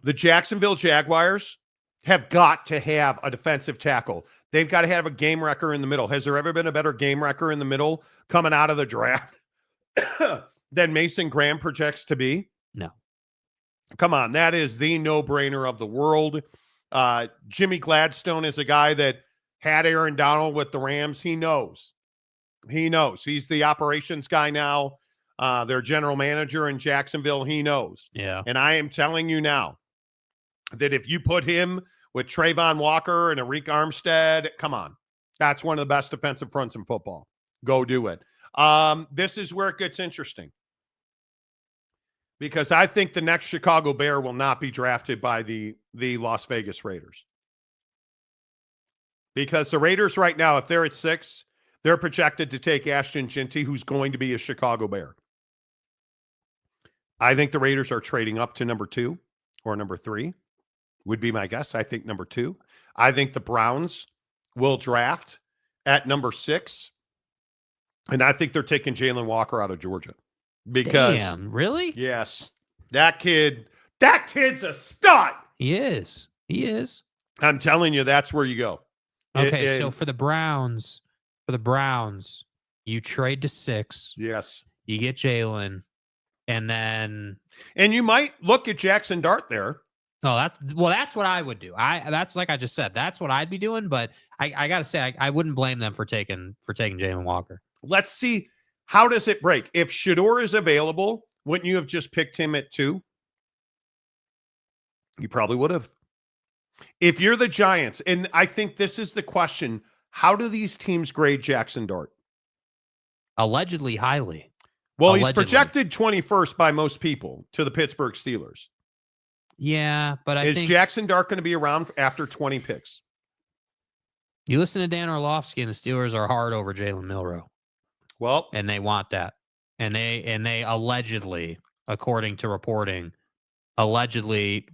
The Jacksonville Jaguars have got to have a defensive tackle. They've got to have a game wrecker in the middle. Has there ever been a better game wrecker in the middle coming out of the draft than Mason Graham projects to be? No. Come on, that is the no-brainer of the world. Jimmy Gladstone is a guy that had Aaron Donald with the Rams. He knows. He's the operations guy now. their general manager in Jacksonville. He knows. Yeah. And I am telling you now that if you put him with Trayvon Walker and Arik Armstead, come on. That's one of the best defensive fronts in football. Go do it. This is where it gets interesting. Because I think the next Chicago Bear will not be drafted by the Las Vegas Raiders. Because the Raiders right now, if they're at 6, they're projected to take Ashton Ginty, who's going to be a Chicago Bear. I think the Raiders are trading up to number 2 or number 3, would be my guess. I think number 2. I think the Browns will draft at number 6. And I think they're taking Jaylen Walker out of Georgia. Because damn, really? Yes. That kid's a stud. He is. I'm telling you, that's where you go. Okay, so for the Browns, you trade to 6. Yes. You get Jaylen, and you might look at Jackson Dart there. Oh, that's what I would do. That's like I just said. That's what I'd be doing. But I gotta say, I wouldn't blame them for taking Jaylen Walker. Let's see. How does it break? If Shedeur is available, wouldn't you have just picked him at 2? You probably would have. If you're the Giants, and I think this is the question, how do these teams grade Jackson Dart? Allegedly highly. Well, he's projected 21st by most people to the Pittsburgh Steelers. Yeah, but I think... Is Jackson Dart going to be around after 20 picks? You listen to Dan Orlovsky, and the Steelers are hard over Jaylen Milroe. Well, and they want that, and they allegedly, according to reporting, league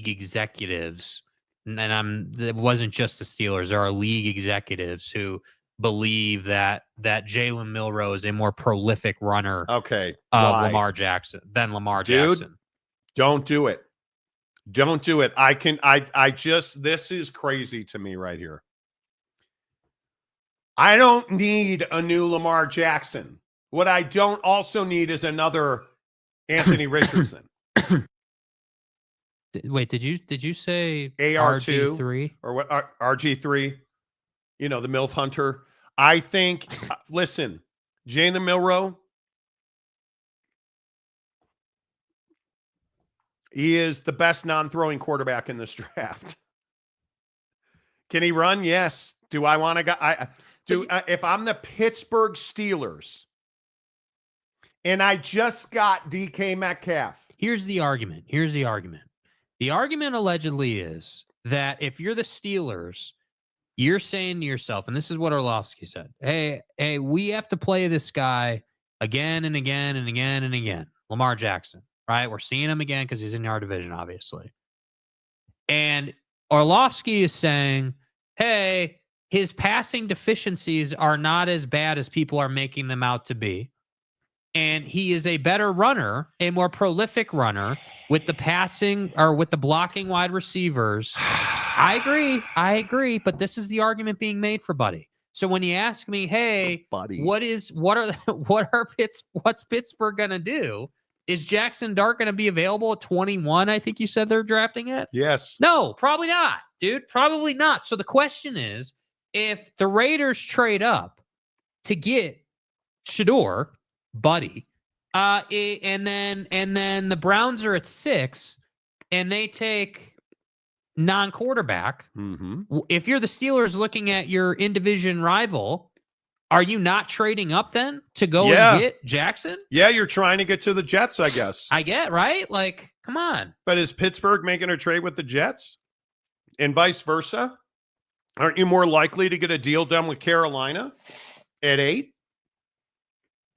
executives, and it wasn't just the Steelers. There are league executives who believe that Jaylen Milroe is a more prolific runner. Okay, of Lamar Jackson than Lamar Jackson. Don't do it. Don't do it. This is crazy to me right here. I don't need a new Lamar Jackson. What I don't also need is another Anthony Richardson. Wait, did you say AR2 RG3 or what? RG3? You know, the MILF Hunter. I think. Listen, Jaylen Milroe. He is the best non-throwing quarterback in this draft. Can he run? Yes. Do I want to go? If I'm the Pittsburgh Steelers and I just got DK Metcalf. Here's the argument. The argument allegedly is that if you're the Steelers, you're saying to yourself, and this is what Orlovsky said, hey, we have to play this guy again and again and again and again. Lamar Jackson, right? We're seeing him again because he's in our division, obviously. And Orlovsky is saying, hey, his passing deficiencies are not as bad as people are making them out to be. And he is a better runner, a more prolific runner with the passing or with the blocking wide receivers. I agree. But this is the argument being made for Buddy. So when you ask me, hey, Buddy, what's Pittsburgh going to do? Is Jackson Dart going to be available at 21? I think you said they're drafting it. Yes. No, probably not, dude. Probably not. So the question is, if the Raiders trade up to get Shedeur, Buddy, and then the Browns are at 6 and they take non-quarterback, if you're the Steelers looking at your in-division rival, are you not trading up then to go and get Jackson? Yeah, you're trying to get to the Jets, I guess. I get, right? Like, come on. But is Pittsburgh making a trade with the Jets? And vice versa? Aren't you more likely to get a deal done with Carolina at 8?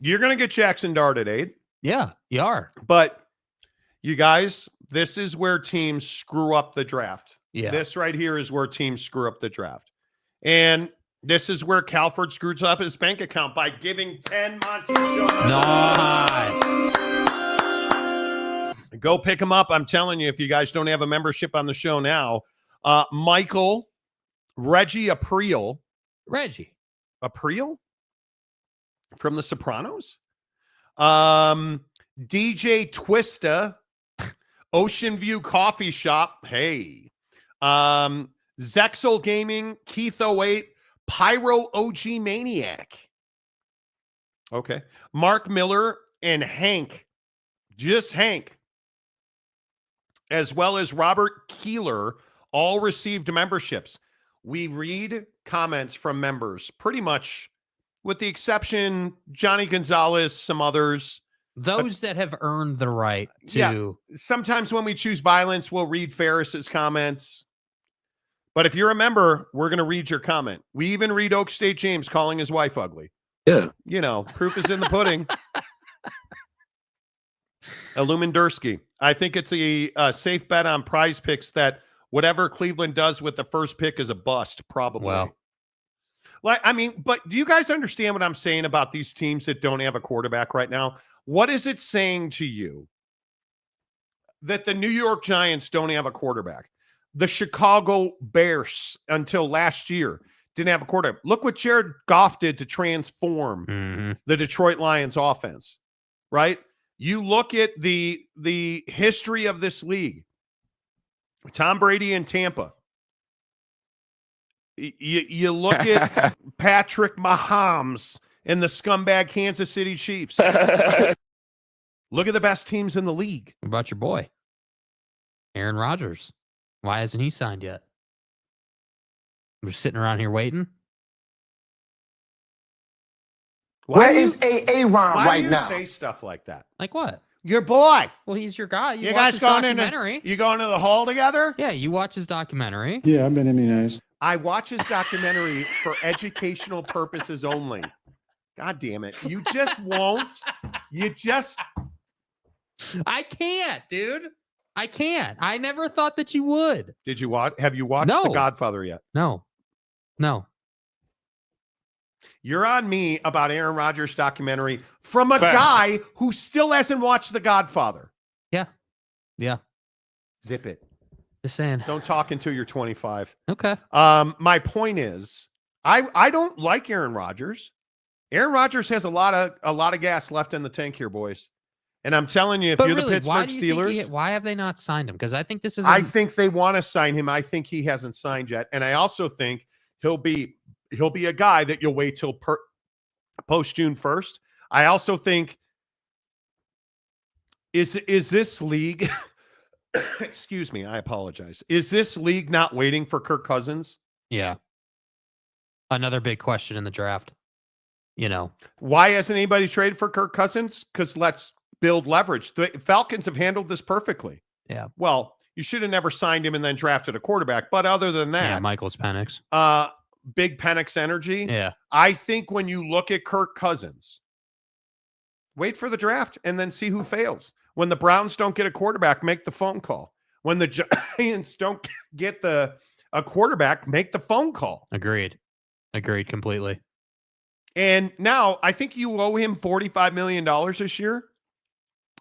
You're going to get Jackson Dart at 8. Yeah, you are. But you guys, this is where teams screw up the draft. Yeah. This right here is where teams screw up the draft. And this is where Calford screws up his bank account by giving 10 Monty Show. Nice. Go pick him up. I'm telling you, if you guys don't have a membership on the show now, Reggie April from The Sopranos, DJ Twista, Ocean View Coffee Shop, hey, Zexel Gaming, Keith 08, Pyro OG Maniac, Okay. Mark Miller and Hank, just Hank, as well as Robert Keeler, all received memberships. We read comments from members pretty much, with the exception Johnny Gonzalez, some others. Those that have earned the right to. Yeah, sometimes when we choose violence, we'll read Ferris's comments. But if you're a member, we're going to read your comment. We even read Oak State James calling his wife ugly. Yeah. You know, proof is in the pudding. Illumindursky. I think it's a safe bet on Prize Picks that whatever Cleveland does with the first pick is a bust, probably. Well, I mean, but do you guys understand what I'm saying about these teams that don't have a quarterback right now? What is it saying to you that the New York Giants don't have a quarterback? The Chicago Bears, until last year, didn't have a quarterback. Look what Jared Goff did to transform the Detroit Lions offense, right? You look at the history of this league. Tom Brady in Tampa. You look at Patrick Mahomes and the scumbag Kansas City Chiefs. Look at the best teams in the league. What about your boy, Aaron Rodgers? Why hasn't he signed yet? We're sitting around here waiting. Where is Aaron right now? Why do you say stuff like that? Like what? Your boy. Well, he's your guy. You guys going into the hall together? Yeah, you watch his documentary. Yeah, I've been immunized. I watch his documentary for educational purposes only. God damn it. You just won't. I can't, dude. I can't. I never thought that you would. Did you watch? Have you watched No. The Godfather yet? No. You're on me about Aaron Rodgers' documentary from a guy who still hasn't watched The Godfather. Yeah. Zip it. Just saying. Don't talk until you're 25. Okay. My point is, I don't like Aaron Rodgers. Aaron Rodgers has a lot of gas left in the tank here, boys. And I'm telling you, if you're the Pittsburgh Steelers, why have they not signed him? Because I think this is. I think they want to sign him. I think he hasn't signed yet, and I also think he'll be a guy that you'll wait till post June 1st. I also think is this league. Excuse me, I apologize. Is this league not waiting for Kirk Cousins? Yeah. Another big question in the draft. You know, why hasn't anybody traded for Kirk Cousins? Because let's build leverage. The Falcons have handled this perfectly. Yeah. Well, you should have never signed him and then drafted a quarterback. But other than that, yeah, Michael's Penix. Big Penix energy. Yeah. I think when you look at Kirk Cousins, wait for the draft and then see who fails. When the Browns don't get a quarterback, make the phone call. When the Giants don't get a quarterback, make the phone call. Agreed completely. And now I think you owe him $45 million this year.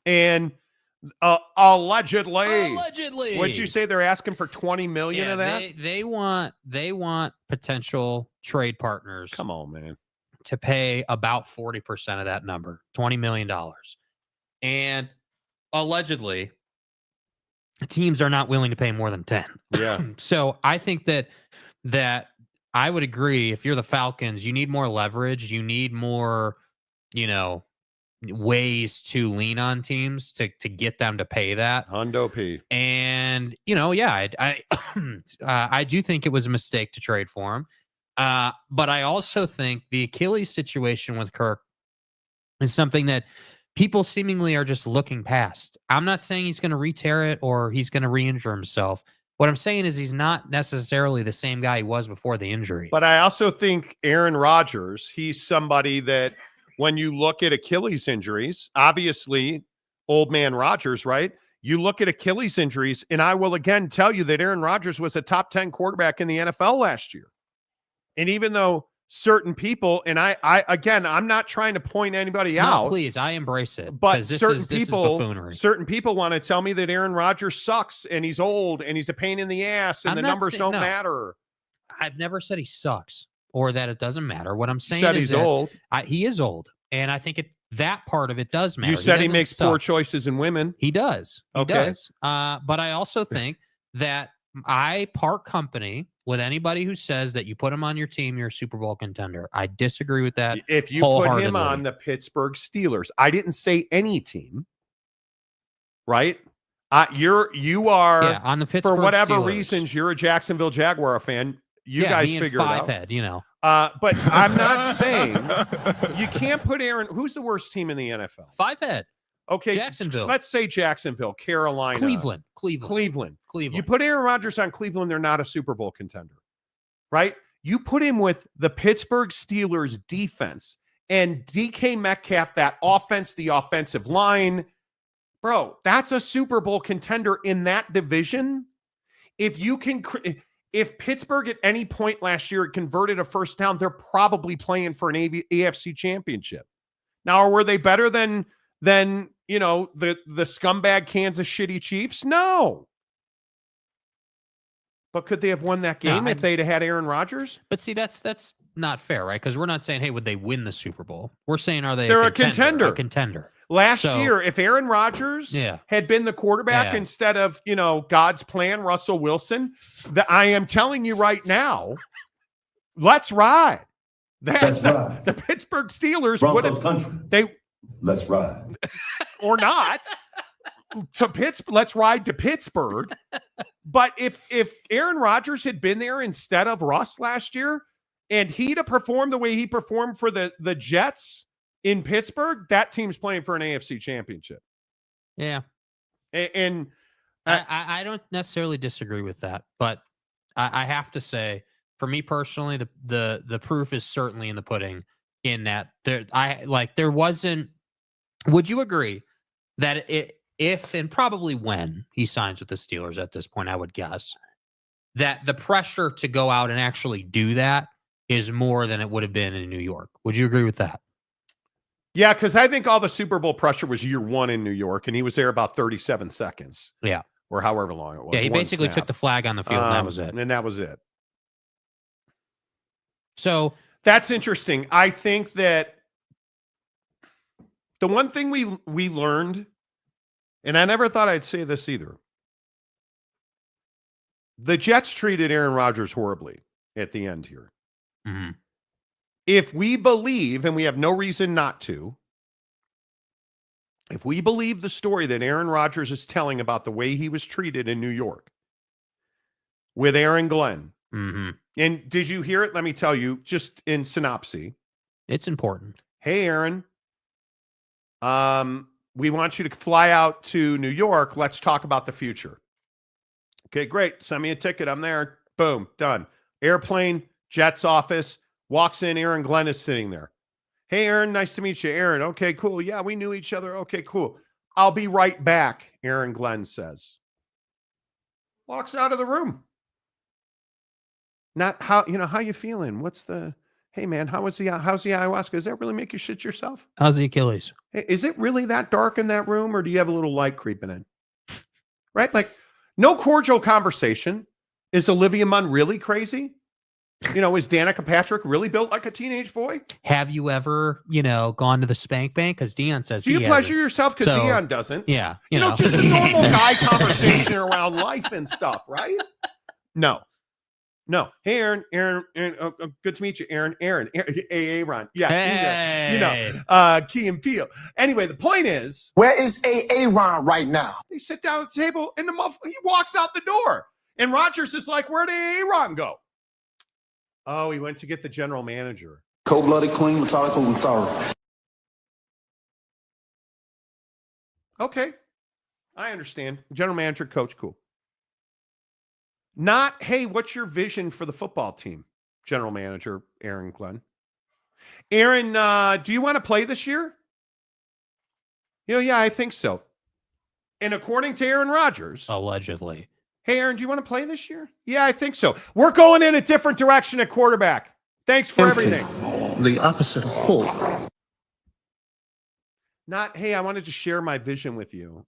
And allegedly, what'd you say? They're asking for $20 million of that? They want potential trade partners. Come on, man. To pay about 40% of that number, $20 million. And allegedly, teams are not willing to pay more than 10. Yeah. So I think that I would agree. If you're the Falcons, you need more leverage. You need more, ways to lean on teams to get them to pay that. Hundo P. And, I do think it was a mistake to trade for him. But I also think the Achilles situation with Kirk is something that people seemingly are just looking past. I'm not saying he's going to re-tear it or he's going to re-injure himself. What I'm saying is he's not necessarily the same guy he was before the injury. But I also think Aaron Rodgers, he's somebody that when you look at Achilles injuries, obviously old man Rodgers, right? You look at Achilles injuries, and I will again tell you that Aaron Rodgers was a top 10 quarterback in the NFL last year. And even though certain people, and I'm not trying to point anybody out. Please, I embrace it. But certain people want to tell me that Aaron Rodgers sucks and he's old and he's a pain in the ass and the numbers don't matter. I've never said he sucks or that it doesn't matter. What I'm saying is he's old. He is old, and I think that part of it does matter. You said he makes poor choices in women. He does. He does. But I also think that I part company with anybody who says that you put him on your team, you're a Super Bowl contender. I disagree with that. If you put him on the Pittsburgh Steelers, I didn't say any team, right? You are on the Pittsburgh for whatever Steelers. Reasons. You're a Jacksonville Jaguar fan. You guys figure it out. Five-head, you know. But I'm not saying you can't put Aaron. Who's the worst team in the NFL? Five-head. Okay, Jacksonville. Let's say Jacksonville, Carolina, Cleveland. You put Aaron Rodgers on Cleveland, they're not a Super Bowl contender, right? You put him with the Pittsburgh Steelers defense and DK Metcalf, that offense, the offensive line, bro, that's a Super Bowl contender in that division. If Pittsburgh at any point last year converted a first down, they're probably playing for an AFC championship. Now, were they better than the scumbag Kansas City Chiefs? No. But could they have won that game if they'd had Aaron Rodgers? But see, that's not fair, right? Because we're not saying, hey, would they win the Super Bowl? We're saying, are they They're a contender? A contender. Last year, if Aaron Rodgers had been the quarterback instead of, God's plan, Russell Wilson, I am telling you right now, let's ride. Let's ride. The Pittsburgh Steelers would have. Let's ride. Or not. Let's ride to Pittsburgh. But if Aaron Rodgers had been there instead of Russ last year, and he'd have performed the way he performed for the Jets in Pittsburgh, that team's playing for an AFC championship. Yeah. And I don't necessarily disagree with that, but I have to say, for me personally, the proof is certainly in the pudding, in that there wasn't. Would you agree that if and probably when he signs with the Steelers at this point, I would guess that the pressure to go out and actually do that is more than it would have been in New York? Would you agree with that? Yeah, because I think all the Super Bowl pressure was year one in New York, and he was there about 37 seconds. Yeah. Or however long it was. Yeah, he basically took the flag on the field, and that was it. And that was it. So that's interesting. I think that the one thing we learned, and I never thought I'd say this either, the Jets treated Aaron Rodgers horribly at the end here. Mm-hmm. If we believe, and we have no reason not to, if we believe the story that Aaron Rodgers is telling about the way he was treated in New York with Aaron Glenn, and did you hear it? Let me tell you, just in synopsis. It's important. Hey, Aaron, we want you to fly out to New York. Let's talk about the future. Okay, great. Send me a ticket. I'm there. Boom, done. Airplane, Jets office. Walks in, Aaron Glenn is sitting there. Hey, Aaron, nice to meet you. Aaron, okay, cool. Yeah, we knew each other. Okay, cool. I'll be right back, Aaron Glenn says. Walks out of the room. Not how you feeling? Hey, man, how's the ayahuasca? Does that really make you shit yourself? How's the Achilles? Hey, is it really that dark in that room, or do you have a little light creeping in? Right? Like, no cordial conversation. Is Olivia Munn really crazy? Is Danica Patrick really built like a teenage boy? Have you ever, gone to the spank bank? Because Deion says do you pleasure yourself? Because Deion doesn't. Yeah. Just a normal guy conversation around life and stuff, right? No. Hey, Aaron, good to meet you, Aaron, Aaron. Yeah. Hey. Key and Peele. Anyway, the point is, where is Aaron right now? They sit down at the table, and he walks out the door. And Rodgers is like, where did Aaron go? Oh, he went to get the general manager. Cold-blooded, clean, methodical, and thorough. Okay. I understand. General manager, coach, cool. Not, hey, what's your vision for the football team? General manager, Aaron Glenn. Aaron, do you want to play this year? Yeah, I think so. And according to Aaron Rodgers. Allegedly. Hey, Aaron, do you want to play this year? Yeah, I think so. We're going in a different direction at quarterback. Thanks for everything. The opposite of hope. Not, hey, I wanted to share my vision with you.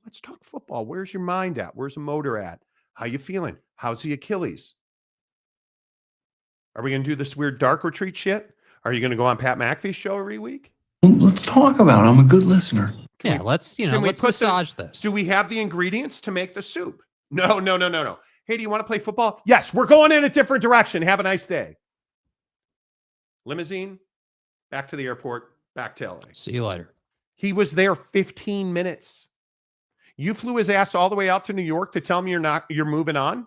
Let's talk football. Where's your mind at? Where's the motor at? How you feeling? How's the Achilles? Are we going to do this weird dark retreat shit? Are you going to go on Pat McAfee's show every week? Let's talk about it. I'm a good listener. Let's massage this. Do we have the ingredients to make the soup? No. Hey, do you want to play football? Yes, we're going in a different direction. Have a nice day. Limousine, back to the airport, back to LA. See you later. He was there 15 minutes. You flew his ass all the way out to New York to tell him you're moving on?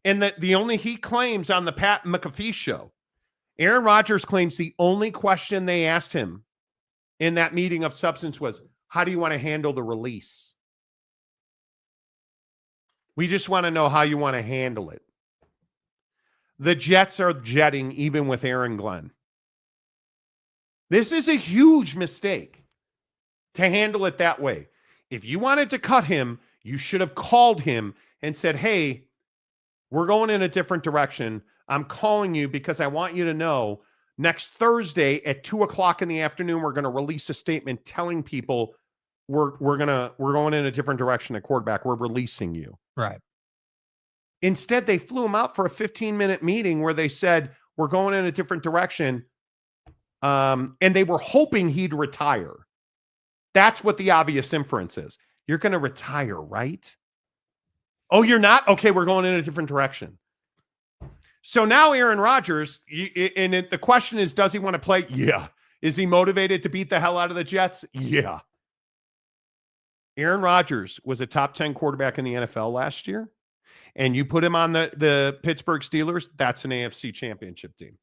And that the only he claims on the Pat McAfee show, Aaron Rodgers claims the only question they asked him in that meeting of substance was, how do you want to handle the release? We just want to know how you want to handle it. The Jets are jetting even with Aaron Glenn. This is a huge mistake to handle it that way. If you wanted to cut him, you should have called him and said, hey, we're going in a different direction. I'm calling you because I want you to know next Thursday at 2:00 in the afternoon, we're going to release a statement telling people we're going in a different direction at quarterback. We're releasing you. Right. Instead, they flew him out for a 15-minute meeting where they said, we're going in a different direction. And they were hoping he'd retire. That's what the obvious inference is. You're going to retire, right? Oh, you're not? Okay, we're going in a different direction. So now Aaron Rodgers, the question is, does he want to play? Yeah. Is he motivated to beat the hell out of the Jets? Yeah. Aaron Rodgers was a top 10 quarterback in the NFL last year, and you put him on the Pittsburgh Steelers, that's an AFC championship team,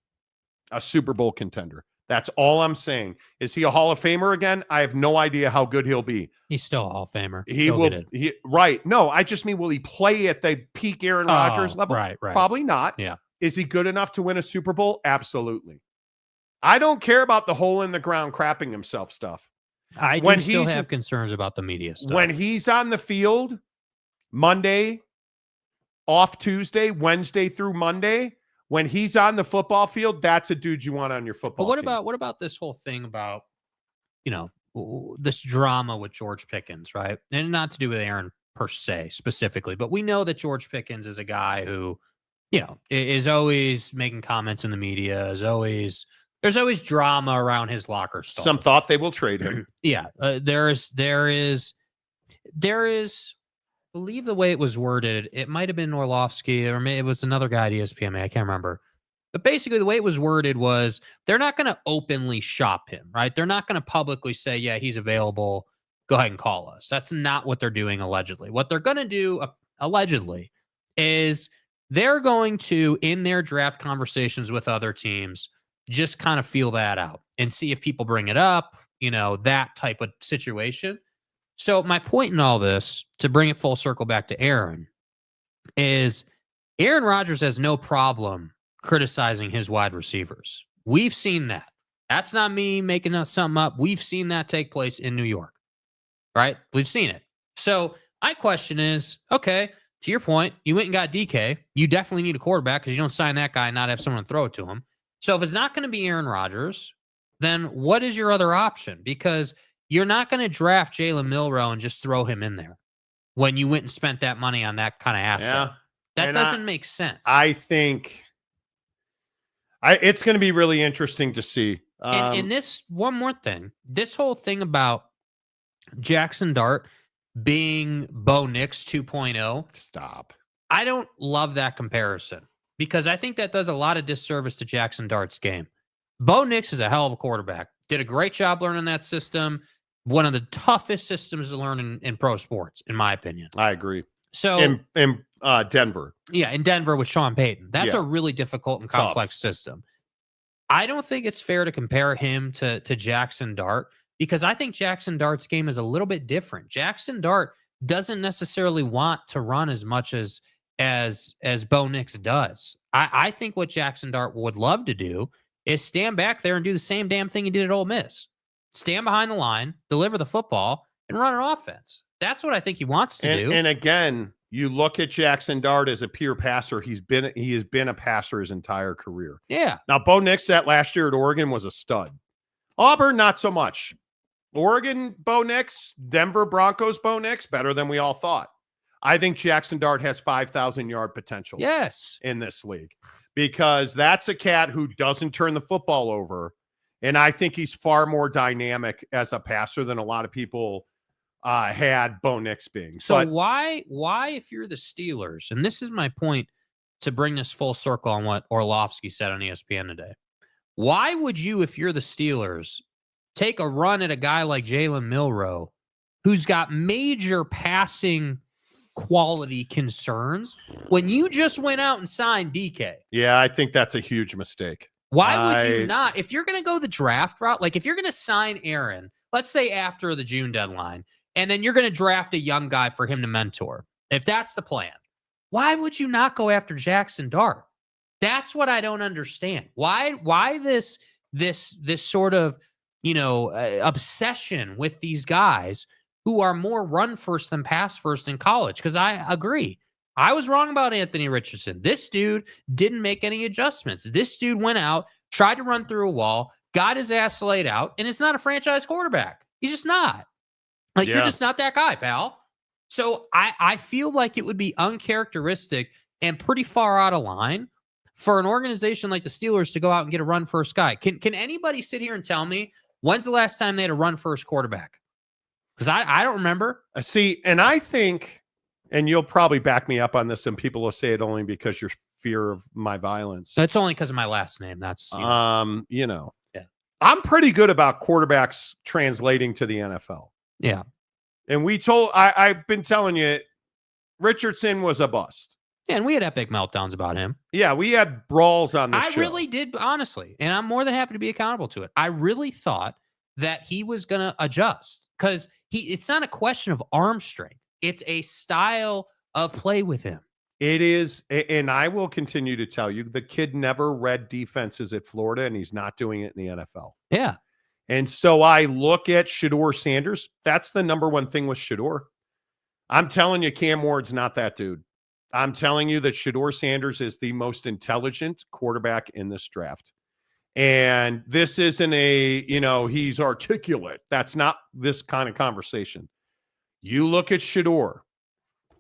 a Super Bowl contender. That's all I'm saying. Is he a Hall of Famer again? I have no idea how good he'll be. He's still a Hall of Famer. He will. Right. No, I just mean, will he play at the peak Aaron Rodgers level? Right. Probably not. Yeah. Is he good enough to win a Super Bowl? Absolutely. I don't care about the hole in the ground crapping himself stuff. I do still have concerns about the media stuff. When he's on the field, Monday, off Tuesday, Wednesday through Monday, when he's on the football field, that's a dude you want on your football But team. what about this whole thing about, this drama with George Pickens, right? And not to do with Aaron per se specifically, but we know that George Pickens is a guy who, is always making comments in the media, there's always drama around his locker stall. Some thought they will trade him. Yeah. There is, I believe the way it was worded, it might have been Orlovsky or maybe it was another guy at ESPN. I can't remember. But basically the way it was worded was they're not going to openly shop him, right? They're not going to publicly say, yeah, he's available. Go ahead and call us. That's not what they're doing allegedly. What they're going to do allegedly is they're going to, in their draft conversations with other teams, just kind of feel that out and see if people bring it up, that type of situation. So my point in all this, to bring it full circle back to Aaron, is Aaron Rodgers has no problem criticizing his wide receivers. We've seen that. That's not me making something up. We've seen that take place in New York, right? We've seen it. So my question is, okay, to your point, you went and got DK. You definitely need a quarterback because you don't sign that guy and not have someone to throw it to him. So if it's not going to be Aaron Rodgers, then what is your other option? Because you're not going to draft Jaylen Milroe and just throw him in there when you went and spent that money on that kind of asset. Yeah. That doesn't make sense. I think it's going to be really interesting to see. And this, one more thing, this whole thing about Jackson Dart being Bo Nix 2.0. Stop. I don't love that comparison because I think that does a lot of disservice to Jackson Dart's game. Bo Nix is a hell of a quarterback. Did a great job learning that system. One of the toughest systems to learn in pro sports, in my opinion. I agree. So in Denver. Yeah, in Denver with Sean Payton. That's a really difficult and complex system. I don't think it's fair to compare him to Jackson Dart because I think Jackson Dart's game is a little bit different. Jackson Dart doesn't necessarily want to run as much as Bo Nix does. I think what Jackson Dart would love to do is stand back there and do the same damn thing he did at Ole Miss. Stand behind the line, deliver the football, and run an offense. That's what I think he wants to do. And again, you look at Jackson Dart as a pure passer. He has been a passer his entire career. Yeah. Now, Bo Nix that last year at Oregon was a stud. Auburn, not so much. Oregon, Bo Nix, Denver Broncos, Bo Nix, better than we all thought. I think Jackson Dart has 5,000-yard potential. Yes. In this league. Because that's a cat who doesn't turn the football over. And I think he's far more dynamic as a passer than a lot of people had Bo Nix being. So why, if you're the Steelers, and this is my point to bring this full circle on what Orlovsky said on ESPN today, why would you, if you're the Steelers, take a run at a guy like Jaylen Milroe, who's got major passing quality concerns, when you just went out and signed DK? Yeah, I think that's a huge mistake. Why would you not? If you're going to go the draft route, like if you're going to sign Aaron, let's say after the June deadline, and then you're going to draft a young guy for him to mentor, if that's the plan, why would you not go after Jackson Dart? That's what I don't understand. Why this sort of, obsession with these guys who are more run first than pass first in college? Because I agree. I was wrong about Anthony Richardson. This dude didn't make any adjustments. This dude went out, tried to run through a wall, got his ass laid out, and it's not a franchise quarterback. He's just not. You're just not that guy, pal. So I feel like it would be uncharacteristic and pretty far out of line for an organization like the Steelers to go out and get a run first guy. Can anybody sit here and tell me when's the last time they had a run first quarterback? Because I don't remember. See, and I think, and you'll probably back me up on this, and people will say it only because you're fear of my violence. That's only because of my last name. That's Yeah. I'm pretty good about quarterbacks translating to the NFL. Yeah. And I've been telling you, Richardson was a bust. Yeah, and we had epic meltdowns about him. Yeah, we had brawls on the show. I really did, honestly, and I'm more than happy to be accountable to it. I really thought that he was going to adjust because it's not a question of arm strength. It's a style of play with him. It is, and I will continue to tell you, the kid never read defenses at Florida, and he's not doing it in the NFL. Yeah. And so I look at Shedeur Sanders. That's the number one thing with Shedeur. I'm telling you, Cam Ward's not that dude. I'm telling you that Shedeur Sanders is the most intelligent quarterback in this draft. And this isn't he's articulate. That's not this kind of conversation. You look at Shedeur.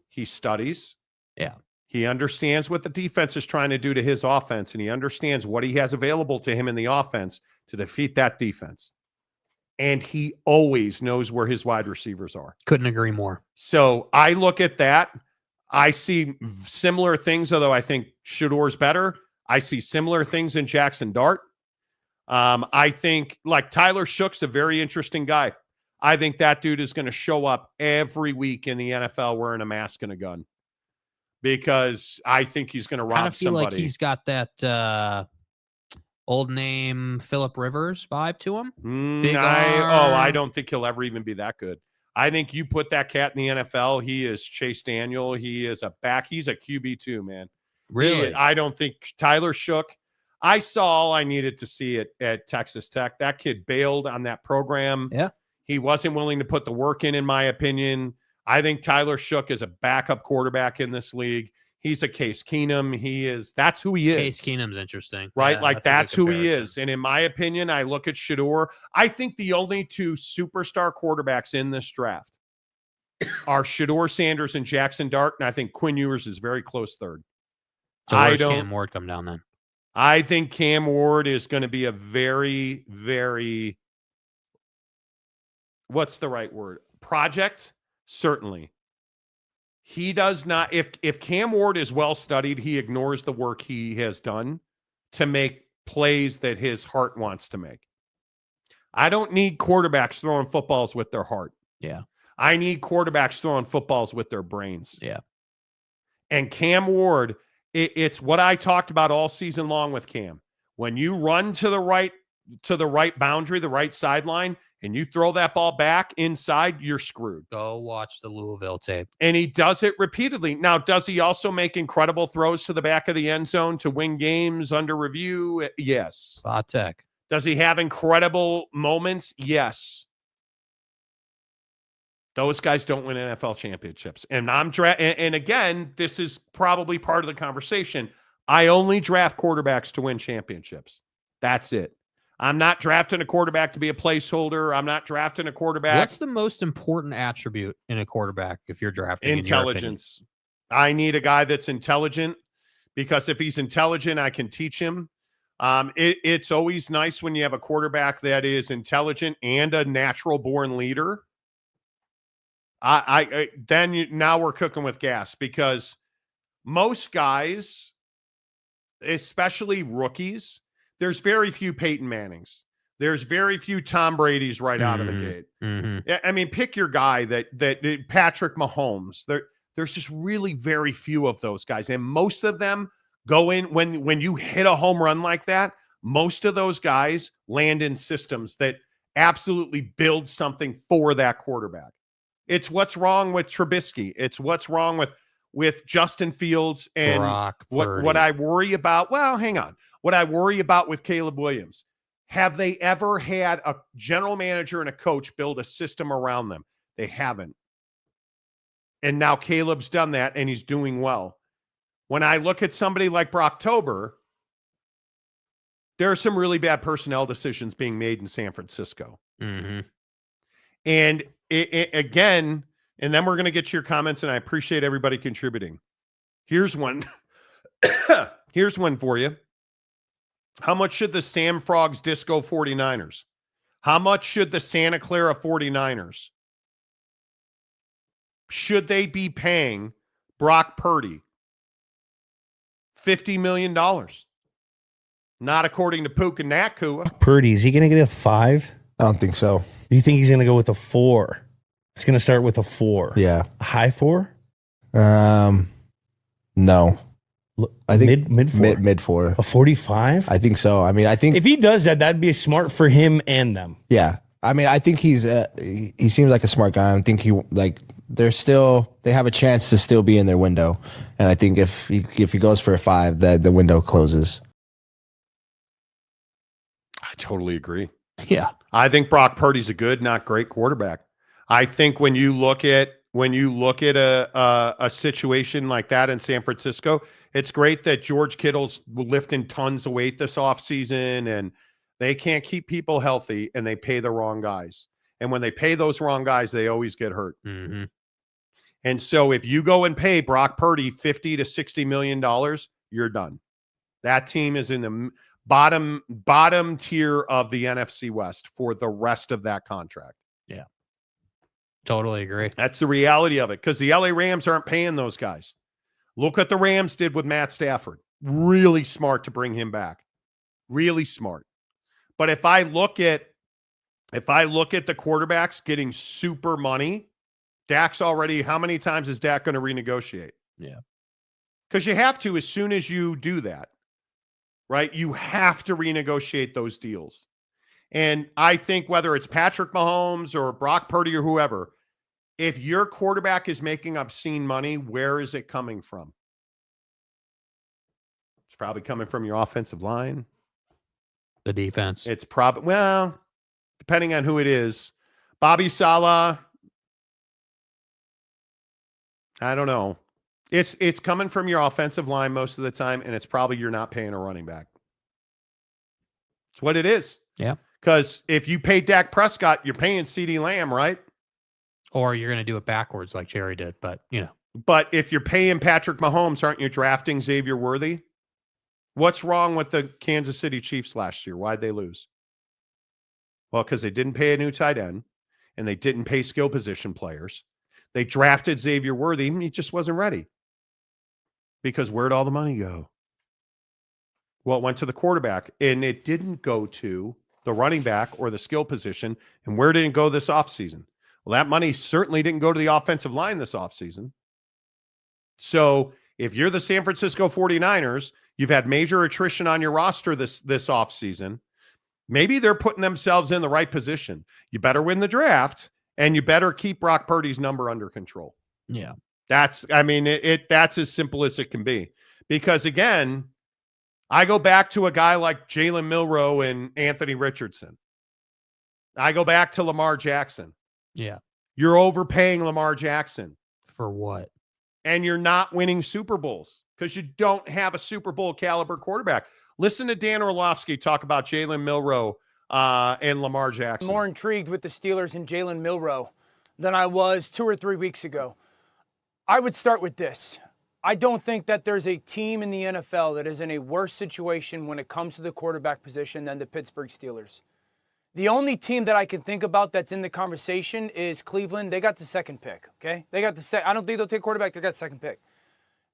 He studies. Yeah. He understands what the defense is trying to do to his offense, and he understands what he has available to him in the offense to defeat that defense. And he always knows where his wide receivers are. Couldn't agree more. So I look at that. I see similar things, although I think Shedeur's better. I see similar things in Jackson Dart. I think like Tyler Shook's a very interesting guy. I think that dude is going to show up every week in the NFL wearing a mask and a gun because I think he's going to rob I feel somebody. like he's got that old name Phillip Rivers vibe to him. I don't think he'll ever even be that good. I think you put that cat in the NFL, he is Chase Daniel. He is a back. He's a QB2, man. Really? I don't think Tyler Shook. I saw all I needed to see at Texas Tech. That kid bailed on that program. Yeah. He wasn't willing to put the work in my opinion. I think Tyler Shook is a backup quarterback in this league. He's a Case Keenum. That's who he is. Case Keenum's interesting. Right? Yeah, that's who he is. And in my opinion, I look at Shedeur. I think the only two superstar quarterbacks in this draft are Shedeur Sanders and Jackson Dart. And I think Quinn Ewers is very close third. So where's Cam Ward come down then? I think Cam Ward is going to be a very, very, what's the right word? Project? Certainly. He does not, if Cam Ward is well studied, he ignores the work he has done to make plays that his heart wants to make. I don't need quarterbacks throwing footballs with their heart. Yeah. I need quarterbacks throwing footballs with their brains. Yeah. And Cam Ward, it's what I talked about all season long with Cam. When you run to the right boundary, the right sideline, and you throw that ball back inside, you're screwed. Go watch the Louisville tape. And he does it repeatedly. Now, does he also make incredible throws to the back of the end zone to win games under review? Yes. Tech. Does he have incredible moments? Yes. Those guys don't win NFL championships. And and again, this is probably part of the conversation. I only draft quarterbacks to win championships. That's it. I'm not drafting a quarterback to be a placeholder. I'm not drafting a quarterback. What's the most important attribute in a quarterback if you're drafting? Intelligence. I need a guy that's intelligent because if he's intelligent, I can teach him. It's always nice when you have a quarterback that is intelligent and a natural born leader. Now we're cooking with gas, because most guys, especially rookies, there's very few Peyton Mannings. There's very few Tom Brady's right out of the gate. I mean, pick your guy that Patrick Mahomes. There's just really very few of those guys. And most of them go in when you hit a home run like that, most of those guys land in systems that absolutely build something for that quarterback. It's what's wrong with Trubisky. It's what's wrong with Justin Fields and Brock Purdy. what I worry about. Well, hang on. What I worry about with Caleb Williams. Have they ever had a general manager and a coach build a system around them? They haven't. And now Caleb's done that, and he's doing well. When I look at somebody like Brocktober, there are some really bad personnel decisions being made in San Francisco. And again, and then we're going to get to your comments, and I appreciate everybody contributing. Here's one. Here's one for you. How much should the Sam Frogs Disco 49ers? How much should the Santa Clara 49ers? Should they be paying Brock Purdy $50 million? Not according to Puka Nakua. Purdy, is he going to get a 5? I don't think so. Do you think he's going to go with a 4? It's going to start with a 4. Yeah. A high 4? No. I think mid 4. Mid 4. A 45? I think so. I mean, I think if he does that, that'd be smart for him and them. Yeah. I mean, I think he seems like a smart guy. I think they have a chance to still be in their window. And I think if he goes for a 5, that the window closes. I totally agree. Yeah. I think Brock Purdy's a good, not great quarterback. I think when you look at a situation like that in San Francisco, it's great that George Kittle's lifting tons of weight this offseason, and they can't keep people healthy, and they pay the wrong guys. And when they pay those wrong guys, they always get hurt. And so if you go and pay Brock Purdy $50 to $60 million, you're done. That team is in the bottom tier of the NFC West for the rest of that contract. Yeah. Totally agree. That's the reality of it, because the LA Rams aren't paying those guys. Look what the Rams did with Matt Stafford. Really smart to bring him back. Really smart. But if I look at the quarterbacks getting super money, Dak's already, how many times is Dak going to renegotiate? Yeah. Because you have to as soon as you do that, right? You have to renegotiate those deals. And I think whether it's Patrick Mahomes or Brock Purdy or whoever, if your quarterback is making obscene money, where is it coming from? It's probably coming from your offensive line. The defense. It's probably, well, depending on who it is. Bobby Saleh, I don't know. It's coming from your offensive line most of the time, and it's probably you're not paying a running back. It's what it is. Yeah. Because if you pay Dak Prescott, you're paying CeeDee Lamb, right? Or you're going to do it backwards like Jerry did, but, you know. But if you're paying Patrick Mahomes, aren't you drafting Xavier Worthy? What's wrong with the Kansas City Chiefs last year? Why'd they lose? Well, because they didn't pay a new tight end, and they didn't pay skill position players. They drafted Xavier Worthy, and he just wasn't ready. Because where'd all the money go? Well, it went to the quarterback, and it didn't go to the running back or the skill position. And where did it go this offseason? Well, that money certainly didn't go to the offensive line this offseason. So if you're the San Francisco 49ers, you've had major attrition on your roster this offseason. Maybe they're putting themselves in the right position. You better win the draft, and you better keep Brock Purdy's number under control. Yeah. That's as simple as it can be. Because again, I go back to a guy like Jaylen Milroe and Anthony Richardson. I go back to Lamar Jackson. Yeah. You're overpaying Lamar Jackson. For what? And you're not winning Super Bowls because you don't have a Super Bowl caliber quarterback. Listen to Dan Orlovsky talk about Jaylen Milroe and Lamar Jackson. More intrigued with the Steelers and Jaylen Milroe than I was 2 or 3 weeks ago. I would start with this. I don't think that there's a team in the NFL that is in a worse situation when it comes to the quarterback position than the Pittsburgh Steelers. The only team that I can think about that's in the conversation is Cleveland. They got the second pick, okay? They got the I don't think they'll take quarterback. They got the second pick.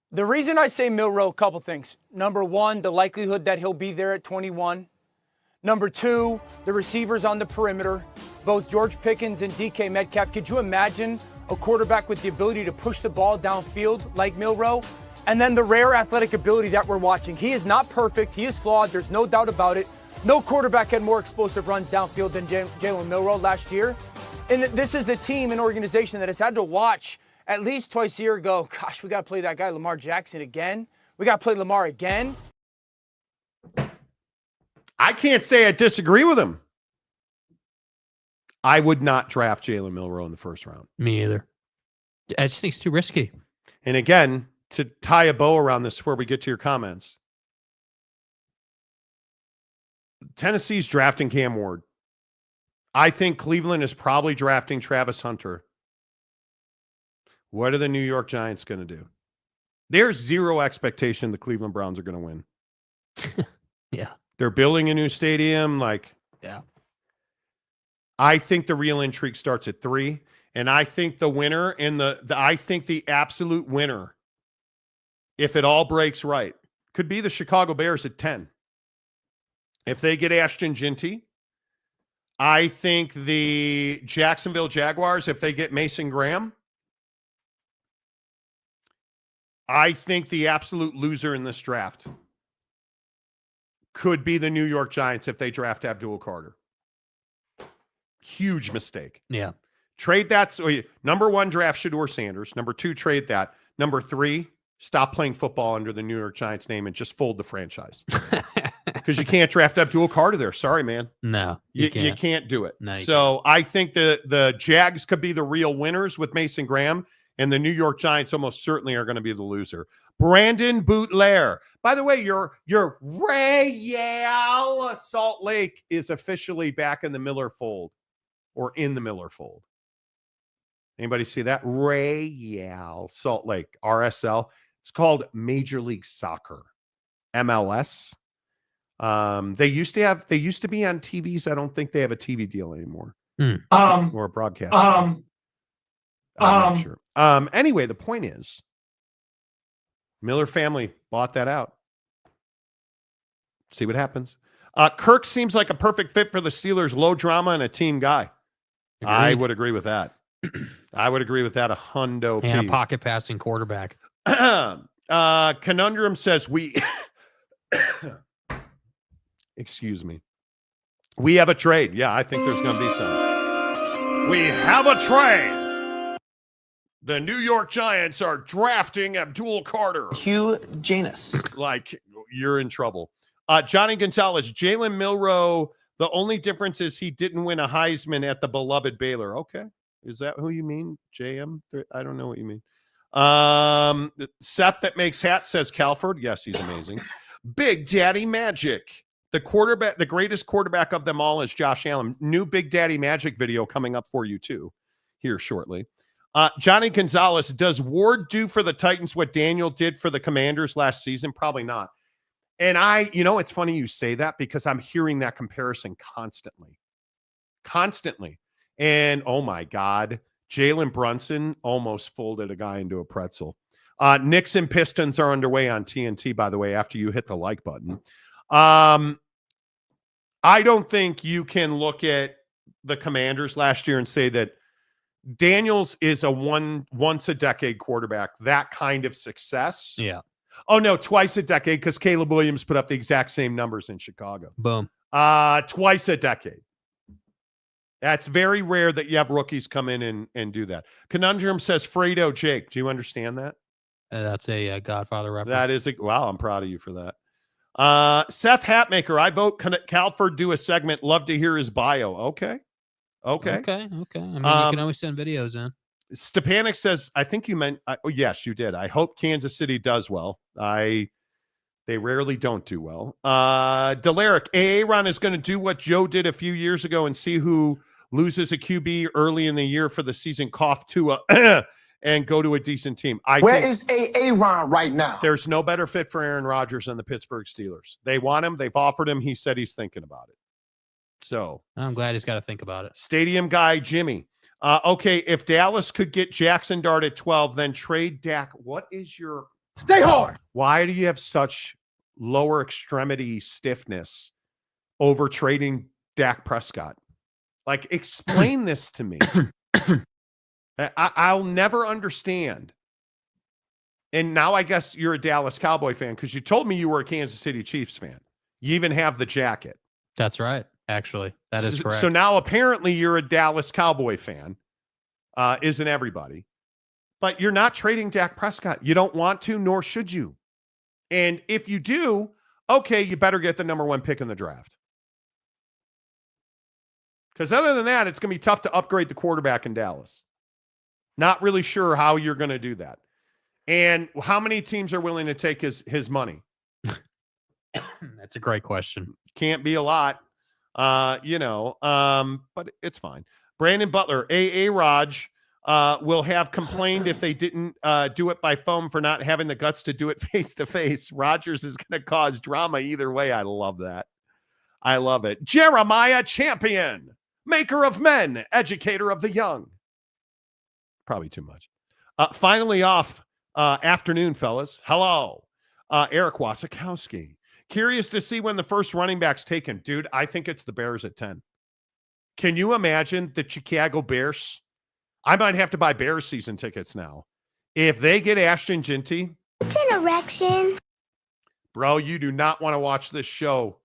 The reason I say Milroe, a couple things. Number one, the likelihood that he'll be there at 21. Number two, the receivers on the perimeter, both George Pickens and DK Metcalf. Could you imagine a quarterback with the ability to push the ball downfield like Milroe? And then the rare athletic ability that we're watching. He is not perfect. He is flawed. There's no doubt about it. No quarterback had more explosive runs downfield than Jaylen Milroe last year. And this is a team, an organization that has had to watch at least twice a year go, gosh, we got to play that guy Lamar Jackson again. We got to play Lamar again. I can't say I disagree with him. I would not draft Jaylen Milroe in the first round. Me either. I just think it's too risky. And again, to tie a bow around this before we get to your comments, Tennessee's drafting Cam Ward. I think Cleveland is probably drafting Travis Hunter. What are the New York Giants going to do? There's zero expectation the Cleveland Browns are going to win. Yeah. They're building a new stadium. Yeah. I think the real intrigue starts at 3. And I think the winner and I think the absolute winner, if it all breaks right, could be the Chicago Bears at 10. If they get Ashton Ginty, I think the Jacksonville Jaguars, if they get Mason Graham, I think the absolute loser in this draft could be the New York Giants if they draft Abdul Carter. Huge mistake. Yeah. Trade that. So number 1, draft Shedeur Sanders. Number 2, trade that. Number 3, stop playing football under the New York Giants name and just fold the franchise. Because you can't draft Abdul Carter there. Sorry, man. No, you can't do it. No, so I think the Jags could be the real winners with Mason Graham, and the New York Giants almost certainly are going to be the loser. Brandon Bootlair. By the way, your Royale Salt Lake is officially back in the Miller fold, or in the Miller fold. Anybody see that? Royale Salt Lake, RSL. It's called Major League Soccer, MLS. They used to be on TVs. I don't think they have a TV deal anymore. Or a broadcast. I'm not sure. Anyway, the point is, Miller family bought that out. See what happens. Kirk seems like a perfect fit for the Steelers. Low drama and a team guy. Agreed. I would agree with that. I would agree with that a hundo. And a pocket passing quarterback. Conundrum says excuse me. We have a trade. Yeah, I think there's going to be some. We have a trade. The New York Giants are drafting Abdul Carter. Hugh Janus. Like, you're in trouble. Johnny Gonzalez, Jaylen Milroe, the only difference is he didn't win a Heisman at the beloved Baylor. Okay. Is that who you mean? JM? I don't know what you mean. Seth that makes hats says Calford. Yes, he's amazing. Big Daddy Magic. The quarterback, the greatest quarterback of them all is Josh Allen. New Big Daddy Magic video coming up for you too here shortly. Johnny Gonzalez, does Ward do for the Titans what Daniel did for the Commanders last season? Probably not. And it's funny you say that because I'm hearing that comparison constantly. And oh my God, Jalen Brunson almost folded a guy into a pretzel. Knicks and Pistons are underway on TNT, by the way, after you hit the like button. I don't think you can look at the Commanders last year and say that Daniels is a once a decade quarterback, that kind of success. Yeah. Oh no, twice a decade, because Caleb Williams put up the exact same numbers in Chicago. Boom. Twice a decade. That's very rare that you have rookies come in and do that. Conundrum says Fredo Jake. Do you understand that? That's a Godfather reference. That is wow, I'm proud of you for that. Seth Hatmaker, I vote Calford do a segment. Love to hear his bio. Okay. I mean, you can always send videos in. Stepanik says, I think you meant, yes, you did. I hope Kansas City does well. They rarely don't do well. Delaric, Aaron is going to do what Joe did a few years ago and see who loses a QB early in the year for the season, cough to and go to a decent team. Where is Aaron right now? There's no better fit for Aaron Rodgers than the Pittsburgh Steelers. They want him. They've offered him. He said he's thinking about it. So I'm glad he's got to think about it. Stadium guy Jimmy. Okay, if Dallas could get Jackson Dart at 12, then trade Dak. What is your stay hard? Why do you have such lower extremity stiffness over trading Dak Prescott? Like, explain this to me. I'll never understand. And now I guess you're a Dallas Cowboy fan because you told me you were a Kansas City Chiefs fan. You even have the jacket. That's right. Actually, that is correct. So now apparently you're a Dallas Cowboy fan. Isn't everybody? But you're not trading Dak Prescott. You don't want to, nor should you. And if you do, okay, you better get the number 1 pick in the draft. Because other than that, it's going to be tough to upgrade the quarterback in Dallas. Not really sure how you're going to do that. And how many teams are willing to take his money? That's a great question. Can't be a lot, but it's fine. Brandon Butler, Raj will have complained if they didn't do it by phone for not having the guts to do it face-to-face. Rodgers is going to cause drama either way. I love that. I love it. Jeremiah Champion, maker of men, educator of the young. Probably too much. Finally off afternoon, fellas. Hello. Eric Wasikowski. Curious to see when the first running back's taken. Dude, I think it's the Bears at 10. Can you imagine the Chicago Bears? I might have to buy Bears season tickets now. If they get Ashton Ginty. It's an erection. Bro, you do not want to watch this show.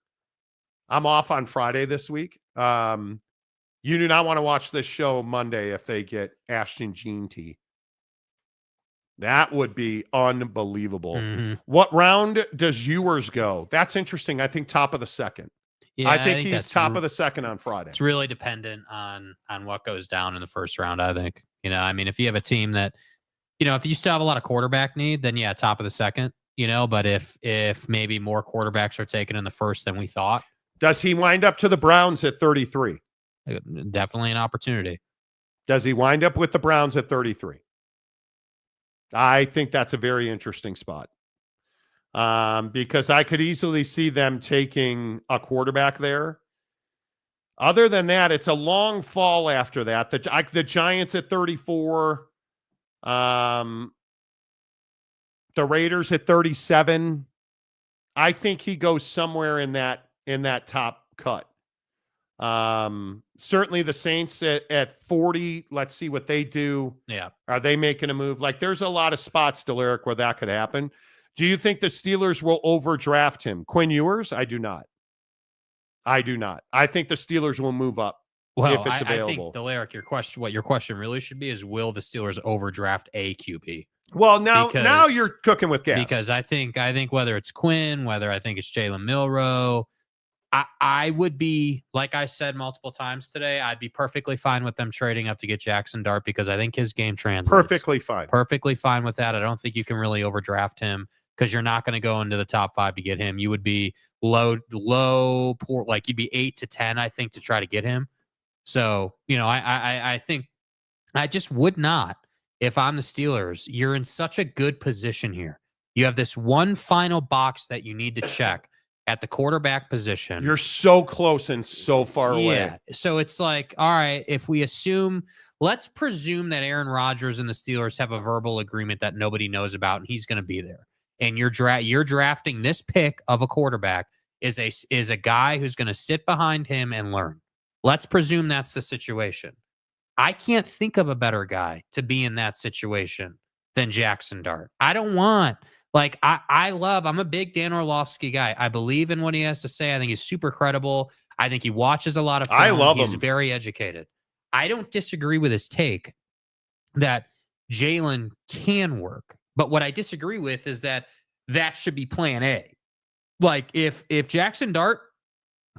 I'm off on Friday this week. You do not want to watch this show Monday if they get Ashton Ginty. That would be unbelievable. Mm-hmm. What round does yours go? That's interesting. I think top of the second. Yeah, I think he's top of the second on Friday. It's really dependent on what goes down in the first round, I think. I mean, if you have a team that, if you still have a lot of quarterback need, then yeah, top of the second, but if maybe more quarterbacks are taken in the first than we thought. Does he wind up to the Browns at 33? Definitely an opportunity. Does he wind up with the Browns at 33? I think that's a very interesting spot. Because I could easily see them taking a quarterback there. Other than that, it's a long fall after that. The Giants at 34. The Raiders at 37. I think he goes somewhere in that top cut. Certainly the Saints at 40. Let's see what they do. Yeah. Are they making a move? Like, there's a lot of spots, Delaric, where that could happen. Do you think the Steelers will overdraft him? Quinn Ewers? I do not. I think the Steelers will move up if it's available. I think, Delaric, what your question really should be is, will the Steelers overdraft a QB? Well, now you're cooking with gas. Because I think whether it's Quinn, whether I think it's Jaylen Milroe, I would be, like I said multiple times today, I'd be perfectly fine with them trading up to get Jackson Dart because I think his game translates. Perfectly fine. Perfectly fine with that. I don't think you can really overdraft him because you're not going to go into the top 5 to get him. You would be low, poor, like you'd be 8 to 10, I think, to try to get him. So, I think I just would not. If I'm the Steelers, you're in such a good position here. You have this one final box that you need to check at the quarterback position. You're so close and so far away. Yeah. So it's like, all right, if we let's presume that Aaron Rodgers and the Steelers have a verbal agreement that nobody knows about and he's going to be there. And you're drafting this pick of a quarterback is a guy who's going to sit behind him and learn. Let's presume that's the situation. I can't think of a better guy to be in that situation than Jackson Dart. I don't want, I'm a big Dan Orlovsky guy. I believe in what he has to say. I think he's super credible. I think he watches a lot of film. I love him. He's very educated. I don't disagree with his take that Jaylen can work. But what I disagree with is that should be plan A. Like, if Jackson Dart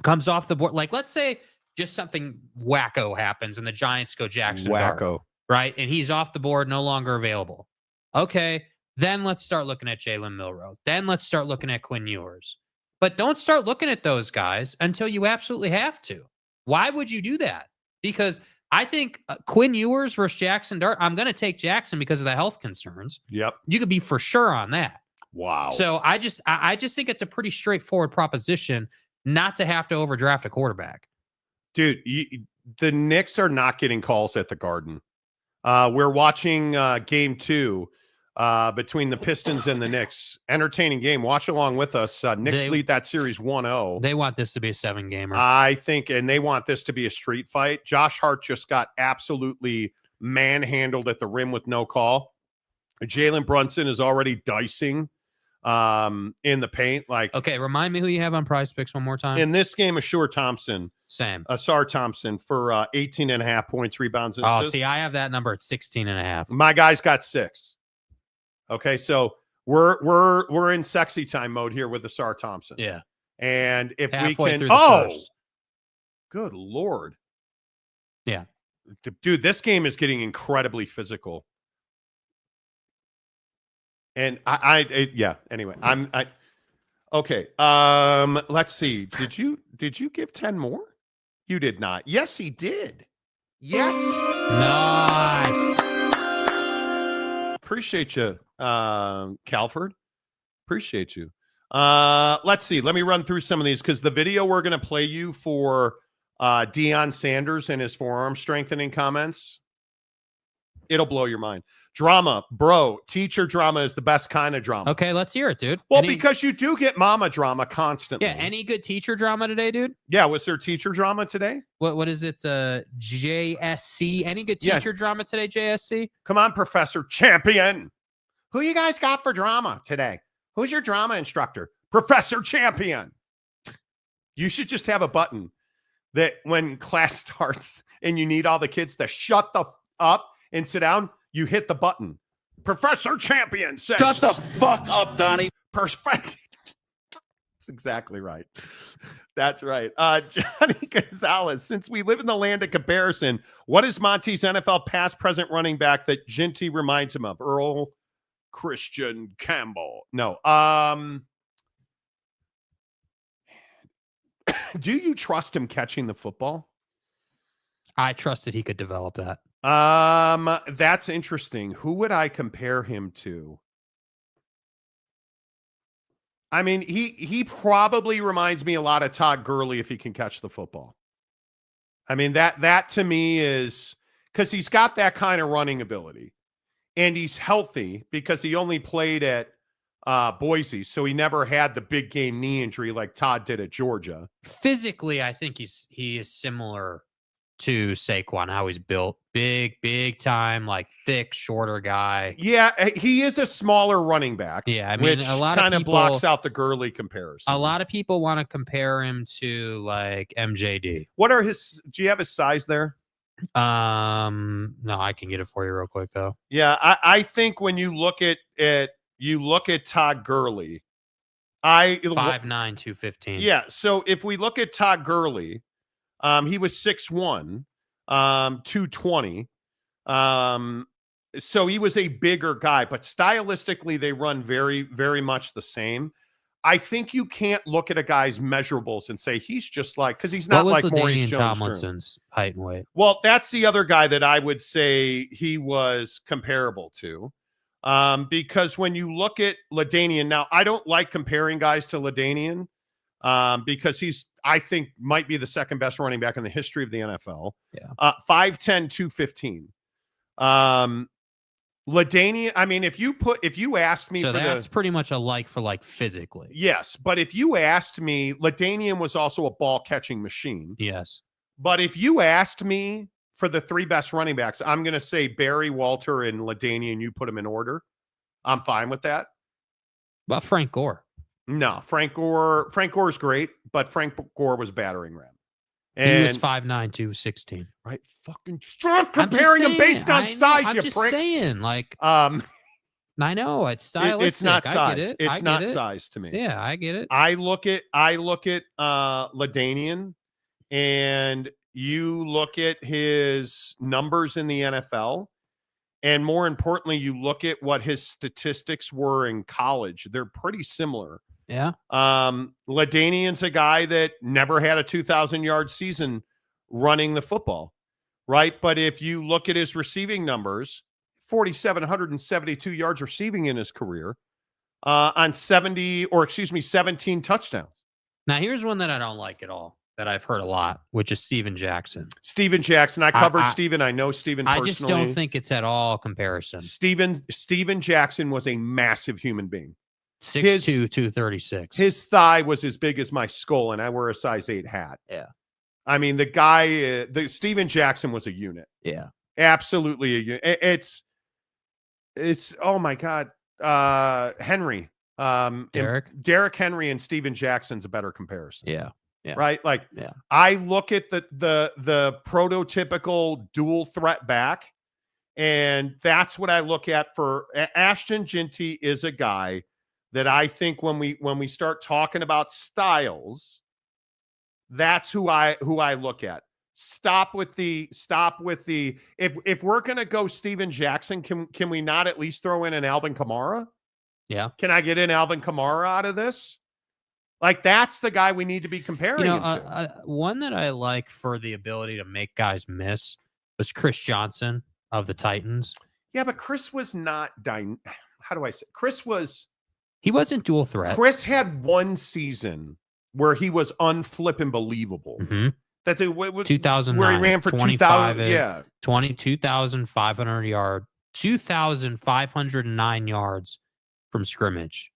comes off the board, like, let's say just something wacko happens and the Giants go Jackson Dart, right? And he's off the board, no longer available. Okay, then let's start looking at Jaylen Milroe. Then let's start looking at Quinn Ewers. But don't start looking at those guys until you absolutely have to. Why would you do that? Because I think Quinn Ewers versus Jackson Dart, I'm going to take Jackson because of the health concerns. Yep. You could be for sure on that. Wow. So I just think it's a pretty straightforward proposition not to have to overdraft a quarterback. Dude, the Knicks are not getting calls at the Garden. We're watching game 2 between the Pistons and the Knicks. Entertaining game. Watch along with us. Knicks lead that series 1-0. They want this to be a 7-gamer. I think, and they want this to be a street fight. Josh Hart just got absolutely manhandled at the rim with no call. Jalen Brunson is already dicing in the paint. Like, okay, remind me who you have on Prize Picks one more time. In this game, Shedeur Thompson. Same. Asar Thompson for 18.5 points, rebounds, and assists. See, I have that number at 16.5. My guy's got 6. Okay, so we're in sexy time mode here with Asar Thompson. Yeah. And if halfway we can first. Good Lord. Yeah. Dude, this game is getting incredibly physical. And anyway, okay. Let's see. Did you give 10 more? You did not. Yes, he did. Yes. Nice. Appreciate you, Calford. Appreciate you. Let's see. Let me run through some of these because the video we're going to play you for Deion Sanders and his forearm strengthening comments, it'll blow your mind. Drama, bro. Teacher drama is the best kind of drama. Okay, let's hear it, dude. Well, because you do get mama drama constantly. Yeah, any good teacher drama today, dude? Yeah, was there teacher drama today? What is it? JSC. Any good teacher drama today, JSC? Come on, Professor Champion. Who you guys got for drama today? Who's your drama instructor? Professor Champion. You should just have a button that when class starts and you need all the kids to shut the up and sit down, you hit the button. Professor Champion says, "Shut the fuck up, Donnie." Perspective. That's exactly right. That's right. Johnny Gonzalez, since we live in the land of comparison, what is Monty's NFL past present running back that Ginty reminds him of? Earl Christian Campbell. No. Do you trust him catching the football? I trusted he could develop that. That's interesting. Who would I compare him to? I mean, he probably reminds me a lot of Todd Gurley if he can catch the football. I mean, that to me is because he's got that kind of running ability and he's healthy because he only played at Boise, so he never had the big game knee injury like Todd did at Georgia. Physically, I think he is similar to Saquon, how he's built. Big time, like thick, shorter guy. Yeah, he is a smaller running back. Yeah, I mean, which a lot kind of of people blocks out the Gurley comparison. A lot of people want to compare him to like MJD. What are his? Do you have his size there? No, I can get it for you real quick though. Yeah, I think when you look at Todd Gurley, 5'9", 215. Yeah, so if we look at Todd Gurley, he was 6'1", 220. So he was a bigger guy, but stylistically they run very, very much the same. I think you can't look at a guy's measurables and say he's just like, because he's not like Maurice Jones-Drew. Tomlinson's height and weight? Well, that's the other guy that I would say he was comparable to. Because when you look at LaDainian, now I don't like comparing guys to LaDainian because he's, I think, might be the second best running back in the history of the NFL. Yeah. 5'10", 215. LaDainian, I mean, if you asked me, so that's pretty much a like for like physically. Yes, but if you asked me, LaDainian was also a ball catching machine. Yes. But if you asked me for the 3 best running backs, I'm going to say Barry, Walter, and LaDainian. You put them in order. I'm fine with that. But Frank Gore. No, Frank Gore's great, but Frank Gore was battering ram. And he was 5'9", 216. Right. Fucking stop comparing him based on size, I'm you just prick. saying, like, I know it's stylistic. It's not size. I get it. It's not size to me. Yeah, I get it. I look at LaDainian, and you look at his numbers in the NFL, and more importantly, you look at what his statistics were in college. They're pretty similar. Yeah. LaDainian's a guy that never had a 2,000-yard season running the football, right? But if you look at his receiving numbers, 4,772 yards receiving in his career on 17 touchdowns. Now, here's one that I don't like at all. that I've heard a lot, which is Steven Jackson. Steven Jackson. I covered Steven. I know Steven personally. I just don't think it's at all comparison. Steven Jackson was a massive human being. 6'2", 236. His thigh was as big as my skull, and I wear a size 8 hat. Yeah. I mean, the guy, Steven Jackson was a unit. Yeah. Absolutely a unit. It's oh my God. Henry. Derrick Henry and Steven Jackson's a better comparison. Yeah. Yeah. Right? Like, yeah. I look at the prototypical dual threat back, and that's what I look at for Ashton Jeanty is a guy that I think when we start talking about styles, that's who I look at. Stop with the if we're gonna go Steven Jackson, can we not at least throw in an Alvin Kamara? Yeah. Can I get in Alvin Kamara out of this? Like, that's the guy we need to be comparing him to. One that I like for the ability to make guys miss was Chris Johnson of the Titans. Yeah, but Chris was not how do I say? He wasn't dual threat. Chris had one season where he was unflipping believable. Mm-hmm. That's it. Was 2009, where he ran for 2,000. Yeah, 22,500 yards, 2,509 yards from scrimmage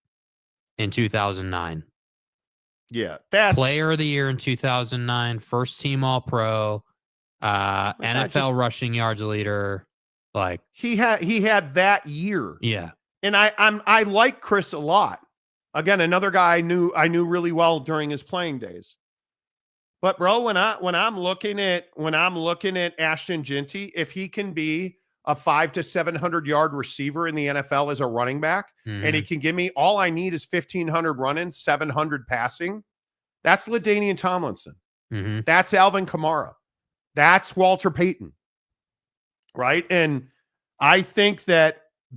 in 2009. Yeah, that's player of the year in 2009, first team All Pro, NFL rushing yards leader. Like he had that year. Yeah, and I like Chris a lot. Again, another guy I knew really well during his playing days. But bro, when I'm looking at Ashton Jeanty, if he can be a 500 to 700 yard receiver in the NFL as a running back, and he can give me all I need is 1,500 running, 700 passing, that's LaDainian Tomlinson. Mm-hmm. That's Alvin Kamara. That's Walter Payton. Right? And I think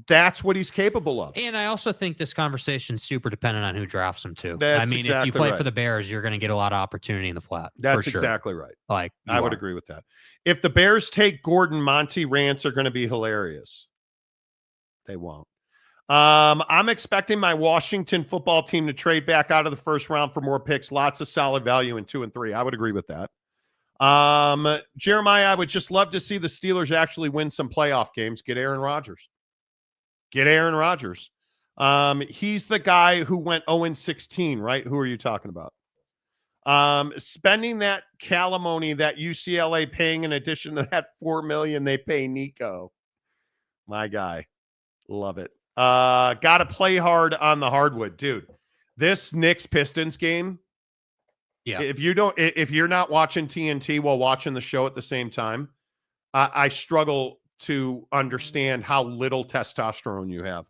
that's what he's capable of. And I also think this conversation's super dependent on who drafts him too. That's I mean, exactly if you play right. for the Bears, you're going to get a lot of opportunity in the flat. That's for sure. exactly right. Like I would agree with that. If the Bears take Gordon, Monty rants are going to be hilarious. They won't. I'm expecting my Washington football team to trade back out of the first round for more picks. Lots of solid value in 2 and 3. I would agree with that. Jeremiah, I would just love to see the Steelers actually win some playoff games. Get Aaron Rodgers. He's the guy who went 0-16, right? Who are you talking about? Spending that calimony that UCLA paying in addition to that $4 million they pay Nico. My guy. Love it. Got to play hard on the hardwood, dude. This Knicks Pistons game. Yeah. If you're not watching TNT while watching the show at the same time, I struggle to understand how little testosterone you have,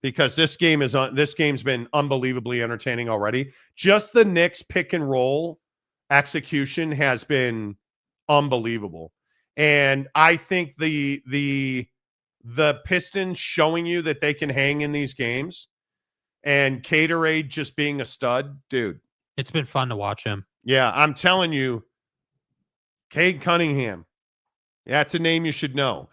because this game's been unbelievably entertaining already. Just the Knicks pick and roll execution has been unbelievable. And I think the Pistons showing you that they can hang in these games, and Caterade just being a stud, dude. It's been fun to watch him. Yeah, I'm telling you, Cade Cunningham. That's a name you should know.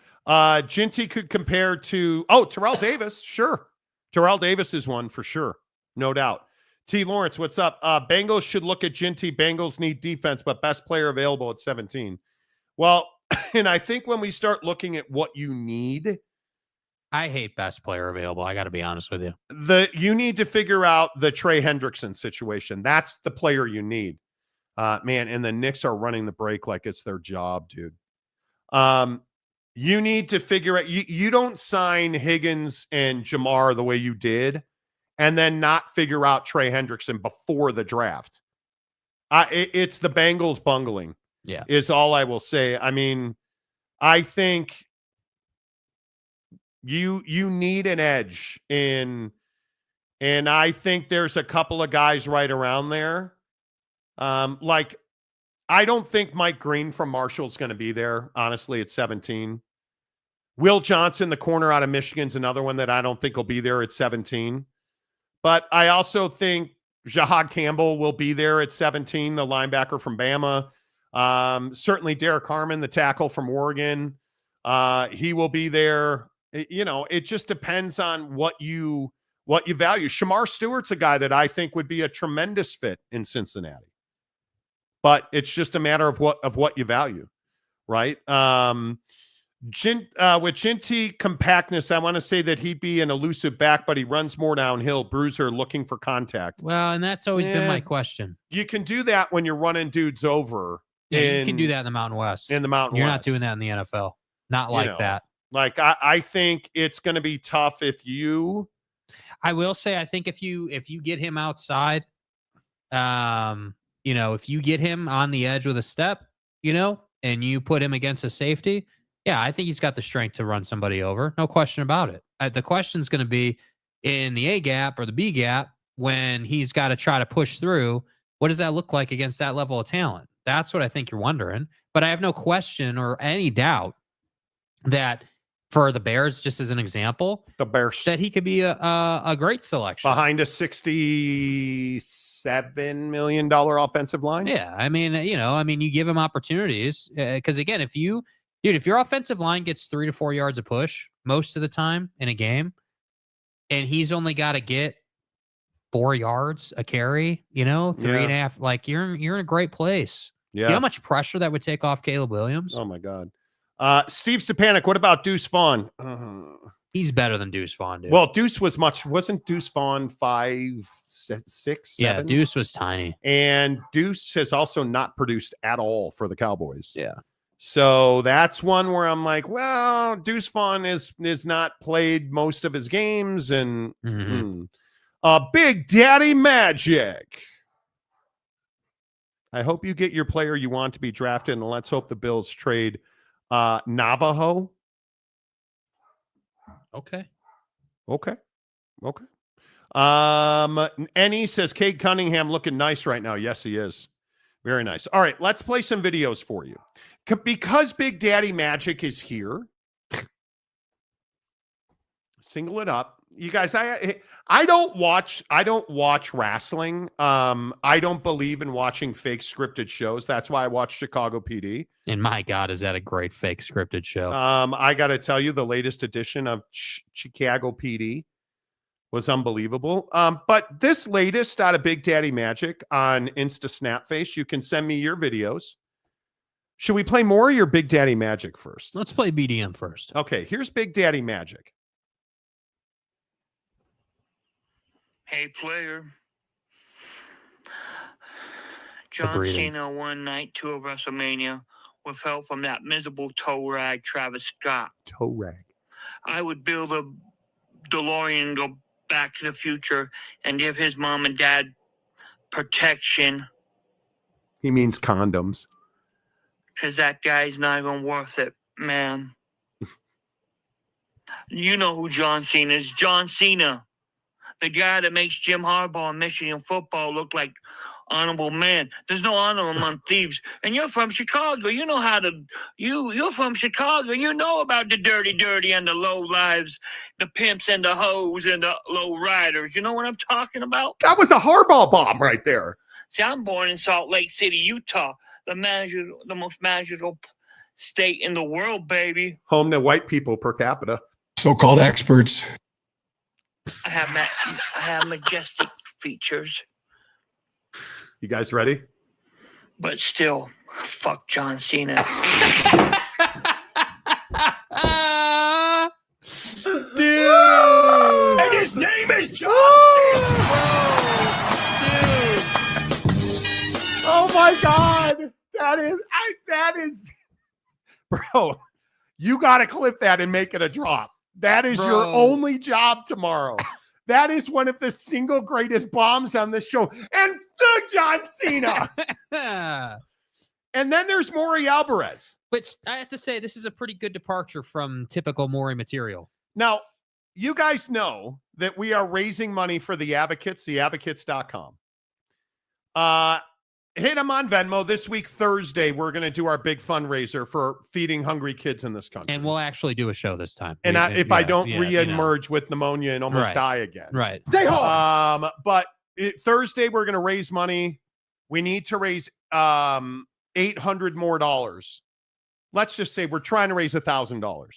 Jeanty could compare to Terrell Davis. Sure. Terrell Davis is one for sure. No doubt. T. Lawrence, what's up? Bengals should look at Jeanty. Bengals need defense, but best player available at 17. Well, and I think when we start looking at what you need, I hate best player available. I got to be honest with you. You need to figure out the Trey Hendrickson situation. That's the player you need. Man, and the Knicks are running the break like it's their job, dude. You need to figure out, you don't sign Higgins and Jamar the way you did and then not figure out Trey Hendrickson before the draft. It's the Bengals bungling. Yeah. Is all I will say. I mean, I think you need an edge and I think there's a couple of guys right around there. Like, I don't think Mike Green from Marshall's going to be there, honestly, at 17. Will Johnson, the corner out of Michigan, is another one that I don't think will be there at 17. But I also think Jahad Campbell will be there at 17, the linebacker from Bama. Certainly Derek Harmon, the tackle from Oregon. He will be there. It just depends on what you value. Shamar Stewart's a guy that I think would be a tremendous fit in Cincinnati. but it's just a matter of what you value, right? With Ginty compactness, I want to say that he'd be an elusive back, but he runs more downhill, bruiser, looking for contact. Well, and that's always been my question. You can do that when you're running dudes over. Yeah, you can do that in the Mountain West. In the Mountain You're West. not doing that in the NFL. Not like that. Like I think it's going to be tough if you. I will say, I think if you get him outside, if you get him on the edge with a step, and you put him against a safety, yeah, I think he's got the strength to run somebody over. No question about it. The question's going to be in the A gap or the B gap when he's got to try to push through. What does that look like against that level of talent? That's what I think you're wondering. But I have no question or any doubt that for the Bears, just as an example, the Bears, that he could be a great selection behind a $67 million offensive line. Yeah, I mean, you give him opportunities because again, if your offensive line gets 3 to 4 yards of push most of the time in a game, and he's only got to get 4 yards a carry, 3.5, like you're in a great place. Yeah. You know how much pressure that would take off Caleb Williams? Oh my God. Steve Stepanek, what about Deuce Vaughn? He's better than Deuce Vaughn, dude. Well, Deuce wasn't Deuce Vaughn 5'6", 7"? Yeah, Deuce was tiny. And Deuce has also not produced at all for the Cowboys. Yeah. So that's one where I'm like, well, Deuce Vaughn is not played most of his games. And Big Daddy Magic. I hope you get your player you want to be drafted, and let's hope the Bills trade Navajo. Okay. Annie says Cade Cunningham looking nice right now. Yes, he is. Very nice. All right, let's play some videos for you. Because Big Daddy Magic is here. Single it up. You guys, I don't watch wrestling. I don't believe in watching fake scripted shows. That's why I watch Chicago PD. And my God, is that a great fake scripted show? I got to tell you, the latest edition of Chicago PD was unbelievable. But this latest out of Big Daddy Magic on Insta Snapface, you can send me your videos. Should we play more or your Big Daddy Magic first? Let's play BDM first. Okay, here's Big Daddy Magic. Hey, player. John Cena won night 2 of WrestleMania with help from that miserable toe rag Travis Scott. Toe rag. I would build a DeLorean, go back to the future, and give his mom and dad protection. He means condoms. Because that guy's not even worth it, man. You know who John Cena is. John Cena. The guy that makes Jim Harbaugh and Michigan football look like honorable men. There's no honor among thieves. And you're from Chicago. You know how to... You're from Chicago. You know about the dirty and the low lives, the pimps and the hoes and the low riders. You know what I'm talking about? That was a Harbaugh bomb right there. See, I'm born in Salt Lake City, Utah, the most magical state in the world, baby. Home to white people per capita. So-called experts. I have majestic features. You guys ready? But still, fuck John Cena. Dude! And his name is John Cena! Oh my God. That is, bro, you got to clip that and make it a drop. That is your only job tomorrow. That is one of the single greatest bombs on this show. And the John Cena. And then there's Maury Alvarez. Which I have to say, this is a pretty good departure from typical Maury material. Now, you guys know that we are raising money for the Advocates, theadvocates.com. Hit them on Venmo. This week, Thursday, we're going to do our big fundraiser for feeding hungry kids in this country. And we'll actually do a show this time. And if I don't re-emerge with pneumonia and almost die again. Right. Stay home. But Thursday, we're going to raise money. We need to raise $800 more. Let's just say we're trying to raise $1,000.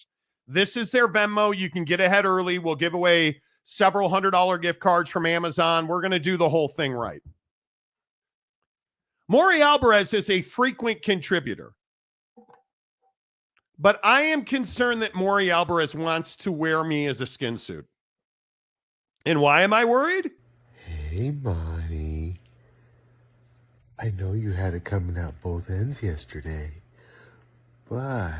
This is their Venmo. You can get ahead early. We'll give away several $100 gift cards from Amazon. We're going to do the whole thing right. Maury Alvarez is a frequent contributor. But I am concerned that Maury Alvarez wants to wear me as a skin suit. And why am I worried? Hey, Monty. I know you had it coming out both ends yesterday, but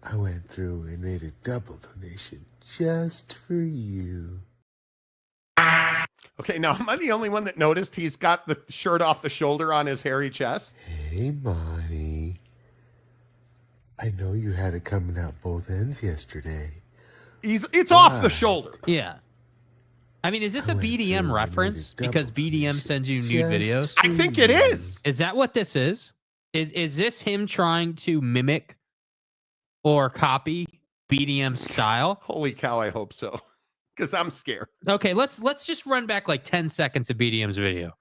I went through and made a double donation just for you. Okay, now am I the only one that noticed he's got the shirt off the shoulder on his hairy chest? Hey, Monty. I know you had it coming out both ends yesterday. It's off the shoulder. Yeah. I mean, is this a BDM reference? Because BDM sends you nude videos? I think it is. Is that what this is? Is this him trying to mimic or copy BDM style? Holy cow, I hope so. Because I'm scared. Okay, let's just run back like 10 seconds of BDM's video.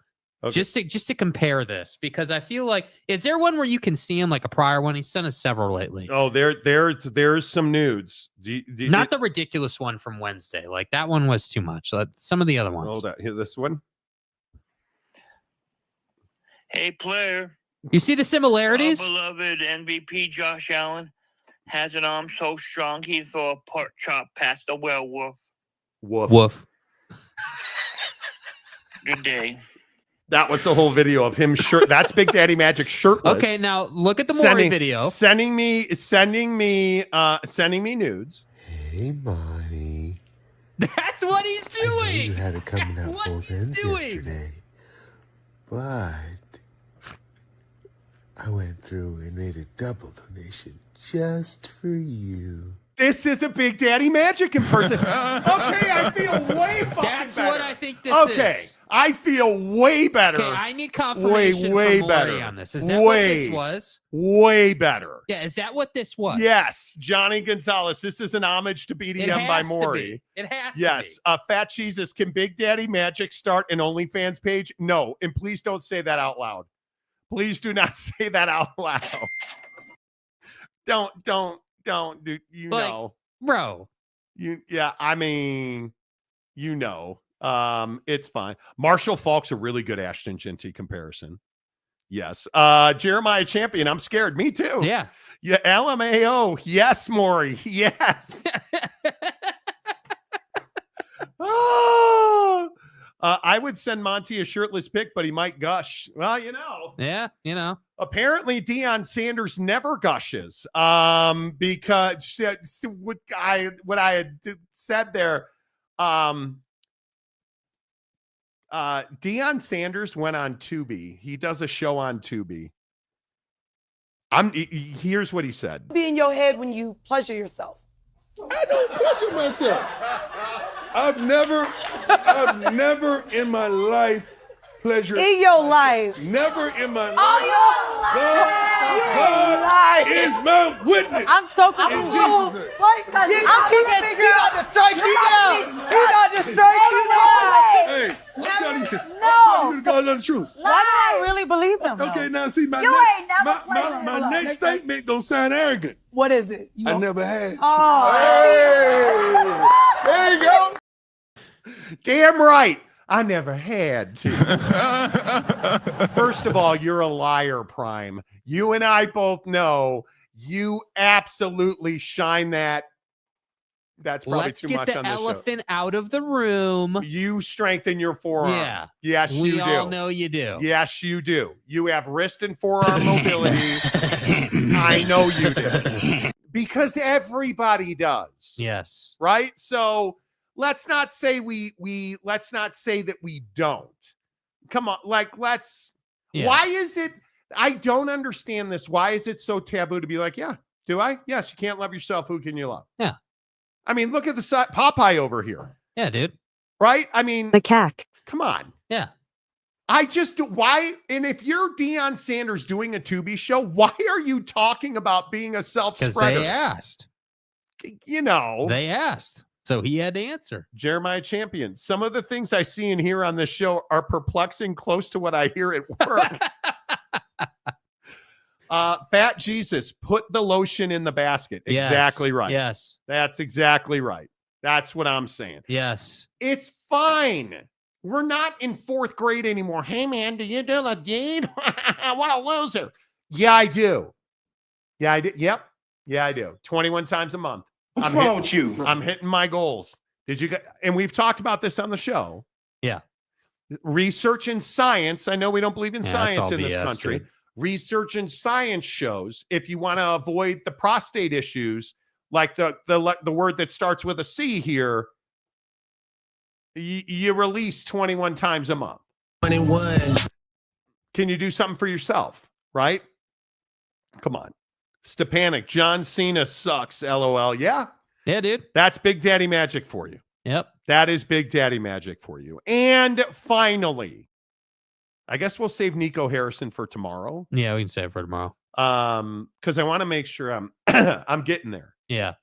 Okay. Just to compare this, because I feel like, is there one where you can see him, like a prior one? He's sent us several lately. Oh, there's some nudes. Not the ridiculous one from Wednesday. Like that one was too much. Some of the other ones. Hold on. Here, this one. Hey, player. You see the similarities? Our beloved MVP Josh Allen has an arm so strong he throw a pork chop past a werewolf. Woof. Good day. That was the whole video of him shirt. That's Big Daddy Magic shirtless. Okay, now look at the Maury video. Sending me nudes. Hey, Monty. That's what he's doing. You had it coming out both ends yesterday, but I went through and made a double donation just for you. This is a Big Daddy Magic impersonation. Okay, I feel way fucking That's better. what I think this is. Okay, I feel way better. Okay, I need confirmation way from Maury better on this. Is that what this was? Way better. Yeah, is that what this was? Yes, Johnny Gonzalez. This is an homage to BDM by Maury. It has to Yes. Fat Jesus, can Big Daddy Magic start an OnlyFans page? No, and please don't say that out loud. Please do not say that out loud. Don't, dude, know. Bro. I mean, it's fine. Marshall Faulk's a really good Ashton Genty comparison. Yes. Jeremiah Champion, I'm scared. Me too. Yeah. Yeah, LMAO. Yes, Maury. Yes. Oh, I would send Monty a shirtless pic, but he might gush. Well, Yeah, Apparently, Deion Sanders never gushes. Because what I had said there, Deion Sanders went on Tubi. He does a show on Tubi. Here's what he said. Be in your head when you pleasure yourself. I don't pleasure myself. I've never in my life pleasured In your myself. life. Never in my life. All your life. God is my witness. I'm so confused. I'm keeping you not to strike you down. You not to strike you down. Hey, I'm telling you No. the God of the truth. Why do I really believe them? Okay, now see my You next, ain't never played my love. next statement don't sound arrogant. What is it? I never had. Oh. There you go. Damn right. I never had to. First of all, you're a liar, Prime. You and I both know you absolutely shine that. That's probably Let's too get much the on this elephant out of the room. You strengthen your forearm. Yeah. Yes, you do. We all know you do. Yes, you do. You have wrist and forearm mobility. I know you do. Because everybody does. Yes. Right? So let's not say let's not say that we don't. Come on, Yeah. Why is it, I don't understand this. Why is it so taboo to be like, yeah, do I? Yes, you can't love yourself. Who can you love? Yeah. I mean, look at the side, Popeye over here. Yeah, dude. Right? I mean, Macaque. Come on. Yeah. Why? And if you're Deion Sanders doing a Tubi show, why are you talking about being a self-spreader? Because they asked. They asked. So he had to answer. Jeremiah Champion. Some of the things I see and hear on this show are perplexing, close to what I hear at work. Fat Jesus, put the lotion in the basket. Yes. Exactly right. Yes. That's exactly right. That's what I'm saying. Yes. It's fine. We're not in 4th grade anymore. Hey, man, do you do the deed? What a loser. Yeah, I do. Yeah, I do. Yep. Yeah, I do. 21 times a month. What's wrong with you? I'm hitting my goals. Did you get, and we've talked about this on the show. Yeah. Research and science. I know we don't believe in science in this BS, country. dude. Research and science shows if you want to avoid the prostate issues, like the word that starts with a C here, you release 21 times a month. 21. Can you do something for yourself? Right? Come on. Stepanik, John Cena sucks. LOL. Yeah. Yeah, dude. That's Big Daddy magic for you. Yep. That is Big Daddy magic for you. And finally, I guess we'll save Nico Harrison for tomorrow. Yeah, we can save it for tomorrow. Because I want to make sure I'm I'm getting there. Yeah.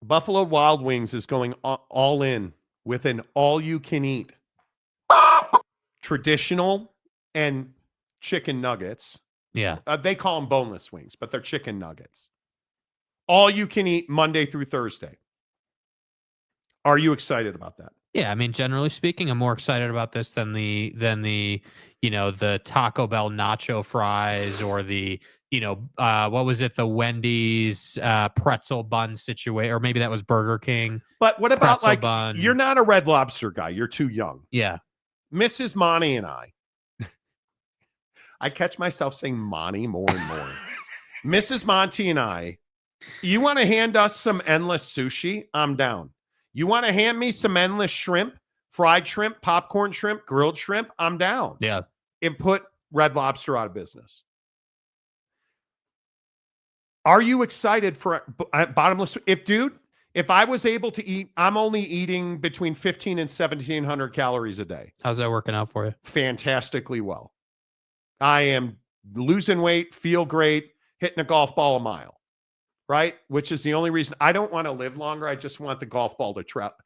Buffalo Wild Wings is going all in with an all-you-can-eat traditional and chicken nuggets. Yeah. They call them boneless wings, but they're chicken nuggets. All you can eat Monday through Thursday. Are you excited about that? Yeah, I mean, generally speaking, I'm more excited about this than the the Taco Bell nacho fries or the what was it, the Wendy's pretzel bun situation, or maybe that was Burger King. But what about pretzel bun. You're not a Red Lobster guy. You're too young. Yeah. Mrs. Monty and I catch myself saying Monty more and more. Mrs. Monty and I, you want to hand us some endless sushi? I'm down. You want to hand me some endless shrimp, fried shrimp, popcorn shrimp, grilled shrimp? I'm down. Yeah. And put Red Lobster out of business. Are you excited for bottomless? If I was able to eat, I'm only eating between 15 and 1,700 calories a day. How's that working out for you? Fantastically well. I am losing weight, feel great, hitting a golf ball a mile, right? Which is the only reason I don't want to live longer. I just want the golf ball to travel.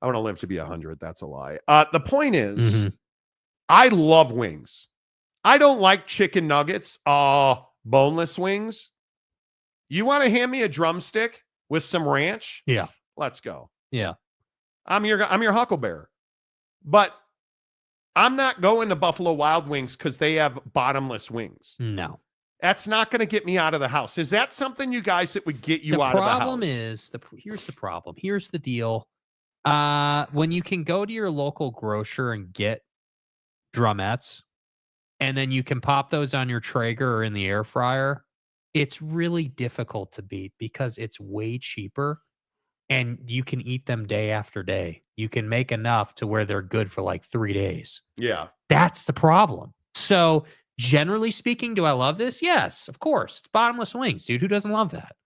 I want to live to be 100. That's a lie. The point is, I love wings. I don't like chicken nuggets, boneless wings. You want to hand me a drumstick with some ranch? Yeah. Let's go. Yeah. I'm your huckleberry. But I'm not going to Buffalo Wild Wings because they have bottomless wings. No. That's not going to get me out of the house. Is that something you guys that would get you out of the house? The problem is, here's the problem. Here's the deal. When you can go to your local grocer and get drumettes, and then you can pop those on your Traeger or in the air fryer, it's really difficult to beat because it's way cheaper and you can eat them day after day. You can make enough to where they're good for like 3 days. Yeah. That's the problem. So generally speaking, do I love this? Yes, of course. It's bottomless wings, dude. Who doesn't love that?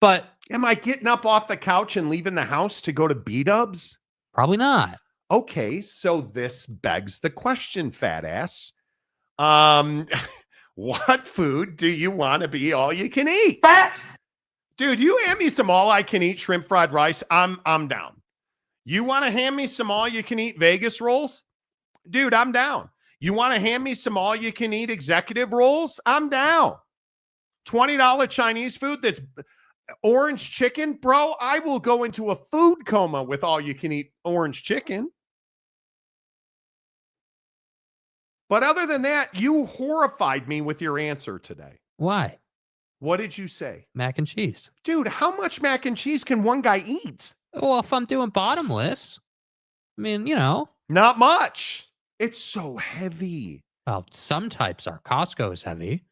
But am I getting up off the couch and leaving the house to go to B-dubs? Probably not. Okay, so this begs the question, fat ass. What food do you want to be all you can eat? Fat. Dude, you hand me some all I can eat shrimp fried rice, I'm down. You want to hand me some all you can eat Vegas rolls? Dude, I'm down. You want to hand me some all you can eat executive rolls? I'm down. $20 Chinese food that's orange chicken? Bro, I will go into a food coma with all you can eat orange chicken. But other than that, you horrified me with your answer today. Why? What did you say? Mac and cheese. Dude, how much mac and cheese can one guy eat? Well, if I'm doing bottomless, I mean, Not much. It's so heavy. Well, some types are. Costco is heavy.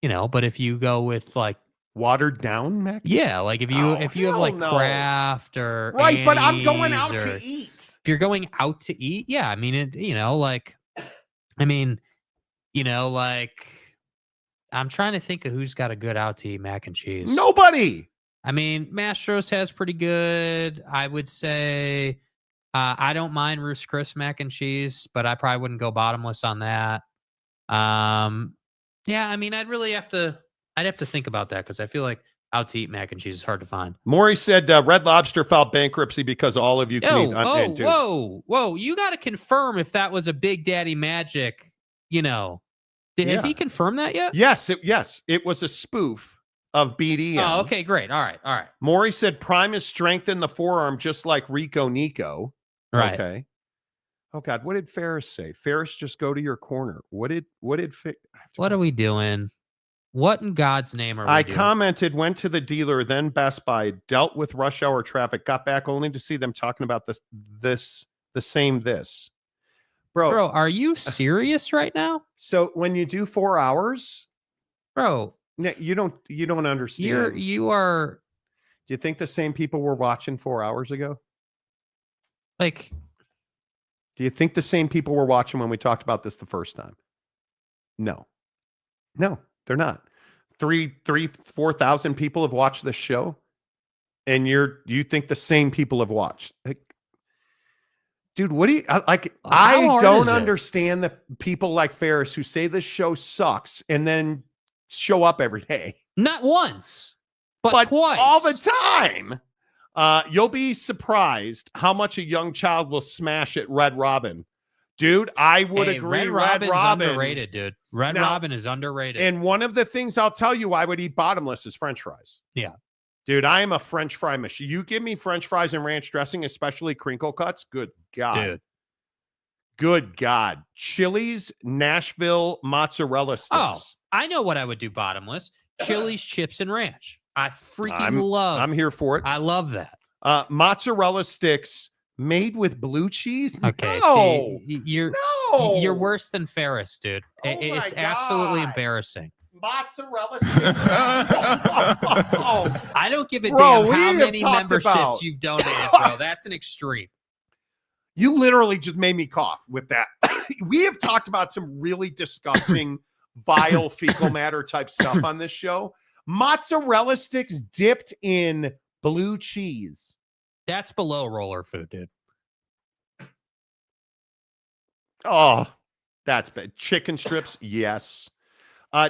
But if you go with like watered down mac, yeah, like if you have like Kraft or right, Annie's, but I'm going out to eat. If you're going out to eat, yeah, I mean I'm trying to think of who's got a good out to eat mac and cheese. Nobody. I mean, Mastro's has pretty good. I would say I don't mind Ruth's Chris mac and cheese, but I probably wouldn't go bottomless on that. Yeah, I mean, I'd have to think about that because I feel like out to eat mac and cheese is hard to find. Maury said Red Lobster filed bankruptcy because all of you can eat. Whoa. You got to confirm if that was a Big Daddy Magic, Has he confirmed that yet? Yes, it was a spoof of BDM. Oh, okay, great. All right. Maury said Prime is strengthened the forearm just like Rico Nico. Right. Okay. Oh God, what did Ferris say? Ferris, just go to your corner. What are we doing? What in God's name are we doing? Commented, went to the dealer, then Best Buy, dealt with rush hour traffic, got back only to see them talking about the same. Bro, are you serious right now? So when you do 4 hours, bro, you don't understand. You are. Do you think the same people were watching 4 hours ago? Like, do you think the same people were watching when we talked about this the first time? No, they're not. 4,000 people have watched this show, and you think the same people have watched? Like, dude, what do you like? I don't understand the people like Ferris who say this show sucks and then show up every day. Not once, but twice, all the time. You'll be surprised how much a young child will smash at Red Robin. Dude, I would agree. Red Robin underrated, dude. Red Robin is underrated. And one of the things I'll tell you I would eat bottomless is French fries. Yeah. Dude, I am a French fry machine. You give me French fries and ranch dressing, especially crinkle cuts. Good God. Dude. Good God. Chili's Nashville mozzarella sticks. Oh, I know what I would do bottomless. Chili's chips and ranch. I freaking love. I'm here for it. I love that. Mozzarella sticks made with blue cheese? Okay, no. see, you're worse than Ferris, dude. It's absolutely embarrassing. Mozzarella sticks. I don't give a damn how many memberships you've donated, bro. That's an extreme. You literally just made me cough with that. We have talked about some really disgusting, vile fecal matter type stuff on this show. Mozzarella sticks dipped in blue cheese. That's below roller food, dude. Oh, that's bad. Chicken strips, yes.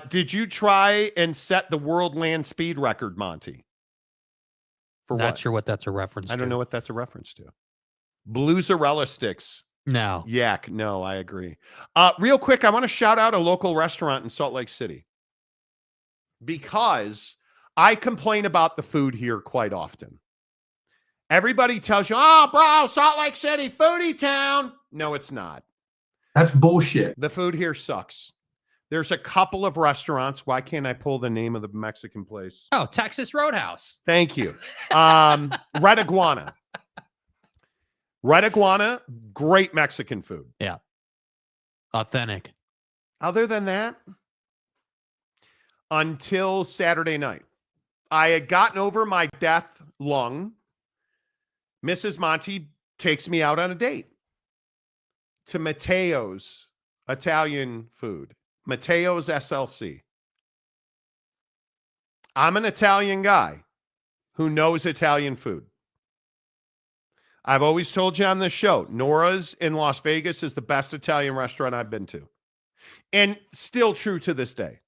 Did you try and set the world land speed record, Monty? For Not what? sure what that's a reference to. I don't know what that's a reference to. Bluezarella sticks. No. Yak. No, I agree. Real quick, I want to shout out a local restaurant in Salt Lake City because I complain about the food here quite often. Everybody tells you, oh, bro, Salt Lake City, foodie town. No, it's not. That's bullshit. The food here sucks. There's a couple of restaurants. Why can't I pull the name of the Mexican place? Oh, Texas Roadhouse. Thank you. Red Iguana. Red Iguana, great Mexican food. Yeah. Authentic. Other than that, until Saturday night, I had gotten over my death lung. Mrs. Monty takes me out on a date to Matteo's Italian food. Matteo's SLC. I'm an Italian guy who knows Italian food. I've always told you on this show, Nora's in Las Vegas is the best Italian restaurant I've been to. And still true to this day.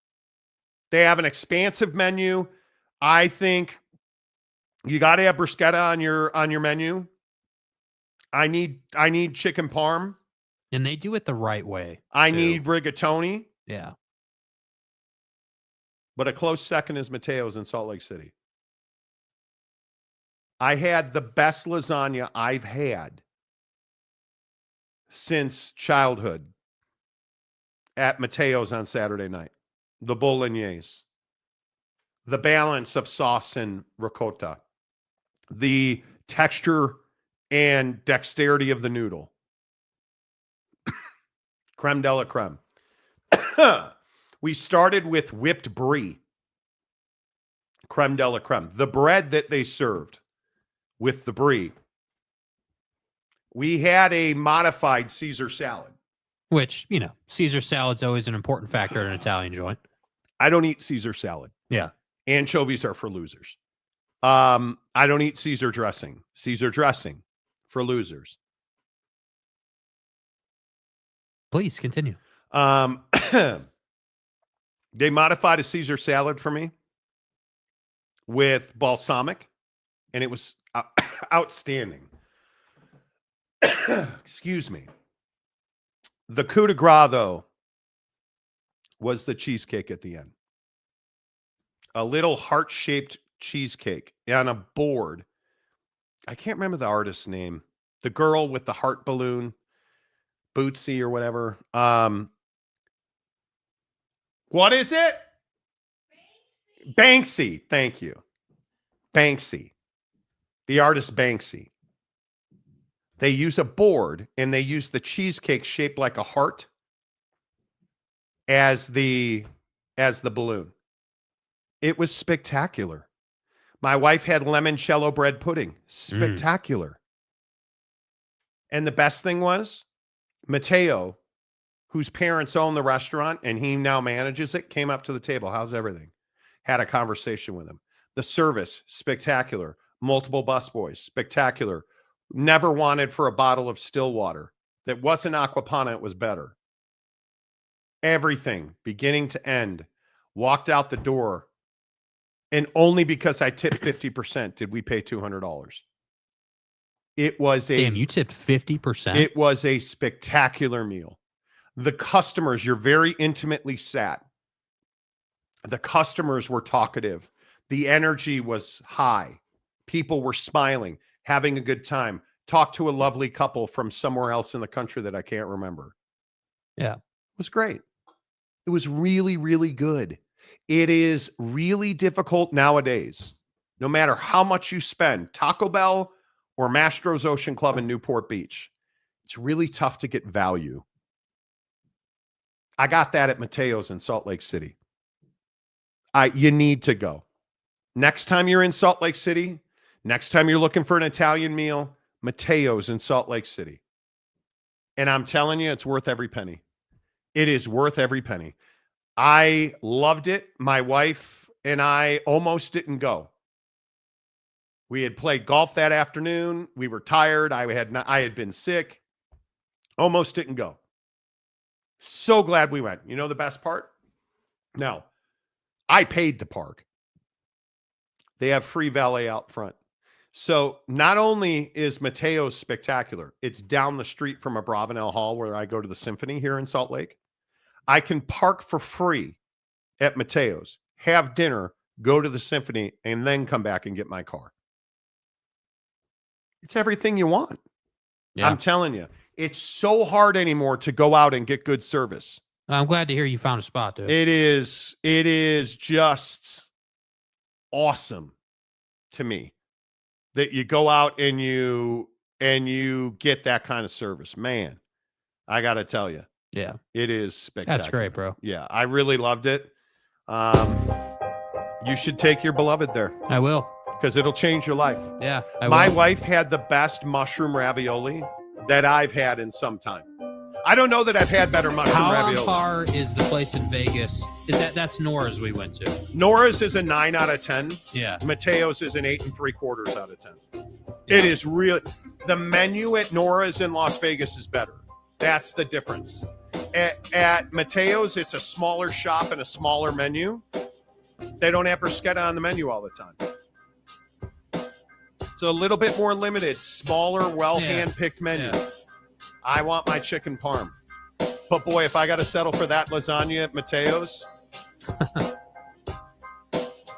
They have an expansive menu. I think you got to have bruschetta on your menu. I need chicken parm. And they do it the right way. I need rigatoni. Yeah. But a close second is Matteo's in Salt Lake City. I had the best lasagna I've had since childhood at Matteo's on Saturday night. The bolognese. The balance of sauce and ricotta. The texture and dexterity of the noodle. Creme de la creme. We started with whipped brie. Creme de la creme. The bread that they served with the brie. We had a modified Caesar salad. Which, Caesar salad's always an important factor in an Italian joint. I don't eat Caesar salad. Yeah. Anchovies are for losers. I don't eat Caesar dressing. Caesar dressing for losers. Please continue. They modified a Caesar salad for me with balsamic, and it was outstanding. Excuse me. The coup de grace, though, was the cheesecake at the end. a little heart-shaped cheesecake on a board. I can't remember the artist's name. The girl with the heart balloon, Bootsy or whatever. What is it? Banksy. Thank you. Banksy. The artist Banksy. They use a board and they use the cheesecake shaped like a heart as the balloon. It was spectacular. My wife had limoncello bread pudding. Spectacular. And the best thing was, Mateo, whose parents own the restaurant and he now manages it, came up to the table. How's everything? Had a conversation with him. The service, spectacular. Multiple busboys, spectacular. Never wanted for a bottle of still water. That wasn't Aquapana, it was better. Everything, beginning to end. Walked out the door. And only because I tipped 50% did we pay $200. It was a... Damn, you tipped 50%? It was a spectacular meal. The customers, you're very intimately sat. The customers were talkative. The energy was high. People were smiling, having a good time. Talked to a lovely couple from somewhere else in the country that I can't remember. Yeah. It was great. It was really, really good. It is really difficult nowadays, no matter how much you spend, Taco Bell or Mastro's Ocean Club in Newport Beach. It's really tough to get value. I got that at Mateo's in Salt Lake City. You need to go. Next time you're in Salt Lake City, next time you're looking for an Italian meal, Mateo's in Salt Lake City. And I'm telling you, it's worth every penny. It is worth every penny. I loved it. My wife and I almost didn't go. We had played golf that afternoon. We were tired. I had been sick. Almost didn't go. So glad we went. You know the best part? No. I paid to park. They have free valet out front. So not only is Mateo's spectacular, it's down the street from a Bravenel Hall where I go to the Symphony here in Salt Lake. I can park for free at Mateo's, have dinner, go to the Symphony, and then come back and get my car. It's everything you want. Yeah. I'm telling you, it's so hard anymore to go out and get good service. I'm glad to hear you found a spot, dude. It is just awesome to me that you go out and you get that kind of service. Man, I got to tell you. Yeah. It is spectacular. That's great, bro. Yeah, I really loved it. You should take your beloved there. I will. Because it'll change your life. Yeah, My wife had the best mushroom ravioli that I've had in some time. I don't know that I've had better mushroom ravioli. How par is the place in Vegas? That's Nora's we went to? Nora's is a 9 out of 10. Yeah. Mateo's is an 8 3/4 out of 10. Yeah. It is really, the menu at Nora's in Las Vegas is better. That's the difference. At Mateo's, it's a smaller shop and a smaller menu. They don't have bruschetta on the menu all the time. It's a little bit more limited, smaller, hand-picked menu. Yeah. I want my chicken parm. But boy, if I got to settle for that lasagna at Mateo's,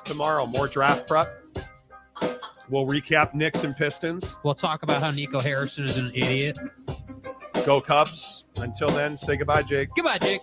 tomorrow, more draft prep. We'll recap Knicks and Pistons. We'll talk about how Nico Harrison is an idiot. Go Cubs. Until then, say goodbye, Jake. Goodbye, Jake.